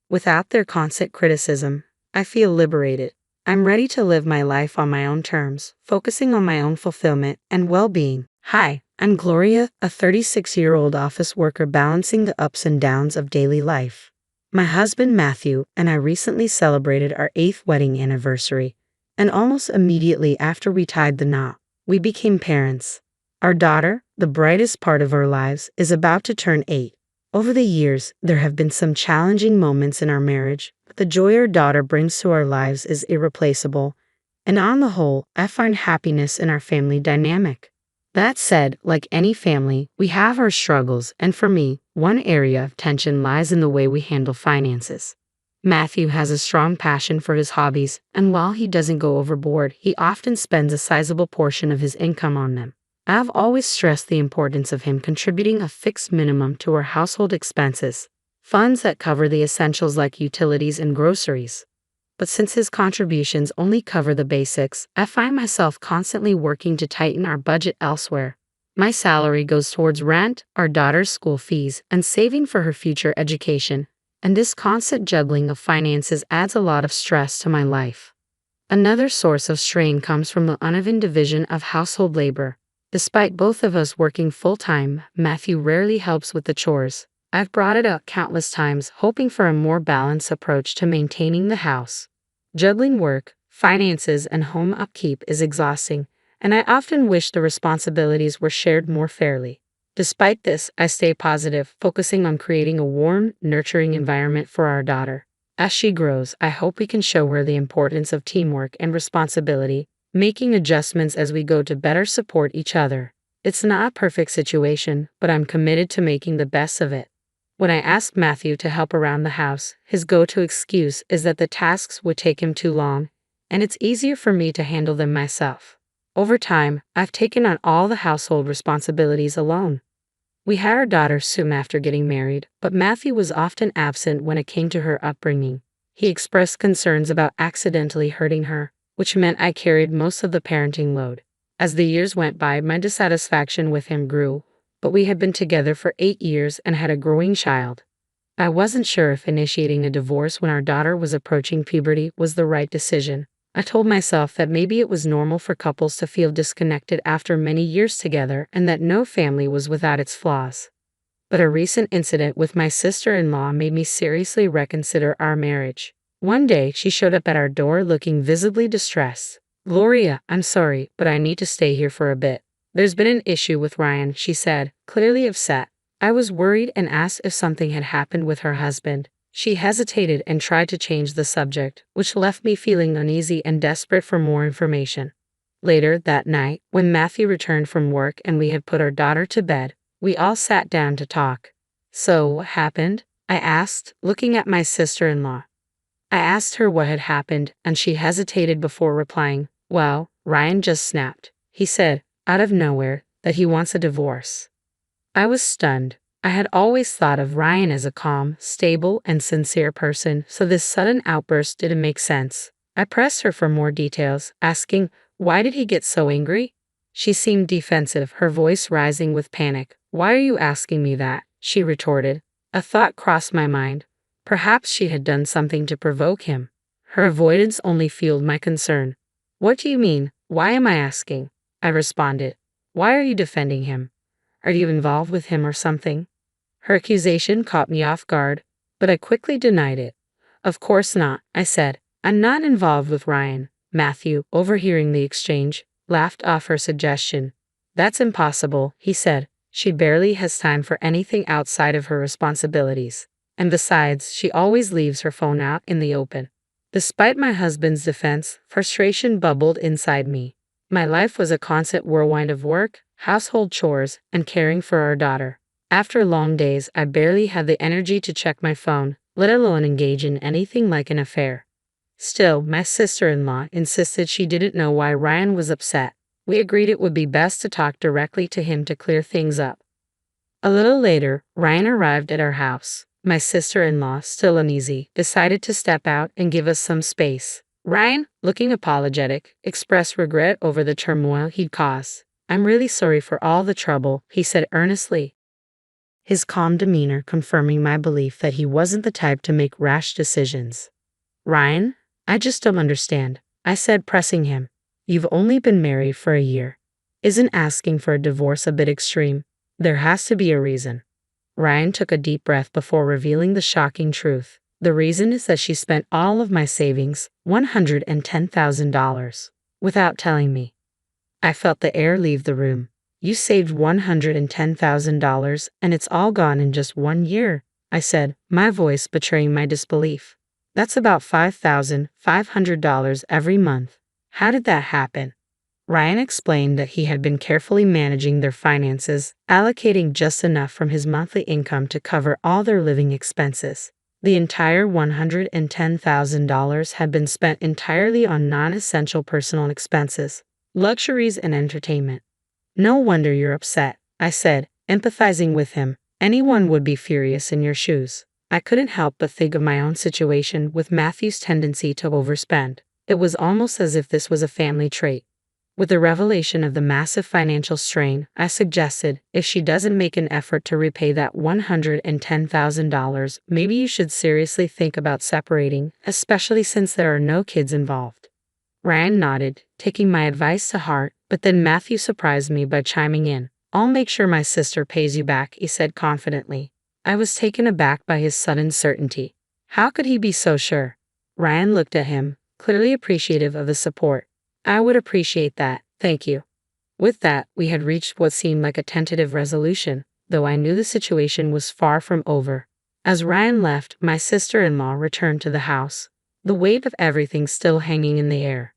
Without their constant criticism, I feel liberated. I'm ready to live my life on my own terms, focusing on my own fulfillment and well-being. Hi, I'm Gloria, a 36-year-old office worker balancing the ups and downs of daily life. My husband Matthew and I recently celebrated our 8th wedding anniversary, and almost immediately after we tied the knot, we became parents. Our daughter, the brightest part of our lives, is about to turn 8. Over the years, there have been some challenging moments in our marriage, but the joy our daughter brings to our lives is irreplaceable, and on the whole, I find happiness in our family dynamic. That said, like any family, we have our struggles, and for me, one area of tension lies in the way we handle finances. Matthew has a strong passion for his hobbies, and while he doesn't go overboard, he often spends a sizable portion of his income on them. I've always stressed the importance of him contributing a fixed minimum to our household expenses, funds that cover the essentials like utilities and groceries. But since his contributions only cover the basics, I find myself constantly working to tighten our budget elsewhere. My salary goes towards rent, our daughter's school fees, and saving for her future education, and this constant juggling of finances adds a lot of stress to my life. Another source of strain comes from the uneven division of household labor. Despite both of us working full-time, Matthew rarely helps with the chores. I've brought it up countless times, hoping for a more balanced approach to maintaining the house. Juggling work, finances, and home upkeep is exhausting, and I often wish the responsibilities were shared more fairly. Despite this, I stay positive, focusing on creating a warm, nurturing environment for our daughter. As she grows, I hope we can show her the importance of teamwork and responsibility, making adjustments as we go to better support each other. It's not a perfect situation, but I'm committed to making the best of it. When I ask Matthew to help around the house, his go-to excuse is that the tasks would take him too long, and it's easier for me to handle them myself. Over time, I've taken on all the household responsibilities alone. We had our daughter soon after getting married, but Matthew was often absent when it came to her upbringing. He expressed concerns about accidentally hurting her, which meant I carried most of the parenting load. As the years went by, my dissatisfaction with him grew, but we had been together for 8 years and had a growing child. I wasn't sure if initiating a divorce when our daughter was approaching puberty was the right decision. I told myself that maybe it was normal for couples to feel disconnected after many years together and that no family was without its flaws. But a recent incident with my sister-in-law made me seriously reconsider our marriage. One day, she showed up at our door looking visibly distressed. "Gloria, I'm sorry, but I need to stay here for a bit. There's been an issue with Ryan," she said, clearly upset. I was worried and asked if something had happened with her husband. She hesitated and tried to change the subject, which left me feeling uneasy and desperate for more information. Later that night, when Matthew returned from work and we had put our daughter to bed, we all sat down to talk. "So, what happened?" I asked, looking at my sister-in-law. I asked her what had happened, and she hesitated before replying. "Well, Ryan just snapped. He said, out of nowhere, that he wants a divorce." I was stunned. I had always thought of Ryan as a calm, stable, and sincere person, so this sudden outburst didn't make sense. I pressed her for more details, asking, "Why did he get so angry?" She seemed defensive, her voice rising with panic. "Why are you asking me that?" she retorted. A thought crossed my mind. Perhaps she had done something to provoke him. Her avoidance only fueled my concern. "What do you mean? Why am I asking?" I responded. "Why are you defending him? Are you involved with him or something?" Her accusation caught me off guard, but I quickly denied it. "Of course not," I said. "I'm not involved with Ryan." Matthew, overhearing the exchange, laughed off her suggestion. "That's impossible," he said. "She barely has time for anything outside of her responsibilities. And besides, she always leaves her phone out in the open." Despite my husband's defense, frustration bubbled inside me. My life was a constant whirlwind of work, household chores, and caring for our daughter. After long days, I barely had the energy to check my phone, let alone engage in anything like an affair. Still, my sister-in-law insisted she didn't know why Ryan was upset. We agreed it would be best to talk directly to him to clear things up. A little later, Ryan arrived at our house. My sister-in-law, still uneasy, decided to step out and give us some space. Ryan, looking apologetic, expressed regret over the turmoil he'd caused. "I'm really sorry for all the trouble," he said earnestly, his calm demeanor confirming my belief that he wasn't the type to make rash decisions. "Ryan, I just don't understand," I said, pressing him. "You've only been married for a year. Isn't asking for a divorce a bit extreme? There has to be a reason." Ryan took a deep breath before revealing the shocking truth. "The reason is that she spent all of my savings, $110,000, without telling me." I felt the air leave the room. "You saved $110,000 and it's all gone in just 1 year," I said, my voice betraying my disbelief. "That's about $5,500 every month. How did that happen?" Ryan explained that he had been carefully managing their finances, allocating just enough from his monthly income to cover all their living expenses. The entire $110,000 had been spent entirely on non-essential personal expenses, luxuries, and entertainment. "No wonder you're upset," I said, empathizing with him. "Anyone would be furious in your shoes." I couldn't help but think of my own situation with Matthew's tendency to overspend. It was almost as if this was a family trait. With the revelation of the massive financial strain, I suggested, "If she doesn't make an effort to repay that $110,000, maybe you should seriously think about separating, especially since there are no kids involved." Ryan nodded, taking my advice to heart, but then Matthew surprised me by chiming in. "I'll make sure my sister pays you back," he said confidently. I was taken aback by his sudden certainty. How could he be so sure? Ryan looked at him, clearly appreciative of the support. "I would appreciate that, thank you." With that, we had reached what seemed like a tentative resolution, though I knew the situation was far from over. As Ryan left, my sister-in-law returned to the house, the weight of everything still hanging in the air.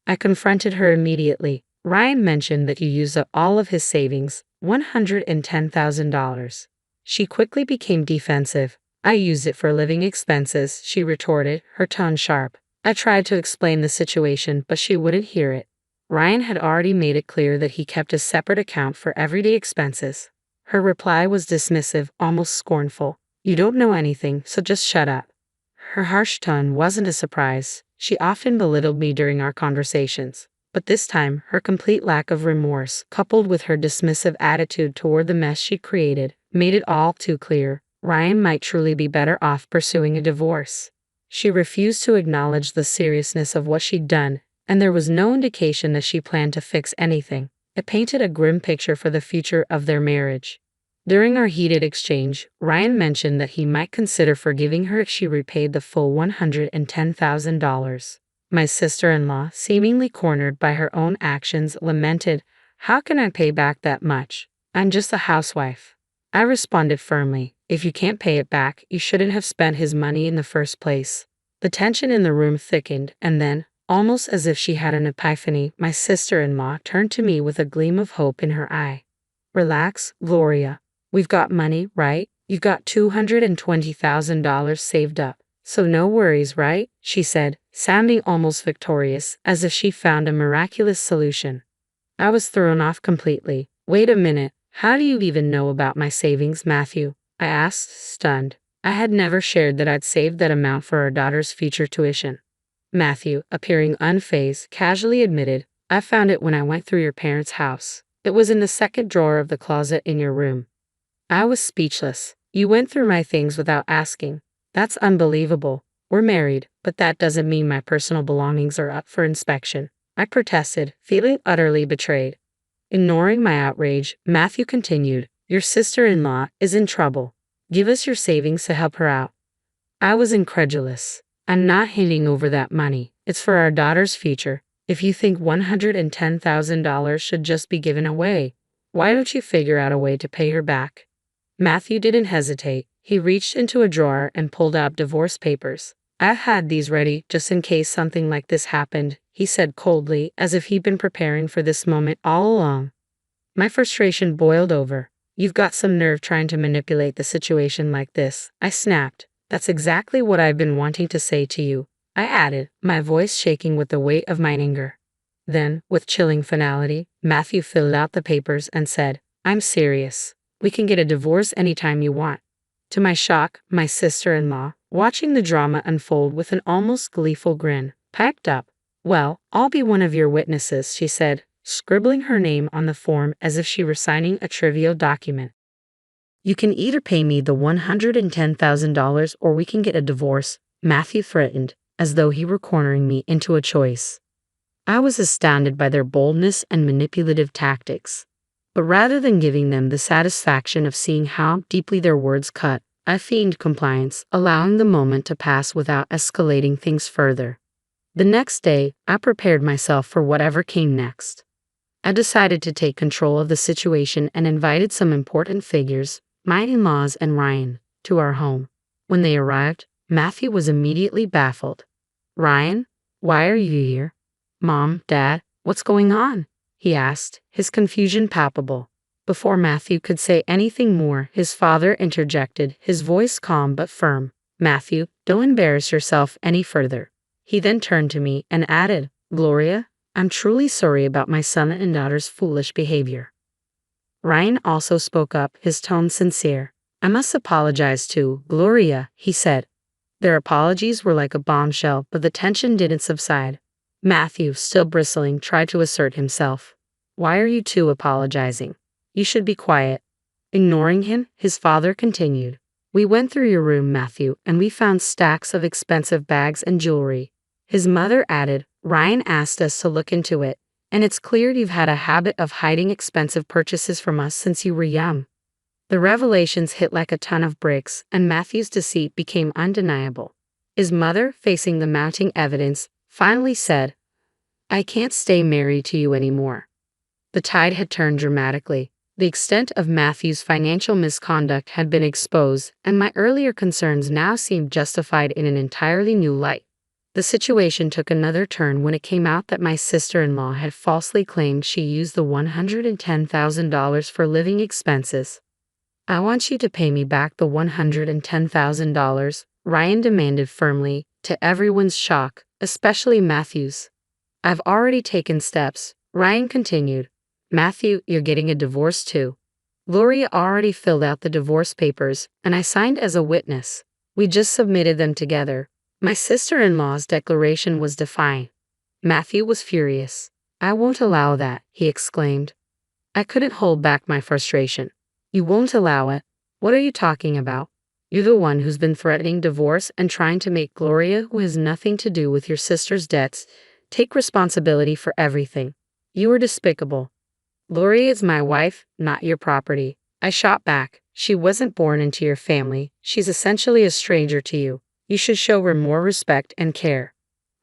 I confronted her immediately. "Ryan mentioned that you used up all of his savings, $110,000. She quickly became defensive. "I used it for living expenses," she retorted, her tone sharp. I tried to explain the situation, but she wouldn't hear it. Ryan had already made it clear that he kept a separate account for everyday expenses. Her reply was dismissive, almost scornful. "You don't know anything, so just shut up." Her harsh tone wasn't a surprise. She often belittled me during our conversations. But this time, her complete lack of remorse, coupled with her dismissive attitude toward the mess she created, made it all too clear. Ryan might truly be better off pursuing a divorce. She refused to acknowledge the seriousness of what she'd done, and there was no indication that she planned to fix anything. It painted a grim picture for the future of their marriage. During our heated exchange, Ryan mentioned that he might consider forgiving her if she repaid the full $110,000. My sister-in-law, seemingly cornered by her own actions, lamented, "How can I pay back that much? I'm just a housewife." I responded firmly, "If you can't pay it back, you shouldn't have spent his money in the first place." The tension in the room thickened, and then, almost as if she had an epiphany, my sister-in-law turned to me with a gleam of hope in her eye. "Relax, Gloria. We've got money, right? You've got $220,000 saved up, so no worries, right?" she said, sounding almost victorious, as if she found a miraculous solution. I was thrown off completely. "Wait a minute, how do you even know about my savings, Matthew?" I asked, stunned. I had never shared that I'd saved that amount for our daughter's future tuition. Matthew, appearing unfazed, casually admitted, "I found it when I went through your parents' house. It was in the second drawer of the closet in your room." I was speechless. "You went through my things without asking. That's unbelievable. We're married, but that doesn't mean my personal belongings are up for inspection," I protested, feeling utterly betrayed. Ignoring my outrage, Matthew continued, "Your sister-in-law is in trouble. Give us your savings to help her out." I was incredulous. "I'm not handing over that money. It's for our daughter's future. If you think $110,000 should just be given away, why don't you figure out a way to pay her back?" Matthew didn't hesitate. He reached into a drawer and pulled out divorce papers. "I've had these ready just in case something like this happened," he said coldly, as if he'd been preparing for this moment all along. My frustration boiled over. "You've got some nerve trying to manipulate the situation like this," I snapped. "That's exactly what I've been wanting to say to you. I added, my voice shaking with the weight of my anger. Then, with chilling finality, Matthew filled out the papers and said, I'm serious. We can get a divorce anytime you want. To my shock, my sister-in-law, watching the drama unfold with an almost gleeful grin, piped up. Well, I'll be one of your witnesses, she said, scribbling her name on the form as if she were signing a trivial document. You can either pay me the $110,000 or we can get a divorce, Matthew threatened, as though he were cornering me into a choice. I was astounded by their boldness and manipulative tactics. But rather than giving them the satisfaction of seeing how deeply their words cut, I feigned compliance, allowing the moment to pass without escalating things further. The next day, I prepared myself for whatever came next. I decided to take control of the situation and invited some important figures, my in-laws and Ryan, to our home. When they arrived, Matthew was immediately baffled. Ryan, why are you here? Mom, Dad, what's going on? He asked, his confusion palpable. Before Matthew could say anything more, his father interjected, his voice calm but firm. Matthew, don't embarrass yourself any further. He then turned to me and added, Gloria, I'm truly sorry about my son and daughter's foolish behavior. Ryan also spoke up, his tone sincere. I must apologize to Gloria, he said. Their apologies were like a bombshell, but the tension didn't subside. Matthew, still bristling, tried to assert himself. Why are you two apologizing? You should be quiet. Ignoring him, his father continued. We went through your room, Matthew, and we found stacks of expensive bags and jewelry. His mother added, Ryan asked us to look into it, and it's clear you've had a habit of hiding expensive purchases from us since you were young. The revelations hit like a ton of bricks, and Matthew's deceit became undeniable. His mother, facing the mounting evidence, finally said, I can't stay married to you anymore. The tide had turned dramatically. The extent of Matthew's financial misconduct had been exposed, and my earlier concerns now seemed justified in an entirely new light. The situation took another turn when it came out that my sister-in-law had falsely claimed she used the $110,000 for living expenses. I want you to pay me back the $110,000, Ryan demanded firmly, to everyone's shock, especially Matthew's. I've already taken steps, Ryan continued. Matthew, you're getting a divorce too. Gloria already filled out the divorce papers, and I signed as a witness. We just submitted them together. My sister-in-law's declaration was defiant. Matthew was furious. I won't allow that, he exclaimed. I couldn't hold back my frustration. You won't allow it? What are you talking about? You're the one who's been threatening divorce and trying to make Gloria, who has nothing to do with your sister's debts, take responsibility for everything. You are despicable. Gloria is my wife, not your property. I shot back. She wasn't born into your family. She's essentially a stranger to you. You should show her more respect and care.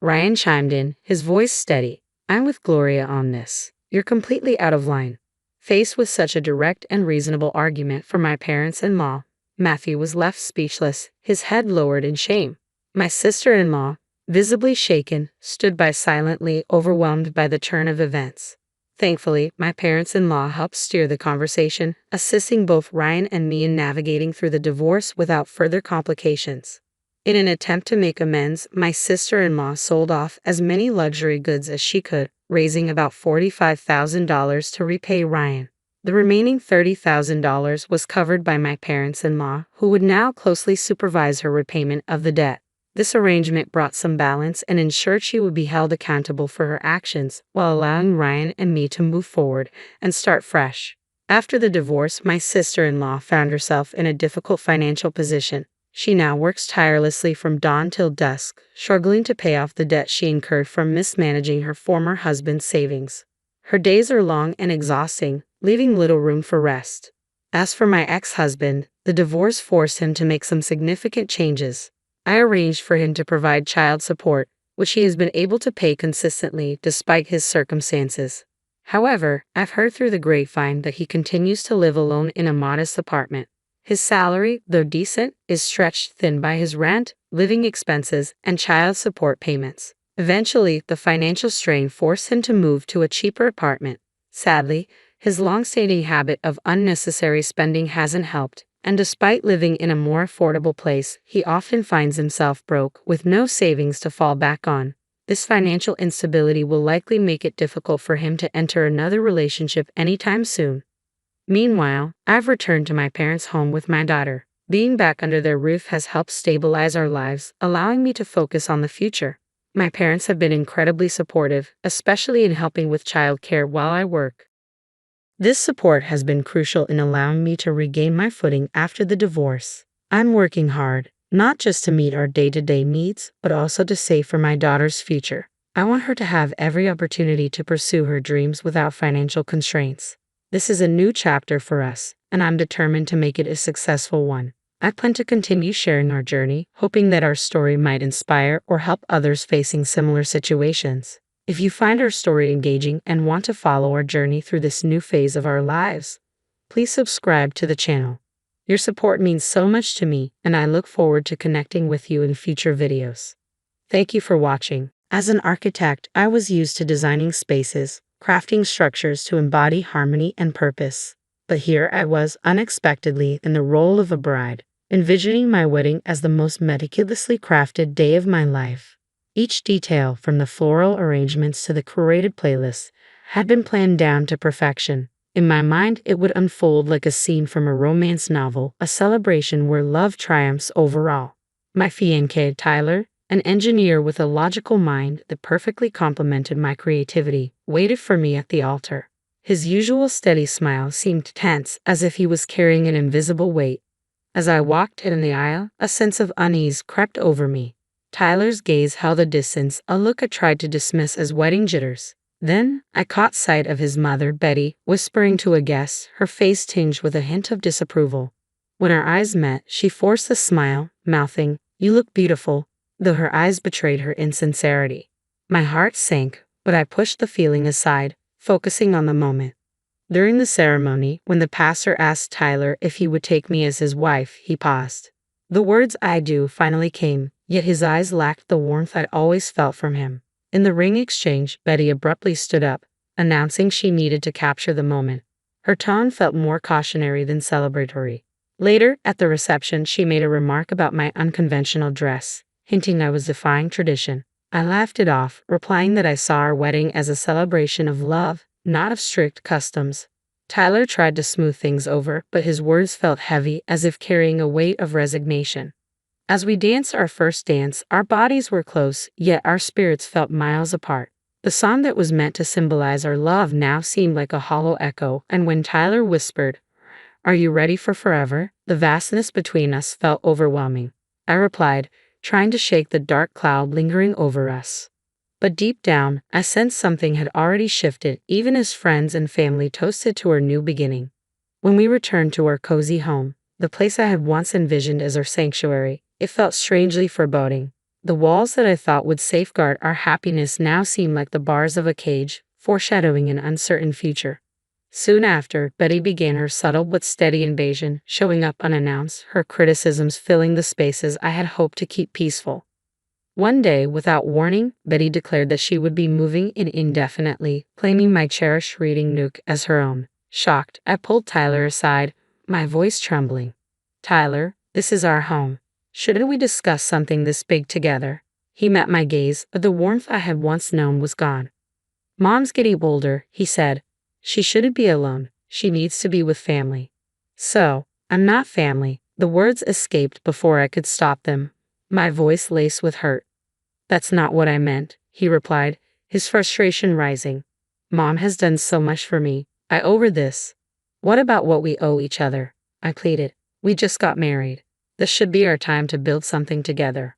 Ryan chimed in, his voice steady. I'm with Gloria on this. You're completely out of line. Faced with such a direct and reasonable argument from my parents-in-law, Matthew was left speechless, his head lowered in shame. My sister-in-law, visibly shaken, stood by silently, overwhelmed by the turn of events. Thankfully, my parents-in-law helped steer the conversation, assisting both Ryan and me in navigating through the divorce without further complications. In an attempt to make amends, my sister-in-law sold off as many luxury goods as she could, raising about $45,000 to repay Ryan. The remaining $30,000 was covered by my parents-in-law, who would now closely supervise her repayment of the debt. This arrangement brought some balance and ensured she would be held accountable for her actions, while allowing Ryan and me to move forward and start fresh. After the divorce, my sister-in-law found herself in a difficult financial position. She now works tirelessly from dawn till dusk, struggling to pay off the debt she incurred from mismanaging her former husband's savings. Her days are long and exhausting, leaving little room for rest. As for my ex-husband, the divorce forced him to make some significant changes. I arranged for him to provide child support, which he has been able to pay consistently despite his circumstances. However, I've heard through the grapevine that he continues to live alone in a modest apartment. His salary, though decent, is stretched thin by his rent, living expenses, and child support payments. Eventually, the financial strain forced him to move to a cheaper apartment. Sadly, his long-standing habit of unnecessary spending hasn't helped, And despite living in a more affordable place, he often finds himself broke with no savings to fall back on. This financial instability will likely make it difficult for him to enter another relationship anytime soon. Meanwhile, I've returned to my parents' home with my daughter. Being back under their roof has helped stabilize our lives, allowing me to focus on the future. My parents have been incredibly supportive, especially in helping with childcare while I work. This support has been crucial in allowing me to regain my footing after the divorce. I'm working hard, not just to meet our day-to-day needs, but also to save for my daughter's future. I want her to have every opportunity to pursue her dreams without financial constraints. This is a new chapter for us, and I'm determined to make it a successful one. I plan to continue sharing our journey, hoping that our story might inspire or help others facing similar situations. If you find our story engaging and want to follow our journey through this new phase of our lives, please subscribe to the channel. Your support means so much to me, and I look forward to connecting with you in future videos. Thank you for watching. As an architect, I was used to designing spaces, crafting structures to embody harmony and purpose. But here I was unexpectedly in the role of a bride, envisioning my wedding as the most meticulously crafted day of my life. Each detail, from the floral arrangements to the curated playlists, had been planned down to perfection. In my mind, it would unfold like a scene from a romance novel, a celebration where love triumphs over all. My fiancé, Tyler, an engineer with a logical mind that perfectly complemented my creativity, waited for me at the altar. His usual steady smile seemed tense, as if he was carrying an invisible weight. As I walked in the aisle, a sense of unease crept over me. Tyler's gaze held a distance, a look I tried to dismiss as wedding jitters. Then, I caught sight of his mother, Betty, whispering to a guest, her face tinged with a hint of disapproval. When our eyes met, she forced a smile, mouthing, "You look beautiful," though her eyes betrayed her insincerity. My heart sank, but I pushed the feeling aside, focusing on the moment. During the ceremony, when the pastor asked Tyler if he would take me as his wife, he paused. The words "I do" finally came, yet his eyes lacked the warmth I'd always felt from him. In the ring exchange, Betty abruptly stood up, announcing she needed to capture the moment. Her tone felt more cautionary than celebratory. Later, at the reception, she made a remark about my unconventional dress, hinting I was defying tradition. I laughed it off, replying that I saw our wedding as a celebration of love, not of strict customs. Tyler tried to smooth things over, but his words felt heavy, as if carrying a weight of resignation. As we danced our first dance, our bodies were close, yet our spirits felt miles apart. The song that was meant to symbolize our love now seemed like a hollow echo, and when Tyler whispered, "Are you ready for forever?" the vastness between us felt overwhelming. I replied, trying to shake the dark cloud lingering over us. But deep down, I sensed something had already shifted, even as friends and family toasted to our new beginning. When we returned to our cozy home, the place I had once envisioned as our sanctuary, it felt strangely foreboding. The walls that I thought would safeguard our happiness now seemed like the bars of a cage, foreshadowing an uncertain future. Soon after, Betty began her subtle but steady invasion, showing up unannounced, her criticisms filling the spaces I had hoped to keep peaceful. One day, without warning, Betty declared that she would be moving in indefinitely, claiming my cherished reading nook as her own. Shocked, I pulled Tyler aside, my voice trembling. "Tyler, this is our home. Shouldn't we discuss something this big together?" He met my gaze, but the warmth I had once known was gone. "Mom's getting older," he said. "She shouldn't be alone. She needs to be with family." "So, I'm not family." The words escaped before I could stop them, my voice laced with hurt. "That's not what I meant," he replied, his frustration rising. "Mom has done so much for me. I owe her this." "What about what we owe each other?" I pleaded. "We just got married. This should be our time to build something together."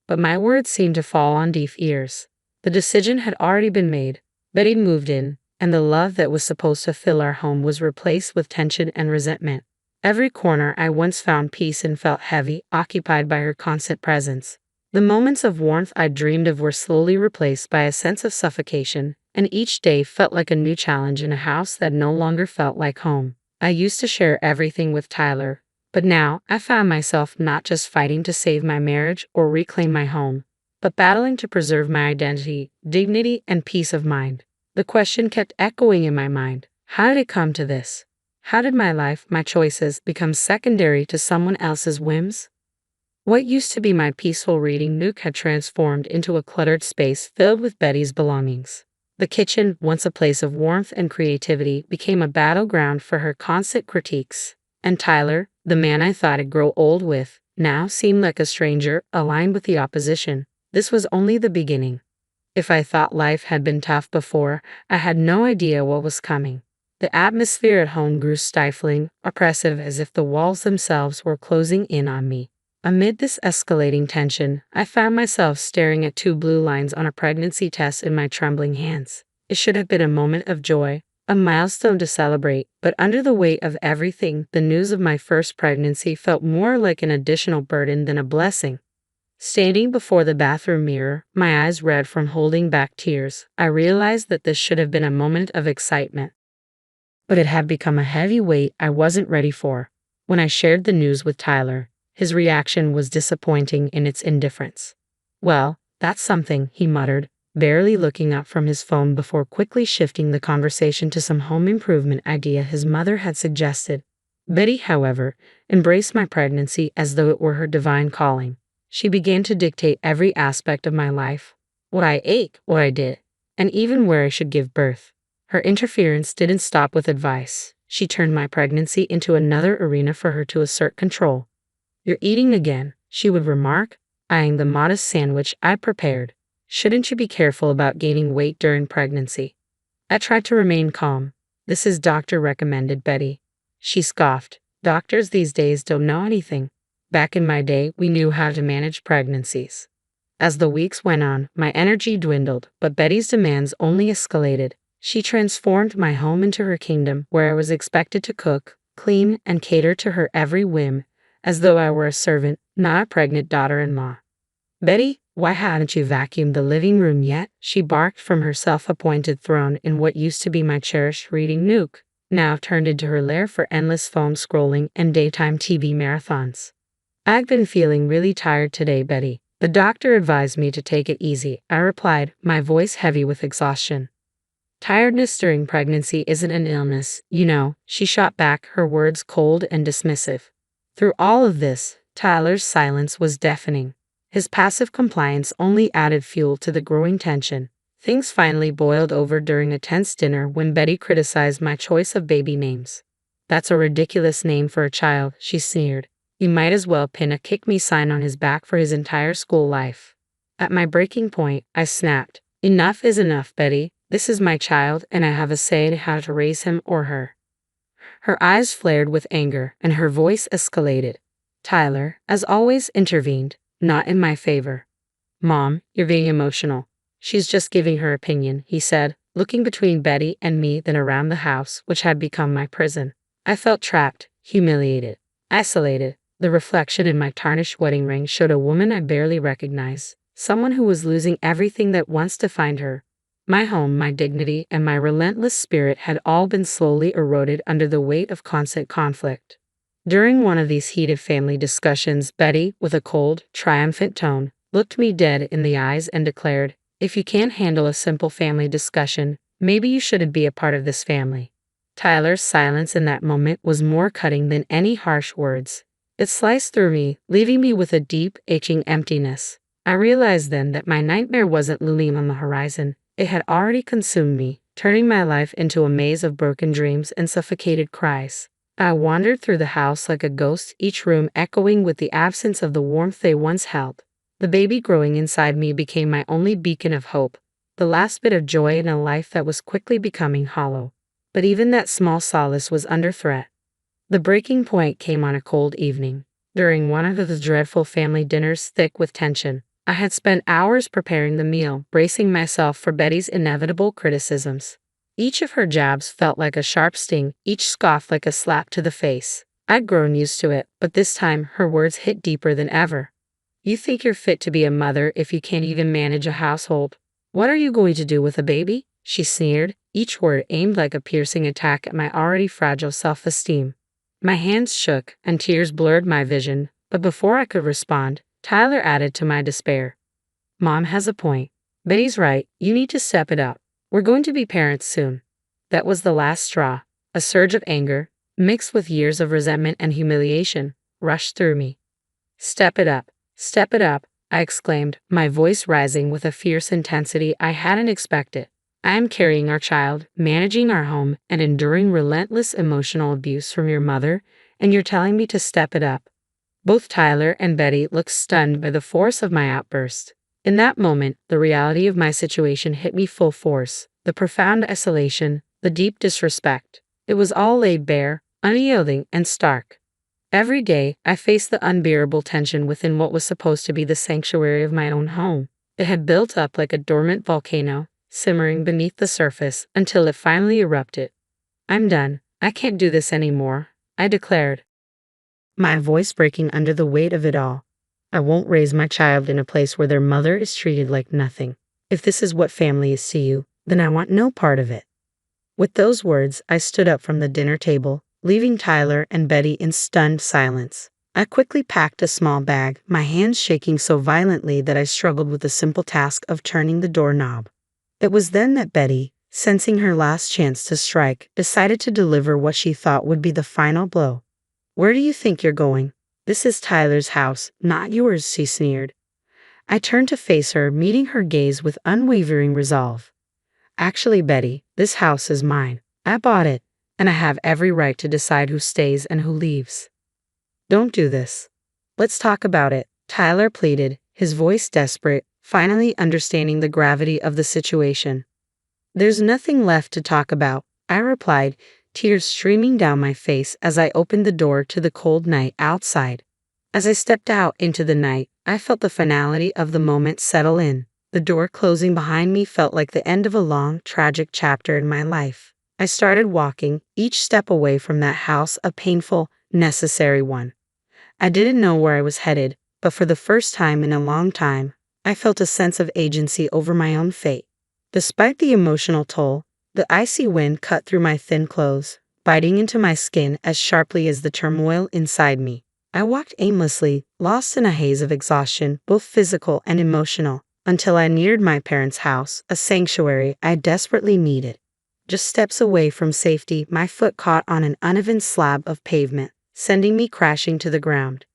But my words seemed to fall on deaf ears. The decision had already been made. Betty moved in, and the love that was supposed to fill our home was replaced with tension and resentment. Every corner I once found peace in felt heavy, occupied by her constant presence. The moments of warmth I dreamed of were slowly replaced by a sense of suffocation, and each day felt like a new challenge in a house that no longer felt like home. I used to share everything with Tyler, but now I found myself not just fighting to save my marriage or reclaim my home, but battling to preserve my identity, dignity, and peace of mind. The question kept echoing in my mind: how did it come to this? How did my life, my choices, become secondary to someone else's whims? What used to be my peaceful reading nook had transformed into a cluttered space filled with Betty's belongings. The kitchen, once a place of warmth and creativity, became a battleground for her constant critiques. And Tyler, the man I thought I'd grow old with, now seemed like a stranger, aligned with the opposition. This was only the beginning. If I thought life had been tough before, I had no idea what was coming. The atmosphere at home grew stifling, oppressive, as if the walls themselves were closing in on me. Amid this escalating tension, I found myself staring at 2 blue lines on a pregnancy test in my trembling hands. It should have been a moment of joy, a milestone to celebrate, but under the weight of everything, the news of my first pregnancy felt more like an additional burden than a blessing. Standing before the bathroom mirror, my eyes red from holding back tears, I realized that this should have been a moment of excitement. But it had become a heavy weight I wasn't ready for. When I shared the news with Tyler, his reaction was disappointing in its indifference. "Well, that's something," he muttered, barely looking up from his phone before quickly shifting the conversation to some home improvement idea his mother had suggested. Betty, however, embraced my pregnancy as though it were her divine calling. She began to dictate every aspect of my life, what I ate, what I did, and even where I should give birth. Her interference didn't stop with advice. She turned my pregnancy into another arena for her to assert control. "You're eating again," she would remark, eyeing the modest sandwich I prepared. "Shouldn't you be careful about gaining weight during pregnancy?" I tried to remain calm. "This is doctor recommended, Betty." She scoffed. "Doctors these days don't know anything. Back in my day, we knew how to manage pregnancies." As the weeks went on, my energy dwindled, but Betty's demands only escalated. She transformed my home into her kingdom, where I was expected to cook, clean, and cater to her every whim, as though I were a servant, not a pregnant daughter-in-law. "Betty, why haven't you vacuumed the living room yet?" she barked from her self-appointed throne in what used to be my cherished reading nook, now turned into her lair for endless phone scrolling and daytime TV marathons. "I've been feeling really tired today, Betty. The doctor advised me to take it easy," I replied, my voice heavy with exhaustion. "Tiredness during pregnancy isn't an illness, you know," she shot back, her words cold and dismissive. Through all of this, Tyler's silence was deafening. His passive compliance only added fuel to the growing tension. Things finally boiled over during a tense dinner when Betty criticized my choice of baby names. "That's a ridiculous name for a child," she sneered. "You might as well pin a kick me sign on his back for his entire school life." At my breaking point, I snapped. "Enough is enough, Betty. This is my child, and I have a say in how to raise him or her." Her eyes flared with anger, and her voice escalated. Tyler, as always, intervened, not in my favor. "Mom, you're being emotional. She's just giving her opinion," he said, looking between Betty and me, then around the house, which had become my prison. I felt trapped, humiliated, isolated. The reflection in my tarnished wedding ring showed a woman I barely recognized, someone who was losing everything that once defined her. My home, my dignity, and my relentless spirit had all been slowly eroded under the weight of constant conflict. During one of these heated family discussions, Betty, with a cold, triumphant tone, looked me dead in the eyes and declared, "If you can't handle a simple family discussion, maybe you shouldn't be a part of this family." Tyler's silence in that moment was more cutting than any harsh words. It sliced through me, leaving me with a deep, aching emptiness. I realized then that my nightmare wasn't looming on the horizon. It had already consumed me, turning my life into a maze of broken dreams and suffocated cries. I wandered through the house like a ghost, each room echoing with the absence of the warmth they once held. The baby growing inside me became my only beacon of hope, the last bit of joy in a life that was quickly becoming hollow. But even that small solace was under threat. The breaking point came on a cold evening. During one of those dreadful family dinners thick with tension, I had spent hours preparing the meal, bracing myself for Betty's inevitable criticisms. Each of her jabs felt like a sharp sting, each scoff like a slap to the face. I'd grown used to it, but this time her words hit deeper than ever. "You think you're fit to be a mother if you can't even manage a household? What are you going to do with a baby?" she sneered, each word aimed like a piercing attack at my already fragile self-esteem. My hands shook, and tears blurred my vision, but before I could respond, Tyler added to my despair. "Mom has a point. Betty's right, you need to step it up. We're going to be parents soon." That was the last straw. A surge of anger, mixed with years of resentment and humiliation, rushed through me. Step it up, I exclaimed, my voice rising with a fierce intensity I hadn't expected. I am carrying our child, managing our home, and enduring relentless emotional abuse from your mother, and you're telling me to step it up. Both Tyler and Betty looked stunned by the force of my outburst. In that moment, the reality of my situation hit me full force, the profound isolation, the deep disrespect. It was all laid bare, unyielding, and stark. Every day, I faced the unbearable tension within what was supposed to be the sanctuary of my own home. It had built up like a dormant volcano, simmering beneath the surface until it finally erupted. I'm done. I can't do this anymore, I declared, my voice breaking under the weight of it all. I won't raise my child in a place where their mother is treated like nothing. If this is what family is to you, then I want no part of it. With those words, I stood up from the dinner table, leaving Tyler and Betty in stunned silence. I quickly packed a small bag, my hands shaking so violently that I struggled with the simple task of turning the doorknob. It was then that Betty, sensing her last chance to strike, decided to deliver what she thought would be the final blow. Where do you think you're going? This is Tyler's house, not yours, she sneered. I turned to face her, meeting her gaze with unwavering resolve. Actually, Betty, this house is mine. I bought it, and I have every right to decide who stays and who leaves. Don't do this. Let's talk about it, Tyler pleaded, his voice desperate, finally understanding the gravity of the situation. There's nothing left to talk about, I replied, tears streaming down my face as I opened the door to the cold night outside. As I stepped out into the night, I felt the finality of the moment settle in. The door closing behind me felt like the end of a long, tragic chapter in my life. I started walking, each step away from that house a painful, necessary one. I didn't know where I was headed, but for the first time in a long time, I felt a sense of agency over my own fate. Despite the emotional toll, the icy wind cut through my thin clothes, biting into my skin as sharply as the turmoil inside me. I walked aimlessly, lost in a haze of exhaustion, both physical and emotional, until I neared my parents' house, a sanctuary I desperately needed. Just steps away from safety, my foot caught on an uneven slab of pavement, sending me crashing to the ground.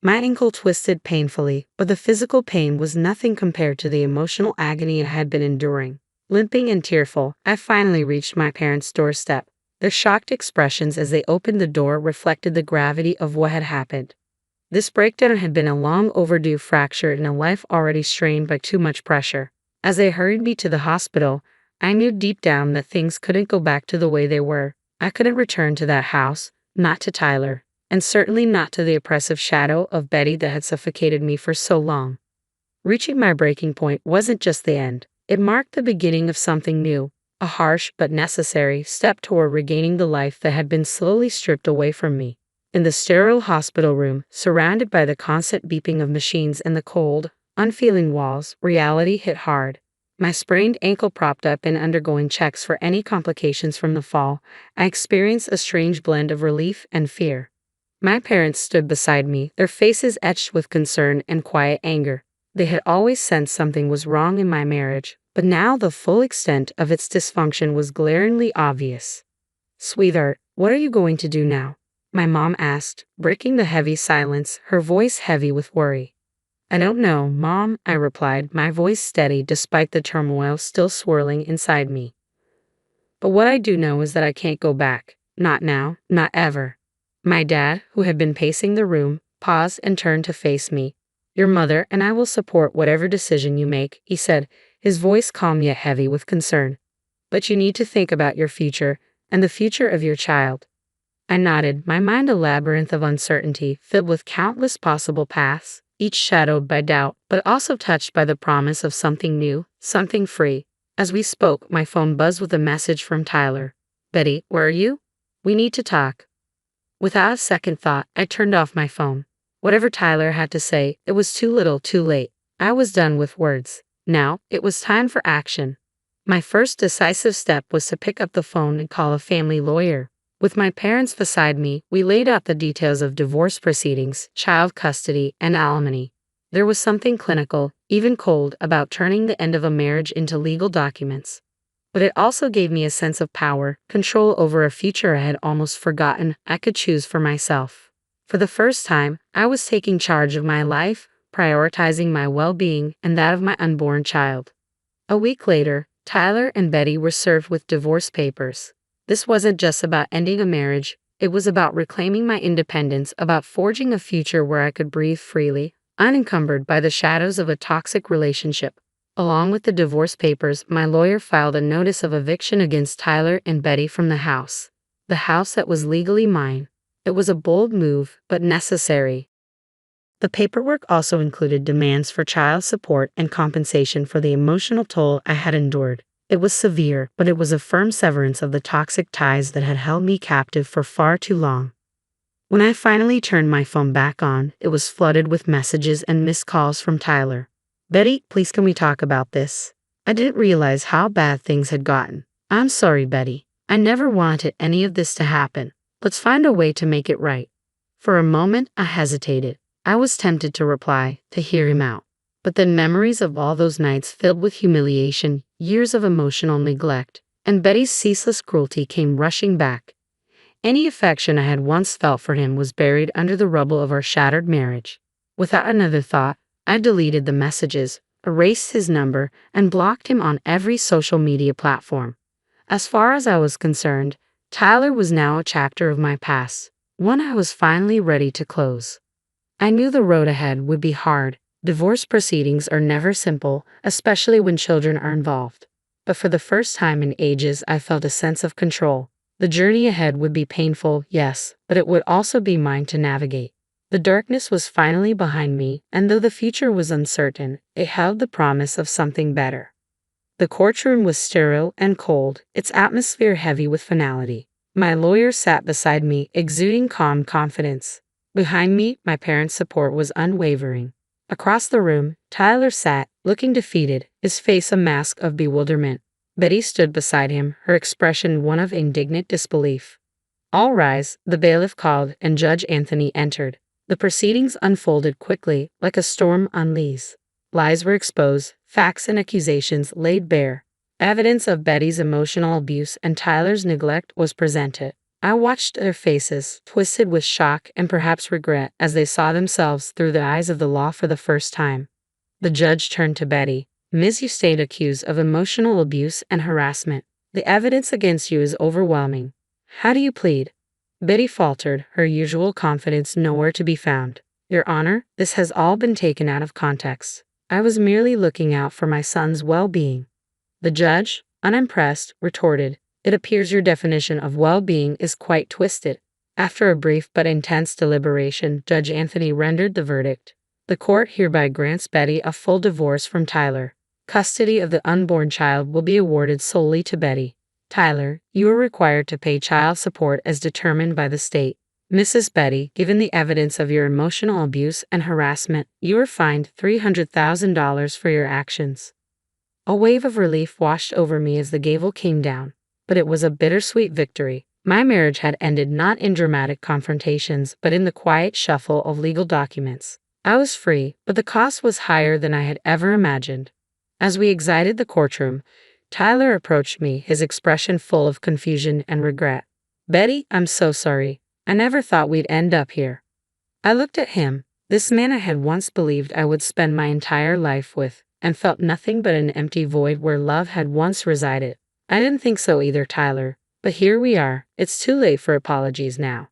My ankle twisted painfully, but the physical pain was nothing compared to the emotional agony I had been enduring. Limping and tearful, I finally reached my parents' doorstep. Their shocked expressions as they opened the door reflected the gravity of what had happened. This breakdown had been a long overdue fracture in a life already strained by too much pressure. As they hurried me to the hospital, I knew deep down that things couldn't go back to the way they were. I couldn't return to that house, not to Tyler, and certainly not to the oppressive shadow of Betty that had suffocated me for so long. Reaching my breaking point wasn't just the end. It marked the beginning of something new, a harsh but necessary step toward regaining the life that had been slowly stripped away from me. In the sterile hospital room, surrounded by the constant beeping of machines and the cold, unfeeling walls, reality hit hard. My sprained ankle propped up and undergoing checks for any complications from the fall, I experienced a strange blend of relief and fear. My parents stood beside me, their faces etched with concern and quiet anger. They had always sensed something was wrong in my marriage, but now the full extent of its dysfunction was glaringly obvious. "Sweetheart, what are you going to do now?" my mom asked, breaking the heavy silence, her voice heavy with worry. "I don't know, Mom," I replied, my voice steady despite the turmoil still swirling inside me. "But what I do know is that I can't go back. Not now, not ever." My dad, who had been pacing the room, paused and turned to face me. "Your mother and I will support whatever decision you make," he said, his voice calm yet heavy with concern. "But you need to think about your future and the future of your child." I nodded, my mind a labyrinth of uncertainty filled with countless possible paths, each shadowed by doubt, but also touched by the promise of something new, something free. As we spoke, my phone buzzed with a message from Tyler. "Betty, where are you? We need to talk." Without a second thought, I turned off my phone. Whatever Tyler had to say, it was too little, too late. I was done with words. Now, it was time for action. My first decisive step was to pick up the phone and call a family lawyer. With my parents beside me, we laid out the details of divorce proceedings, child custody, and alimony. There was something clinical, even cold, about turning the end of a marriage into legal documents. But it also gave me a sense of power, control over a future I had almost forgotten I could choose for myself. For the first time, I was taking charge of my life, prioritizing my well-being and that of my unborn child. A week later, Tyler and Betty were served with divorce papers. This wasn't just about ending a marriage, it was about reclaiming my independence, about forging a future where I could breathe freely, unencumbered by the shadows of a toxic relationship. Along with the divorce papers, my lawyer filed a notice of eviction against Tyler and Betty from the house that was legally mine. It was a bold move, but necessary. The paperwork also included demands for child support and compensation for the emotional toll I had endured. It was severe, but it was a firm severance of the toxic ties that had held me captive for far too long. When I finally turned my phone back on, it was flooded with messages and missed calls from Tyler. "Betty, please can we talk about this? I didn't realize how bad things had gotten. I'm sorry, Betty. I never wanted any of this to happen. Let's find a way to make it right." For a moment, I hesitated. I was tempted to reply, to hear him out. But then memories of all those nights filled with humiliation, years of emotional neglect, and Betty's ceaseless cruelty came rushing back. Any affection I had once felt for him was buried under the rubble of our shattered marriage. Without another thought, I deleted the messages, erased his number, and blocked him on every social media platform. As far as I was concerned, Tyler was now a chapter of my past, one I was finally ready to close. I knew the road ahead would be hard. Divorce proceedings are never simple, especially when children are involved. But for the first time in ages, I felt a sense of control. The journey ahead would be painful, yes, but it would also be mine to navigate. The darkness was finally behind me, and though the future was uncertain, it held the promise of something better. The courtroom was sterile and cold, its atmosphere heavy with finality. My lawyer sat beside me, exuding calm confidence. Behind me, my parents' support was unwavering. Across the room, Tyler sat, looking defeated, his face a mask of bewilderment. Betty stood beside him, her expression one of indignant disbelief. "All rise," the bailiff called, and Judge Anthony entered. The proceedings unfolded quickly, like a storm on leaves. Lies were exposed, facts and accusations laid bare. Evidence of Betty's emotional abuse and Tyler's neglect was presented. I watched their faces, twisted with shock and perhaps regret, as they saw themselves through the eyes of the law for the first time. The judge turned to Betty. "Miss, you stand accused of emotional abuse and harassment. The evidence against you is overwhelming. How do you plead?" Betty faltered, her usual confidence nowhere to be found. "Your Honor, this has all been taken out of context. I was merely looking out for my son's well-being." The judge, unimpressed, retorted, "It appears your definition of well-being is quite twisted." After a brief but intense deliberation, Judge Anthony rendered the verdict. "The court hereby grants Betty a full divorce from Tyler. Custody of the unborn child will be awarded solely to Betty. Tyler, you are required to pay child support as determined by the state. Mrs. Betty, given the evidence of your emotional abuse and harassment, you are fined $300,000 for your actions." A wave of relief washed over me as the gavel came down. But it was a bittersweet victory. My marriage had ended not in dramatic confrontations, but in the quiet shuffle of legal documents. I was free, but the cost was higher than I had ever imagined. As we exited the courtroom, Tyler approached me, his expression full of confusion and regret. "Betty, I'm so sorry. I never thought we'd end up here." I looked at him, this man I had once believed I would spend my entire life with, and felt nothing but an empty void where love had once resided. "I didn't think so either, Tyler. But here we are. It's too late for apologies now."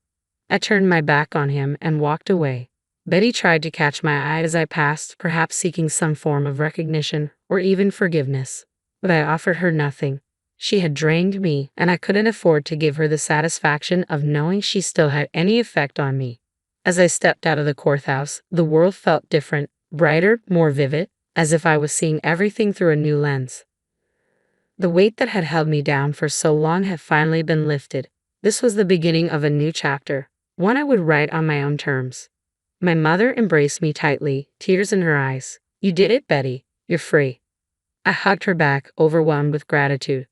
I turned my back on him and walked away. Betty tried to catch my eye as I passed, perhaps seeking some form of recognition or even forgiveness. But I offered her nothing. She had drained me, and I couldn't afford to give her the satisfaction of knowing she still had any effect on me. As I stepped out of the courthouse, the world felt different, brighter, more vivid, as if I was seeing everything through a new lens. The weight that had held me down for so long had finally been lifted. This was the beginning of a new chapter, one I would write on my own terms. My mother embraced me tightly, tears in her eyes. "You did it, Betty. You're free." I hugged her back, overwhelmed with gratitude.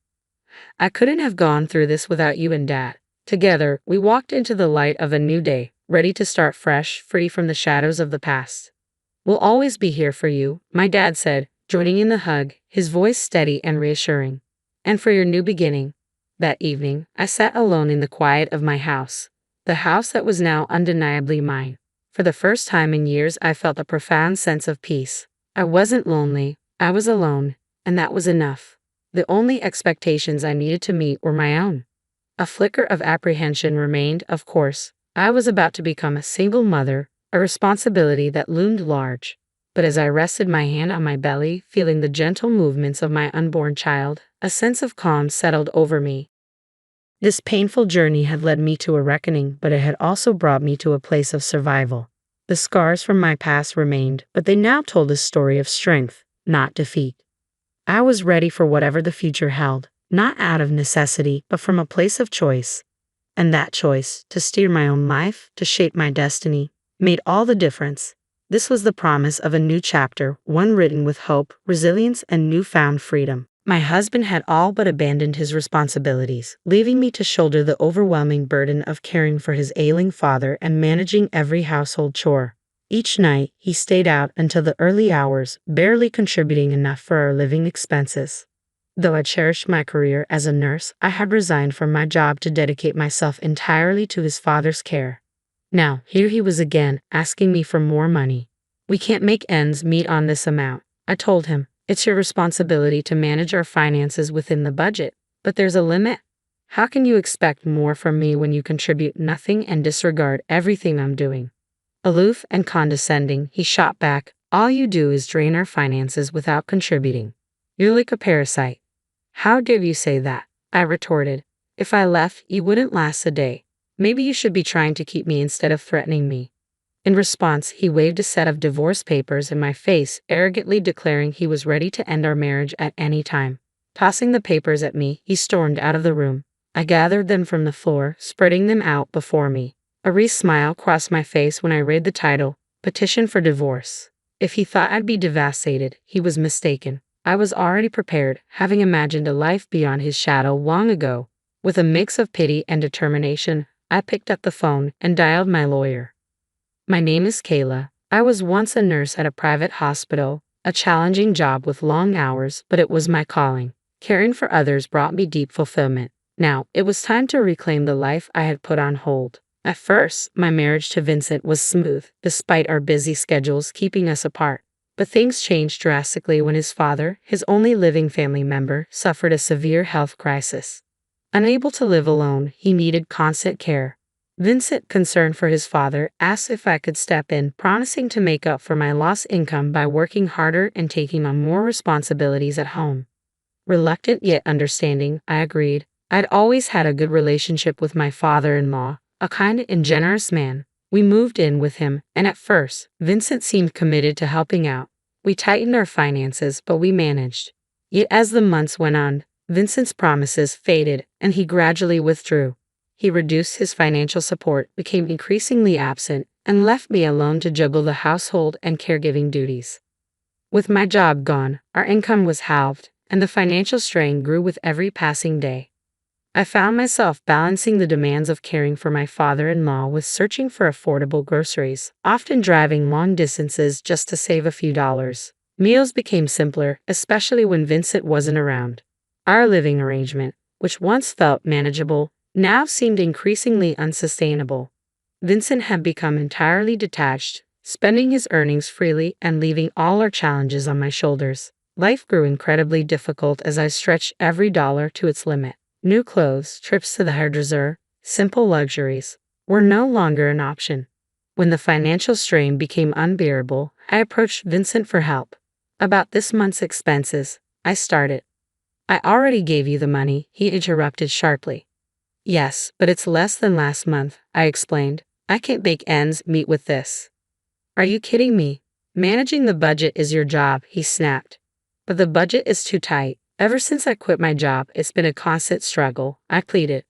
"I couldn't have gone through this without you and Dad." Together, we walked into the light of a new day, ready to start fresh, free from the shadows of the past. "We'll always be here for you," my dad said, joining in the hug, his voice steady and reassuring. And for your new beginning. That evening, I sat alone in the quiet of my house, the house that was now undeniably mine. For the first time in years, I felt a profound sense of peace. I wasn't lonely, I was alone, and that was enough. The only expectations I needed to meet were my own. A flicker of apprehension remained, of course. I was about to become a single mother, a responsibility that loomed large. But as I rested my hand on my belly, feeling the gentle movements of my unborn child, a sense of calm settled over me. This painful journey had led me to a reckoning, but it had also brought me to a place of survival. The scars from my past remained, but they now told a story of strength, not defeat. I was ready for whatever the future held, not out of necessity, but from a place of choice. And that choice, to steer my own life, to shape my destiny, made all the difference. This was the promise of a new chapter, one written with hope, resilience, and newfound freedom. My husband had all but abandoned his responsibilities, leaving me to shoulder the overwhelming burden of caring for his ailing father and managing every household chore. Each night, he stayed out until the early hours, barely contributing enough for our living expenses. Though I cherished my career as a nurse, I had resigned from my job to dedicate myself entirely to his father's care. Now, here he was again, asking me for more money. "We can't make ends meet on this amount," I told him. "It's your responsibility to manage our finances within the budget, but there's a limit. How can you expect more from me when you contribute nothing and disregard everything I'm doing?" Aloof and condescending, he shot back, "All you do is drain our finances without contributing. You're like a parasite." "How dare you say that?" I retorted. "If I left, you wouldn't last a day. Maybe you should be trying to keep me instead of threatening me." In response, he waved a set of divorce papers in my face, arrogantly declaring he was ready to end our marriage at any time. Tossing the papers at me, he stormed out of the room. I gathered them from the floor, spreading them out before me. A wry smile crossed my face when I read the title, "Petition for Divorce." If he thought I'd be devastated, he was mistaken. I was already prepared, having imagined a life beyond his shadow long ago. With a mix of pity and determination, I picked up the phone and dialed my lawyer. "My name is Kayla. I was once a nurse at a private hospital, a challenging job with long hours, but it was my calling. Caring for others brought me deep fulfillment. Now, it was time to reclaim the life I had put on hold." At first, my marriage to Vincent was smooth, despite our busy schedules keeping us apart. But things changed drastically when his father, his only living family member, suffered a severe health crisis. Unable to live alone, he needed constant care. Vincent, concerned for his father, asked if I could step in, promising to make up for my lost income by working harder and taking on more responsibilities at home. Reluctant yet understanding, I agreed. I'd always had a good relationship with my father-in-law, a kind and generous man. We moved in with him, and at first, Vincent seemed committed to helping out. We tightened our finances, but we managed. Yet as the months went on, Vincent's promises faded, and he gradually withdrew. He reduced his financial support, became increasingly absent, and left me alone to juggle the household and caregiving duties. With my job gone, our income was halved, and the financial strain grew with every passing day. I found myself balancing the demands of caring for my father-in-law with searching for affordable groceries, often driving long distances just to save a few dollars. Meals became simpler, especially when Vincent wasn't around. Our living arrangement, which once felt manageable, now seemed increasingly unsustainable. Vincent had become entirely detached, spending his earnings freely and leaving all our challenges on my shoulders. Life grew incredibly difficult as I stretched every dollar to its limit. New clothes, trips to the hairdresser, simple luxuries were no longer an option. When the financial strain became unbearable, I approached Vincent for help. "About this month's expenses," I started. "I already gave you the money," he interrupted sharply. "Yes, but it's less than last month," I explained. "I can't make ends meet with this." "Are you kidding me? Managing the budget is your job," he snapped. "But the budget is too tight. Ever since I quit my job, it's been a constant struggle," I pleaded.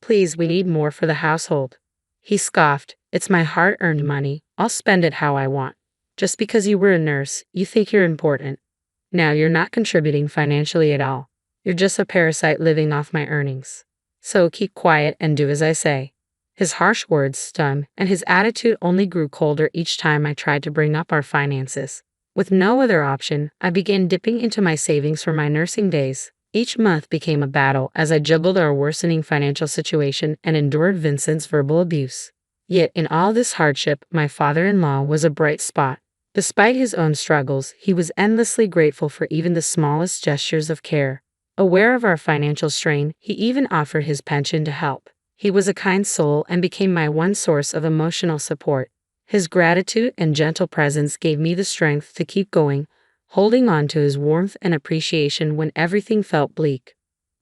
"Please, we need more for the household." He scoffed. "It's my hard-earned money. I'll spend it how I want. Just because you were a nurse, you think you're important. Now you're not contributing financially at all. You're just a parasite living off my earnings. So keep quiet and do as I say." His harsh words stung, and his attitude only grew colder each time I tried to bring up our finances. With no other option, I began dipping into my savings for my nursing days. Each month became a battle as I juggled our worsening financial situation and endured Vincent's verbal abuse. Yet in all this hardship, my father-in-law was a bright spot. Despite his own struggles, he was endlessly grateful for even the smallest gestures of care. Aware of our financial strain, he even offered his pension to help. He was a kind soul and became my one source of emotional support. His gratitude and gentle presence gave me the strength to keep going, holding on to his warmth and appreciation when everything felt bleak.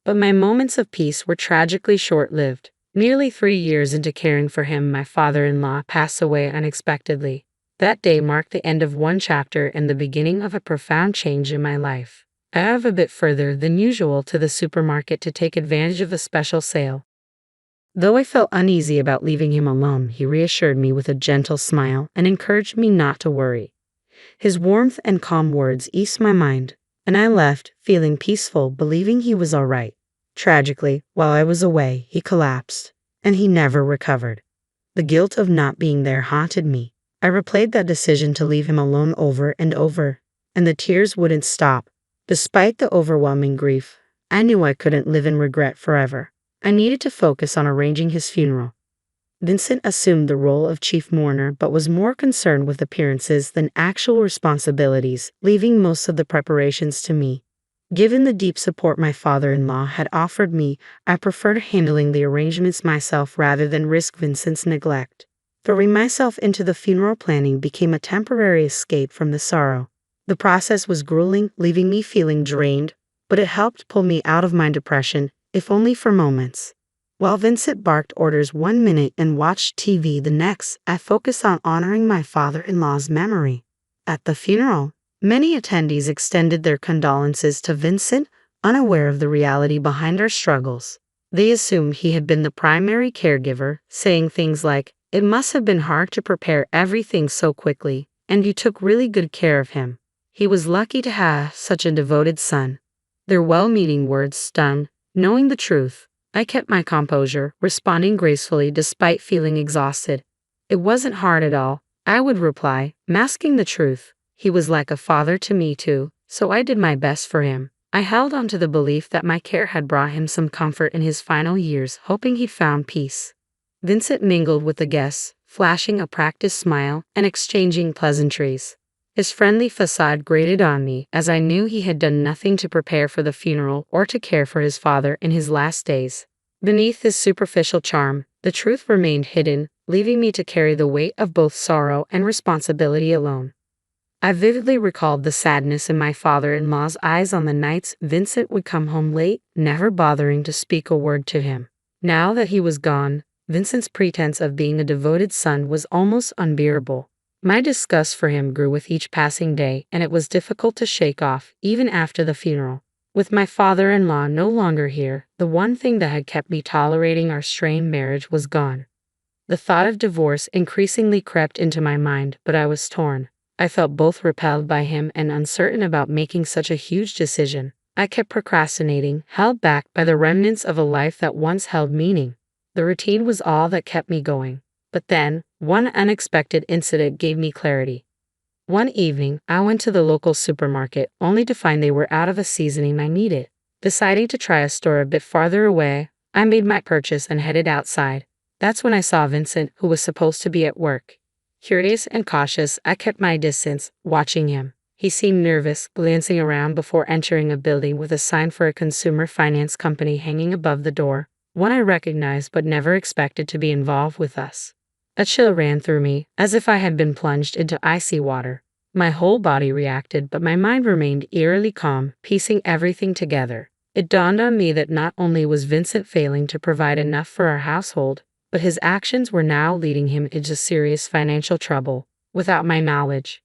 But my moments of peace were tragically short-lived. Nearly 3 years into caring for him, my father-in-law passed away unexpectedly. That day marked the end of one chapter and the beginning of a profound change in my life. I drove a bit further than usual to the supermarket to take advantage of a special sale. Though I felt uneasy about leaving him alone, he reassured me with a gentle smile and encouraged me not to worry. His warmth and calm words eased my mind, and I left, feeling peaceful, believing he was all right. Tragically, while I was away, he collapsed, and he never recovered. The guilt of not being there haunted me. I replayed that decision to leave him alone over and over, and the tears wouldn't stop. Despite the overwhelming grief, I knew I couldn't live in regret forever. I needed to focus on arranging his funeral. Vincent assumed the role of chief mourner but was more concerned with appearances than actual responsibilities, leaving most of the preparations to me. Given the deep support my father-in-law had offered me, I preferred handling the arrangements myself rather than risk Vincent's neglect. Throwing myself into the funeral planning became a temporary escape from the sorrow. The process was grueling, leaving me feeling drained, but it helped pull me out of my depression, if only for moments. While Vincent barked orders 1 minute and watched TV the next, I focused on honoring my father-in-law's memory. At the funeral, many attendees extended their condolences to Vincent, unaware of the reality behind our struggles. They assumed he had been the primary caregiver, saying things like, "It must have been hard to prepare everything so quickly, and you took really good care of him. He was lucky to have such a devoted son." Their well-meaning words stung. Knowing the truth, I kept my composure, responding gracefully despite feeling exhausted. "It wasn't hard at all," I would reply, masking the truth. "He was like a father to me too, so I did my best for him." I held on to the belief that my care had brought him some comfort in his final years, hoping he found peace. Vincent mingled with the guests, flashing a practiced smile and exchanging pleasantries. His friendly facade grated on me, as I knew he had done nothing to prepare for the funeral or to care for his father in his last days. Beneath this superficial charm, the truth remained hidden, leaving me to carry the weight of both sorrow and responsibility alone. I vividly recalled the sadness in my father-in-law's eyes on the nights Vincent would come home late, never bothering to speak a word to him. Now that he was gone, Vincent's pretense of being a devoted son was almost unbearable. My disgust for him grew with each passing day, and it was difficult to shake off, even after the funeral. With my father-in-law no longer here, the one thing that had kept me tolerating our strained marriage was gone. The thought of divorce increasingly crept into my mind, but I was torn. I felt both repelled by him and uncertain about making such a huge decision. I kept procrastinating, held back by the remnants of a life that once held meaning. The routine was all that kept me going. But then, one unexpected incident gave me clarity. One evening, I went to the local supermarket, only to find they were out of a seasoning I needed. Deciding to try a store a bit farther away, I made my purchase and headed outside. That's when I saw Vincent, who was supposed to be at work. Curious and cautious, I kept my distance, watching him. He seemed nervous, glancing around before entering a building with a sign for a consumer finance company hanging above the door, one I recognized but never expected to be involved with us. A chill ran through me, as if I had been plunged into icy water. My whole body reacted, but my mind remained eerily calm, piecing everything together. It dawned on me that not only was Vincent failing to provide enough for our household, but his actions were now leading him into serious financial trouble, without my knowledge.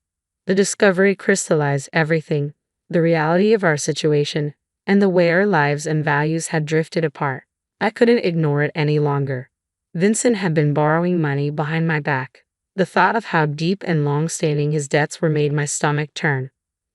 The discovery crystallized everything, the reality of our situation, and the way our lives and values had drifted apart. I couldn't ignore it any longer. Vincent had been borrowing money behind my back. The thought of how deep and long-standing his debts were made my stomach turn.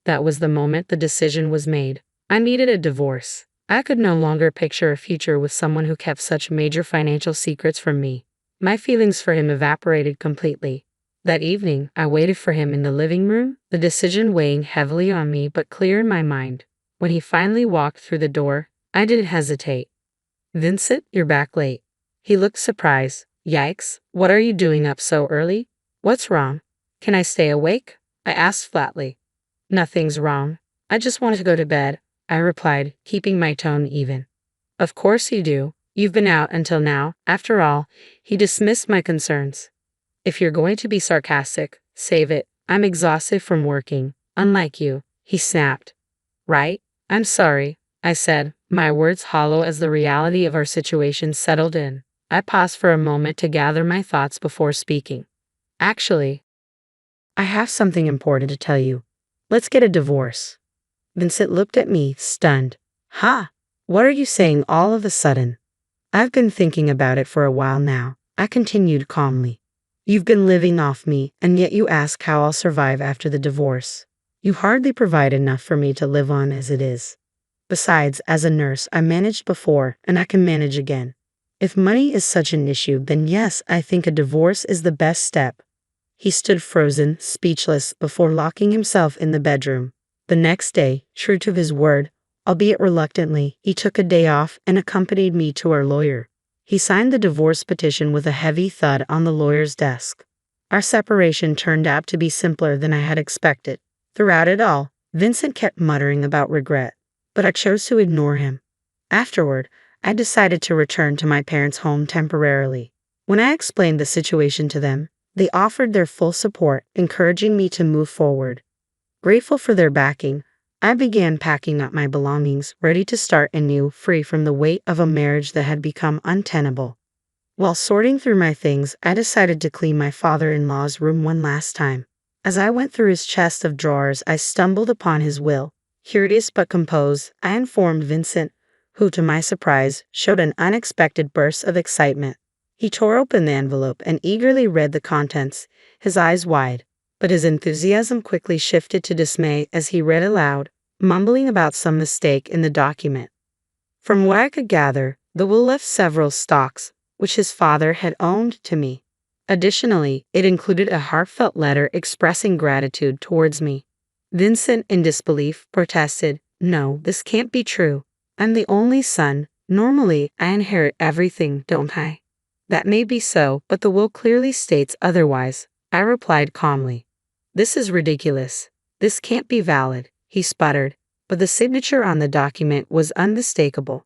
That was the moment the decision was made. I needed a divorce. I could no longer picture a future with someone who kept such major financial secrets from me. My feelings for him evaporated completely. That evening, I waited for him in the living room, the decision weighing heavily on me but clear in my mind. When he finally walked through the door, I didn't hesitate. "Vincent, you're back late." He looked surprised. "Yikes, what are you doing up so early? What's wrong? Can I stay awake?" I asked flatly. "Nothing's wrong. I just wanted to go to bed," I replied, keeping my tone even. "Of course you do. You've been out until now, after all." He dismissed my concerns. "If you're going to be sarcastic, save it. I'm exhausted from working, unlike you," he snapped. "Right? I'm sorry," I said, my words hollow as the reality of our situation settled in. I paused for a moment to gather my thoughts before speaking. "Actually, I have something important to tell you. Let's get a divorce." Vincent looked at me, stunned. "Ha! What are you saying all of a sudden?" "I've been thinking about it for a while now," I continued calmly. "You've been living off me, and yet you ask how I'll survive after the divorce. You hardly provide enough for me to live on as it is. Besides, as a nurse, I managed before, and I can manage again. If money is such an issue, then yes, I think a divorce is the best step." He stood frozen, speechless, before locking himself in the bedroom. The next day, true to his word, albeit reluctantly, he took a day off and accompanied me to our lawyer. He signed the divorce petition with a heavy thud on the lawyer's desk. Our separation turned out to be simpler than I had expected. Throughout it all, Vincent kept muttering about regret, but I chose to ignore him. Afterward, I decided to return to my parents' home temporarily. When I explained the situation to them, they offered their full support, encouraging me to move forward. Grateful for their backing, I began packing up my belongings, ready to start anew, free from the weight of a marriage that had become untenable. While sorting through my things, I decided to clean my father-in-law's room one last time. As I went through his chest of drawers, I stumbled upon his will. Curious but composed, I informed Vincent, who, to my surprise, showed an unexpected burst of excitement. He tore open the envelope and eagerly read the contents, his eyes wide. But his enthusiasm quickly shifted to dismay as he read aloud, mumbling about some mistake in the document. From what I could gather, the will left several stocks, which his father had owned to me. Additionally, it included a heartfelt letter expressing gratitude towards me. Vincent, in disbelief, protested, "No, this can't be true. I'm the only son. Normally, I inherit everything, don't I?" "That may be so, but the will clearly states otherwise," I replied calmly. "This is ridiculous. This can't be valid," he sputtered, but the signature on the document was unmistakable.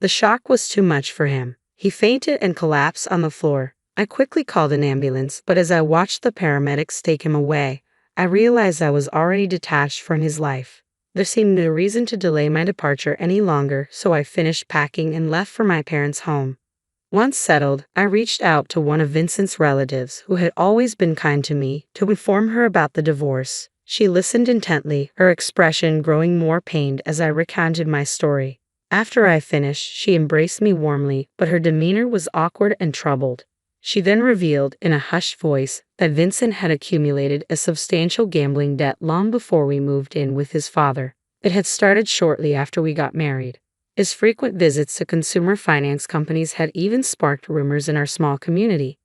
The shock was too much for him. He fainted and collapsed on the floor. I quickly called an ambulance, but as I watched the paramedics take him away, I realized I was already detached from his life. There seemed no reason to delay my departure any longer, so I finished packing and left for my parents' home. Once settled, I reached out to one of Vincent's relatives, who had always been kind to me, to inform her about the divorce. She listened intently, her expression growing more pained as I recounted my story. After I finished, she embraced me warmly, but her demeanor was awkward and troubled. She then revealed, in a hushed voice, that Vincent had accumulated a substantial gambling debt long before we moved in with his father. It had started shortly after we got married. His frequent visits to consumer finance companies had even sparked rumors in our small community.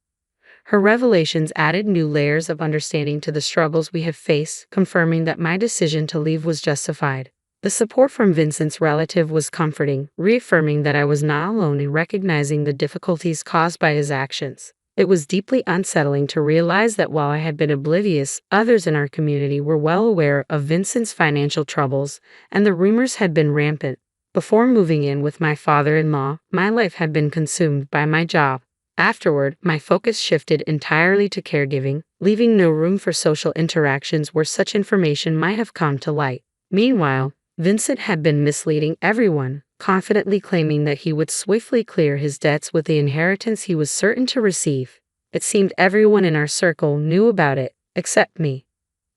Her revelations added new layers of understanding to the struggles we have faced, confirming that my decision to leave was justified. The support from Vincent's relative was comforting, reaffirming that I was not alone in recognizing the difficulties caused by his actions. It was deeply unsettling to realize that while I had been oblivious, others in our community were well aware of Vincent's financial troubles, and the rumors had been rampant. Before moving in with my father-in-law, my life had been consumed by my job. Afterward, my focus shifted entirely to caregiving, leaving no room for social interactions where such information might have come to light. Meanwhile, Vincent had been misleading everyone, confidently claiming that he would swiftly clear his debts with the inheritance he was certain to receive. It seemed everyone in our circle knew about it, except me.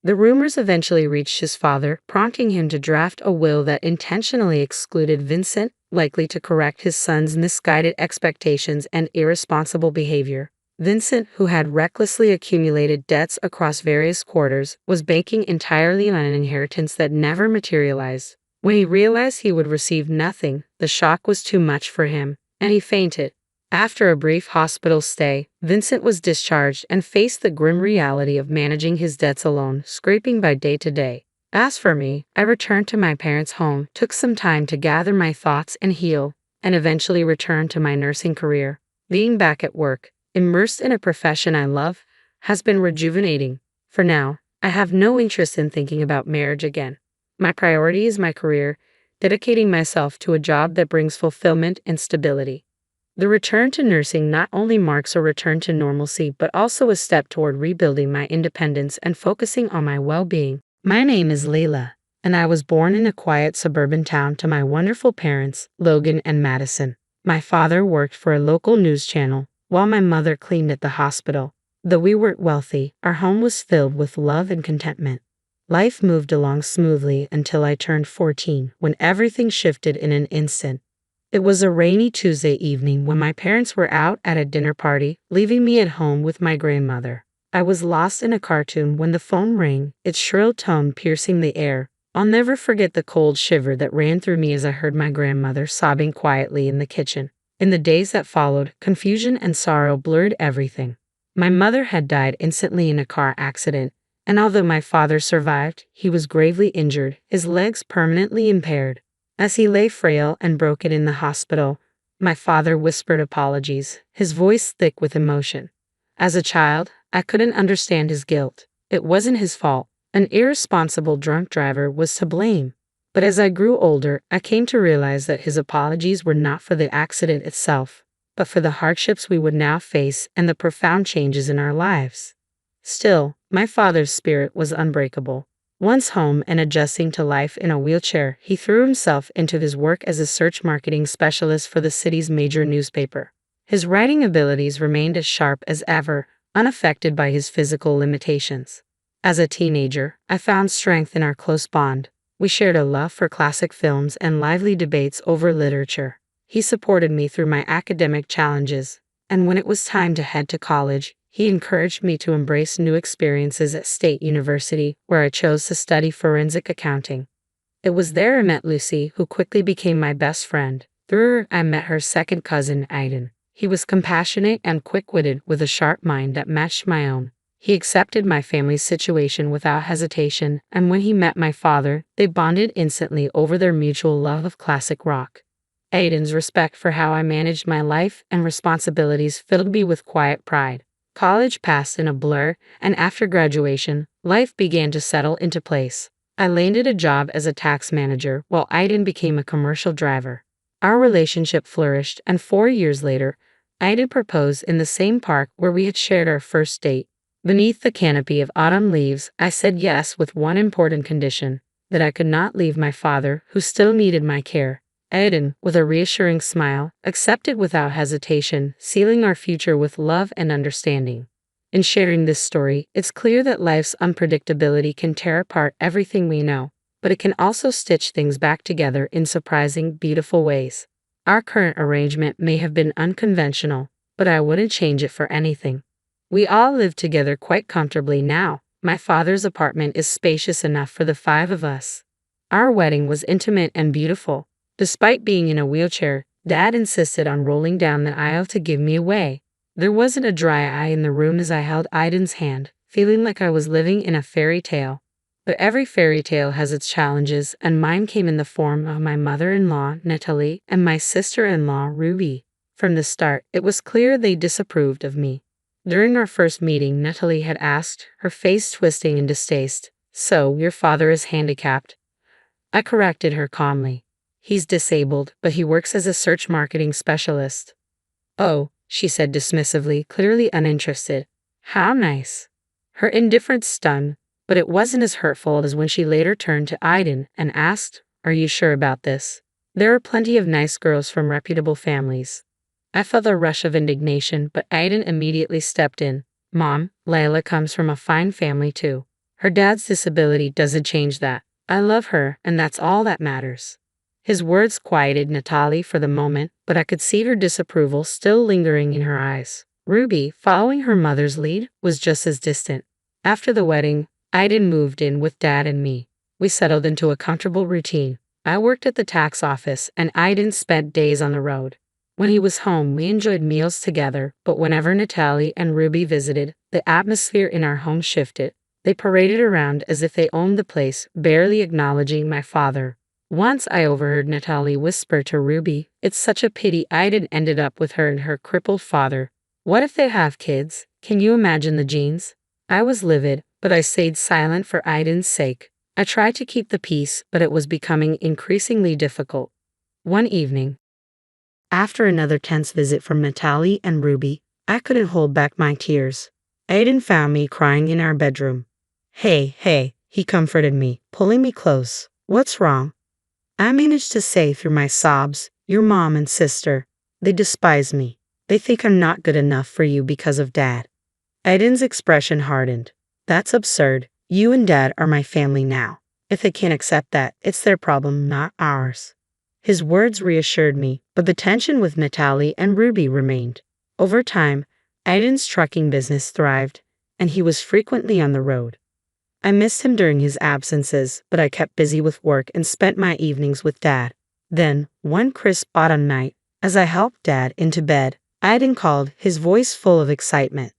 The rumors eventually reached his father, prompting him to draft a will that intentionally excluded Vincent, likely to correct his son's misguided expectations and irresponsible behavior. Vincent, who had recklessly accumulated debts across various quarters, was banking entirely on an inheritance that never materialized. When he realized he would receive nothing, the shock was too much for him, and he fainted. After a brief hospital stay, Vincent was discharged and faced the grim reality of managing his debts alone, scraping by day to day. As for me, I returned to my parents' home, took some time to gather my thoughts and heal, and eventually returned to my nursing career. Being back at work, immersed in a profession I love, has been rejuvenating. For now, I have no interest in thinking about marriage again. My priority is my career, dedicating myself to a job that brings fulfillment and stability. The return to nursing not only marks a return to normalcy but also a step toward rebuilding my independence and focusing on my well-being. My name is Layla, and I was born in a quiet suburban town to my wonderful parents, Logan and Madison. My father worked for a local news channel, while my mother cleaned at the hospital. Though we weren't wealthy, our home was filled with love and contentment. Life moved along smoothly until I turned 14, when everything shifted in an instant. It was a rainy Tuesday evening when my parents were out at a dinner party, leaving me at home with my grandmother. I was lost in a cartoon when the phone rang, its shrill tone piercing the air. I'll never forget the cold shiver that ran through me as I heard my grandmother sobbing quietly in the kitchen. In the days that followed, confusion and sorrow blurred everything. My mother had died instantly in a car accident, and although my father survived, he was gravely injured, his legs permanently impaired. As he lay frail and broken in the hospital, my father whispered apologies, his voice thick with emotion. As a child, I couldn't understand his guilt. It wasn't his fault. An irresponsible drunk driver was to blame. But as I grew older, I came to realize that his apologies were not for the accident itself, but for the hardships we would now face and the profound changes in our lives. Still, my father's spirit was unbreakable. Once home and adjusting to life in a wheelchair, he threw himself into his work as a search marketing specialist for the city's major newspaper. His writing abilities remained as sharp as ever, unaffected by his physical limitations. As a teenager, I found strength in our close bond. We shared a love for classic films and lively debates over literature. He supported me through my academic challenges, and when it was time to head to college, he encouraged me to embrace new experiences at State University, where I chose to study forensic accounting. It was there I met Lucy, who quickly became my best friend. Through her, I met her second cousin, Aiden. He was compassionate and quick-witted with a sharp mind that matched my own. He accepted my family's situation without hesitation, and when he met my father, they bonded instantly over their mutual love of classic rock. Aiden's respect for how I managed my life and responsibilities filled me with quiet pride. College passed in a blur, and after graduation, life began to settle into place. I landed a job as a tax manager while Aiden became a commercial driver. Our relationship flourished, and 4 years later, Aiden proposed in the same park where we had shared our first date. Beneath the canopy of autumn leaves, I said yes with one important condition, that I could not leave my father, who still needed my care. Aiden, with a reassuring smile, accepted without hesitation, sealing our future with love and understanding. In sharing this story, it's clear that life's unpredictability can tear apart everything we know, but it can also stitch things back together in surprising, beautiful ways. Our current arrangement may have been unconventional, but I wouldn't change it for anything. We all live together quite comfortably now. My father's apartment is spacious enough for the 5 of us. Our wedding was intimate and beautiful. Despite being in a wheelchair, Dad insisted on rolling down the aisle to give me away. There wasn't a dry eye in the room as I held Aiden's hand, feeling like I was living in a fairy tale. But every fairy tale has its challenges, and mine came in the form of my mother-in-law, Natalie, and my sister-in-law, Ruby. From the start, it was clear they disapproved of me. During our first meeting, Natalie had asked, her face twisting in distaste, "So, your father is handicapped?" I corrected her calmly. "He's disabled, but he works as a search marketing specialist." "Oh," she said dismissively, clearly uninterested. "How nice." Her indifference stunned, but it wasn't as hurtful as when she later turned to Aiden and asked, "Are you sure about this? There are plenty of nice girls from reputable families." I felt a rush of indignation, but Aiden immediately stepped in. "Mom, Layla comes from a fine family too. Her dad's disability doesn't change that. I love her, and that's all that matters." His words quieted Natalie for the moment, but I could see her disapproval still lingering in her eyes. Ruby, following her mother's lead, was just as distant. After the wedding, Aiden moved in with Dad and me. We settled into a comfortable routine. I worked at the tax office, and Aiden spent days on the road. When he was home, we enjoyed meals together, but whenever Natalie and Ruby visited, the atmosphere in our home shifted. They paraded around as if they owned the place, barely acknowledging my father. Once I overheard Natalie whisper to Ruby, "It's such a pity Aiden ended up with her and her crippled father. What if they have kids? Can you imagine the genes?" I was livid, but I stayed silent for Aiden's sake. I tried to keep the peace, but it was becoming increasingly difficult. One evening, after another tense visit from Natalie and Ruby, I couldn't hold back my tears. Aiden found me crying in our bedroom. Hey, he comforted me, pulling me close. "What's wrong?" I managed to say through my sobs, "Your mom and sister, they despise me. They think I'm not good enough for you because of Dad." Aiden's expression hardened. "That's absurd. You and Dad are my family now. If they can't accept that, it's their problem, not ours." His words reassured me, but the tension with Natalie and Ruby remained. Over time, Aiden's trucking business thrived, and he was frequently on the road. I missed him during his absences, but I kept busy with work and spent my evenings with Dad. Then, one crisp autumn night, as I helped Dad into bed, Aiden called, his voice full of excitement.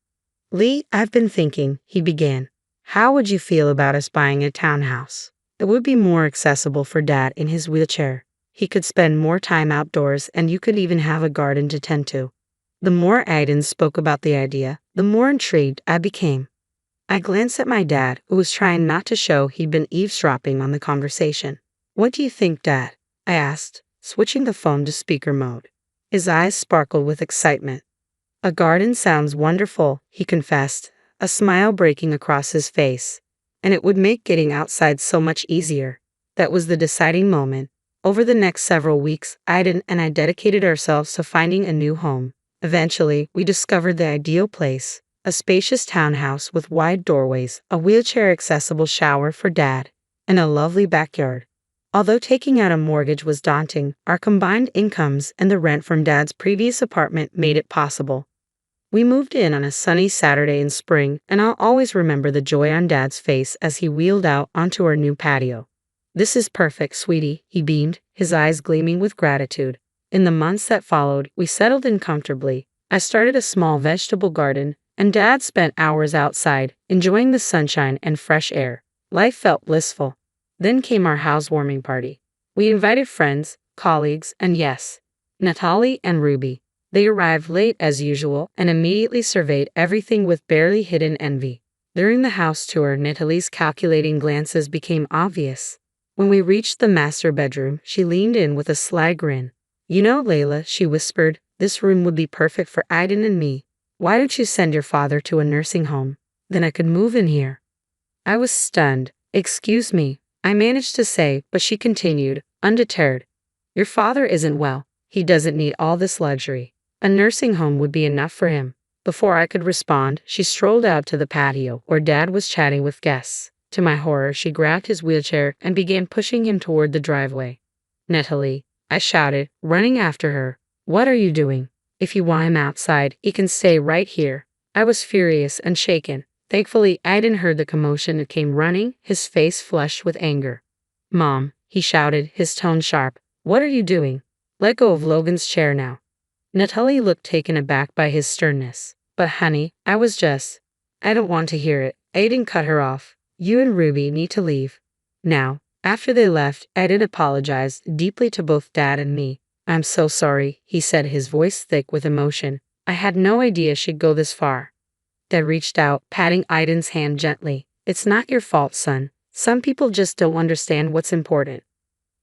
"Lee, I've been thinking," he began. "How would you feel about us buying a townhouse? It would be more accessible for Dad in his wheelchair. He could spend more time outdoors, and you could even have a garden to tend to." The more Aiden spoke about the idea, the more intrigued I became. I glanced at my dad, who was trying not to show he'd been eavesdropping on the conversation. "What do you think, Dad?" I asked, switching the phone to speaker mode. His eyes sparkled with excitement. "A garden sounds wonderful," he confessed, a smile breaking across his face. "And it would make getting outside so much easier." That was the deciding moment. Over the next several weeks, Aiden and I dedicated ourselves to finding a new home. Eventually, we discovered the ideal place. A spacious townhouse with wide doorways, a wheelchair-accessible shower for Dad, and a lovely backyard. Although taking out a mortgage was daunting, our combined incomes and the rent from Dad's previous apartment made it possible. We moved in on a sunny Saturday in spring, and I'll always remember the joy on Dad's face as he wheeled out onto our new patio. "This is perfect, sweetie," he beamed, his eyes gleaming with gratitude. In the months that followed, we settled in comfortably. I started a small vegetable garden, and Dad spent hours outside, enjoying the sunshine and fresh air. Life felt blissful. Then came our housewarming party. We invited friends, colleagues, and yes, Natalie and Ruby. They arrived late as usual and immediately surveyed everything with barely hidden envy. During the house tour, Natalie's calculating glances became obvious. When we reached the master bedroom, she leaned in with a sly grin. "You know, Layla," she whispered, "this room would be perfect for Aiden and me. Why don't you send your father to a nursing home? Then I could move in here." I was stunned. "Excuse me," I managed to say, but she continued, undeterred. "Your father isn't well. He doesn't need all this luxury. A nursing home would be enough for him." Before I could respond, she strolled out to the patio, where Dad was chatting with guests. To my horror, she grabbed his wheelchair and began pushing him toward the driveway. "Natalie," I shouted, running after her. "What are you doing? If you want him outside, he can stay right here." I was furious and shaken. Thankfully, Aiden heard the commotion and came running, his face flushed with anger. "Mom," he shouted, his tone sharp, "what are you doing? Let go of Logan's chair now." Natalie looked taken aback by his sternness. "But honey, I don't want to hear it." Aiden cut her off. "You and Ruby need to leave now." After they left, Aiden apologized deeply to both Dad and me. "I'm so sorry," he said, his voice thick with emotion. "I had no idea she'd go this far." Dad reached out, patting Aiden's hand gently. "It's not your fault, son. Some people just don't understand what's important."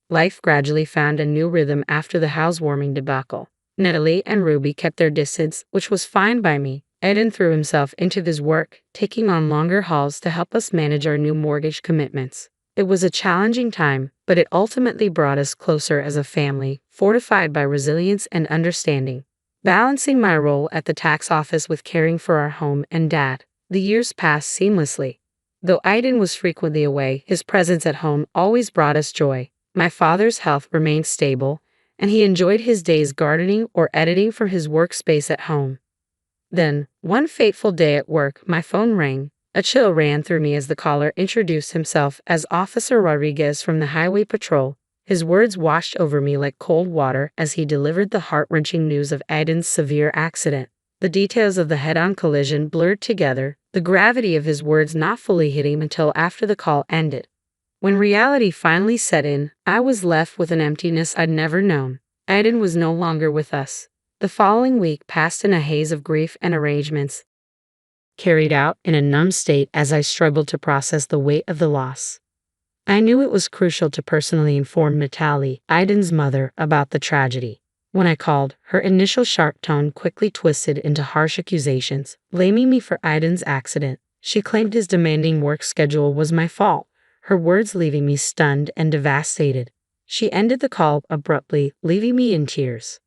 Life gradually found a new rhythm after the housewarming debacle. Natalie and Ruby kept their distance, which was fine by me. Aiden threw himself into his work, taking on longer hauls to help us manage our new mortgage commitments. It was a challenging time, but it ultimately brought us closer as a family, fortified by resilience and understanding. Balancing my role at the tax office with caring for our home and Dad, the years passed seamlessly. Though Aiden was frequently away, his presence at home always brought us joy. My father's health remained stable, and he enjoyed his days gardening or editing from his workspace at home. Then, one fateful day at work, my phone rang. A chill ran through me as the caller introduced himself as Officer Rodriguez from the Highway Patrol. His words washed over me like cold water as he delivered the heart-wrenching news of Aiden's severe accident. The details of the head-on collision blurred together, the gravity of his words not fully hitting until after the call ended. When reality finally set in, I was left with an emptiness I'd never known. Aiden was no longer with us. The following week passed in a haze of grief and arrangements, carried out in a numb state as I struggled to process the weight of the loss. I knew it was crucial to personally inform Natalie, Aiden's mother, about the tragedy. When I called, her initial sharp tone quickly twisted into harsh accusations, blaming me for Aiden's accident. She claimed his demanding work schedule was my fault, her words leaving me stunned and devastated. She ended the call abruptly, leaving me in tears.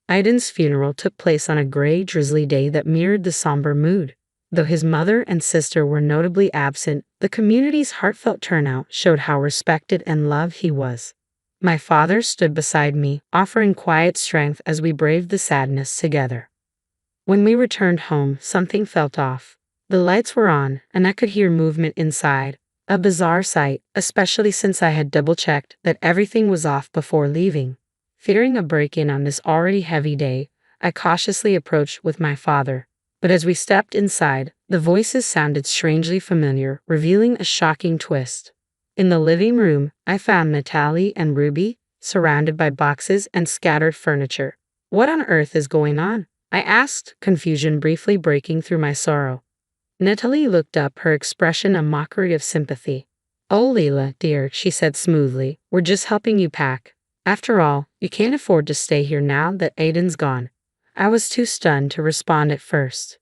Aiden's funeral took place on a gray, drizzly day that mirrored the somber mood. Though his mother and sister were notably absent, the community's heartfelt turnout showed how respected and loved he was. My father stood beside me, offering quiet strength as we braved the sadness together. When we returned home, something felt off. The lights were on, and I could hear movement inside. A bizarre sight, especially since I had double-checked that everything was off before leaving. Fearing a break-in on this already heavy day, I cautiously approached with my father. But as we stepped inside, the voices sounded strangely familiar, revealing a shocking twist. In the living room, I found Natalie and Ruby, surrounded by boxes and scattered furniture. "What on earth is going on?" I asked, confusion briefly breaking through my sorrow. Natalie looked up, her expression a mockery of sympathy. "Oh, Leila, dear," she said smoothly, "we're just helping you pack. After all, you can't afford to stay here now that Aiden's gone." I was too stunned to respond at first.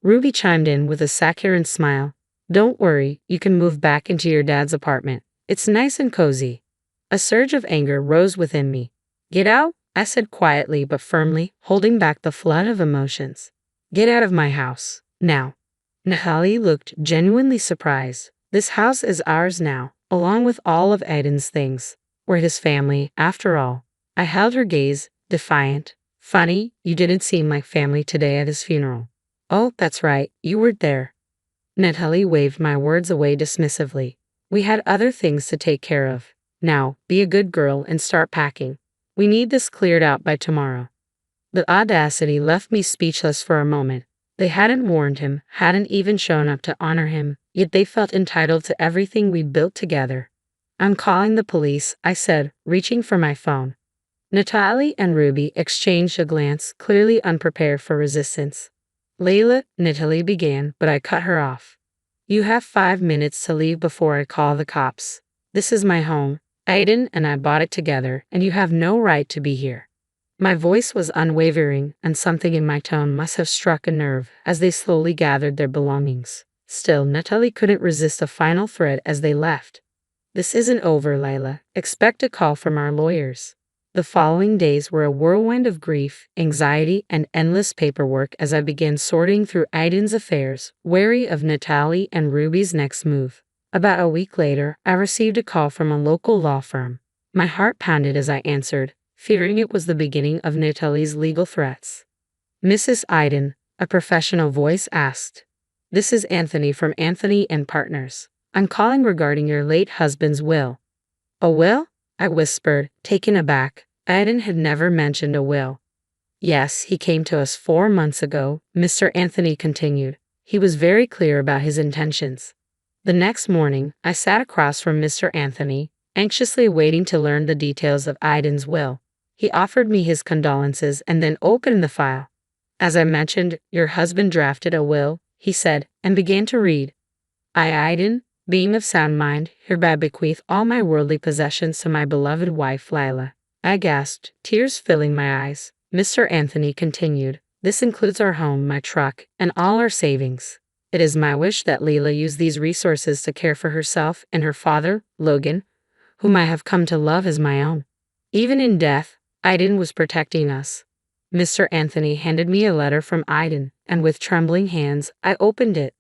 Ruby chimed in with a saccharine smile. "Don't worry, you can move back into your dad's apartment. It's nice and cozy." A surge of anger rose within me. "Get out," I said quietly but firmly, holding back the flood of emotions. "Get out of my house, now." Natalie looked genuinely surprised. "This house is ours now, along with all of Aiden's things. We're his family, after all." I held her gaze, defiant. "Funny, you didn't seem like family today at his funeral." "Oh, that's right, you weren't there." Natalie waved my words away dismissively. "We had other things to take care of. Now, be a good girl and start packing. We need this cleared out by tomorrow." The audacity left me speechless for a moment. They hadn't warned him, hadn't even shown up to honor him, yet they felt entitled to everything we'd built together. "I'm calling the police," I said, reaching for my phone. Natalie and Ruby exchanged a glance, clearly unprepared for resistance. "Leila," Natalie began, but I cut her off. "You have 5 minutes to leave before I call the cops. This is my home. Aiden and I bought it together, and you have no right to be here." My voice was unwavering, and something in my tone must have struck a nerve as they slowly gathered their belongings. Still, Natalie couldn't resist a final threat as they left. "This isn't over, Leila. Expect a call from our lawyers." The following days were a whirlwind of grief, anxiety, and endless paperwork as I began sorting through Aiden's affairs, wary of Natalie and Ruby's next move. About a week later, I received a call from a local law firm. My heart pounded as I answered, fearing it was the beginning of Natalie's legal threats. "Mrs. Aiden," a professional voice asked. "This is Anthony from Anthony and Partners. I'm calling regarding your late husband's will." "A will?" I whispered, taken aback. Aiden had never mentioned a will. "Yes, he came to us 4 months ago," Mr. Anthony continued. "He was very clear about his intentions." The next morning, I sat across from Mr. Anthony, anxiously waiting to learn the details of Aiden's will. He offered me his condolences and then opened the file. "As I mentioned, your husband drafted a will," he said, and began to read. "I, Aiden, being of sound mind, hereby bequeath all my worldly possessions to my beloved wife, Leila." I gasped, tears filling my eyes. Mr. Anthony continued, "This includes our home, my truck, and all our savings. It is my wish that Leila use these resources to care for herself and her father, Logan, whom I have come to love as my own. Even in death, Aiden was protecting us." Mr. Anthony handed me a letter from Aiden, and with trembling hands, I opened it.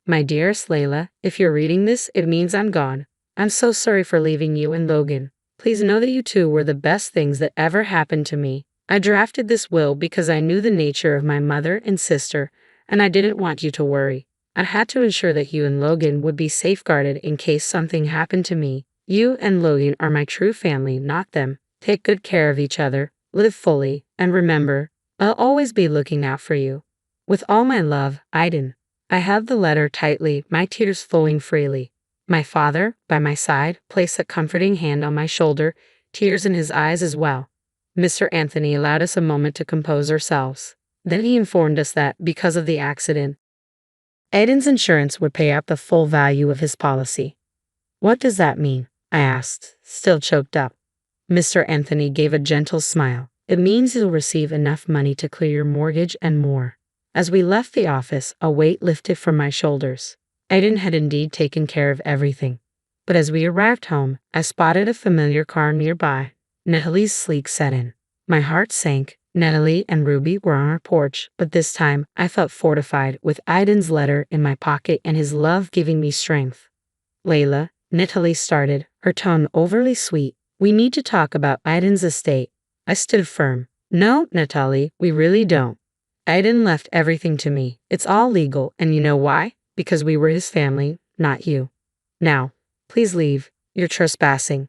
"My dearest Leila, if you're reading this, it means I'm gone. I'm so sorry for leaving you and Logan. Please know that you two were the best things that ever happened to me. I drafted this will because I knew the nature of my mother and sister, and I didn't want you to worry. I had to ensure that you and Logan would be safeguarded in case something happened to me. You and Logan are my true family, not them. Take good care of each other, live fully, and remember, I'll always be looking out for you. With all my love, Aiden." I held the letter tightly, my tears flowing freely. My father, by my side, placed a comforting hand on my shoulder, tears in his eyes as well. Mr. Anthony allowed us a moment to compose ourselves. Then he informed us that, because of the accident, Aiden's insurance would pay out the full value of his policy. What does that mean? I asked, still choked up. Mr. Anthony gave a gentle smile. It means you'll receive enough money to clear your mortgage and more. As we left the office, a weight lifted from my shoulders. Aiden had indeed taken care of everything. But as we arrived home, I spotted a familiar car nearby. Natalie's sleek sedan. My heart sank. Natalie and Ruby were on our porch, but this time I felt fortified with Aiden's letter in my pocket and his love giving me strength. Layla, Natalie started, her tone overly sweet. We need to talk about Aiden's estate. I stood firm. No, Natalie, we really don't. Aiden left everything to me. It's all legal, and you know why? Because we were his family, not you. Now, please leave. You're trespassing.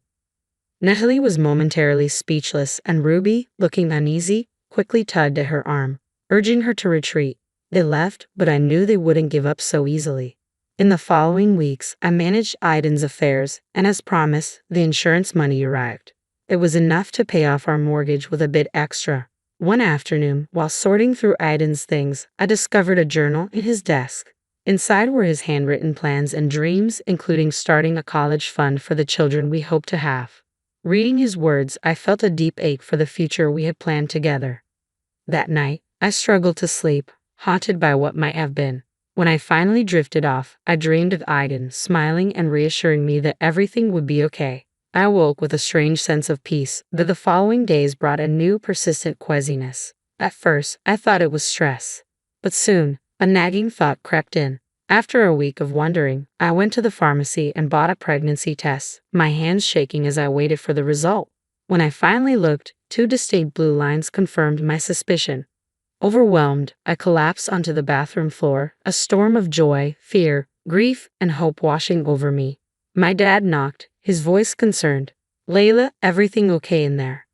Natalie was momentarily speechless, and Ruby, looking uneasy, quickly tugged at her arm, urging her to retreat. They left, but I knew they wouldn't give up so easily. In the following weeks, I managed Aiden's affairs, and as promised, the insurance money arrived. It was enough to pay off our mortgage with a bit extra. One afternoon, while sorting through Aiden's things, I discovered a journal in his desk. Inside were his handwritten plans and dreams, including starting a college fund for the children we hoped to have. Reading his words, I felt a deep ache for the future we had planned together. That night, I struggled to sleep, haunted by what might have been. When I finally drifted off, I dreamed of Aiden, smiling and reassuring me that everything would be okay. I awoke with a strange sense of peace, but the following days brought a new, persistent queasiness. At first, I thought it was stress. But soon, a nagging thought crept in. After a week of wondering, I went to the pharmacy and bought a pregnancy test, my hands shaking as I waited for the result. When I finally looked, 2 distinct blue lines confirmed my suspicion. Overwhelmed, I collapsed onto the bathroom floor, a storm of joy, fear, grief, and hope washing over me. My dad knocked, his voice concerned. Layla, everything okay in there?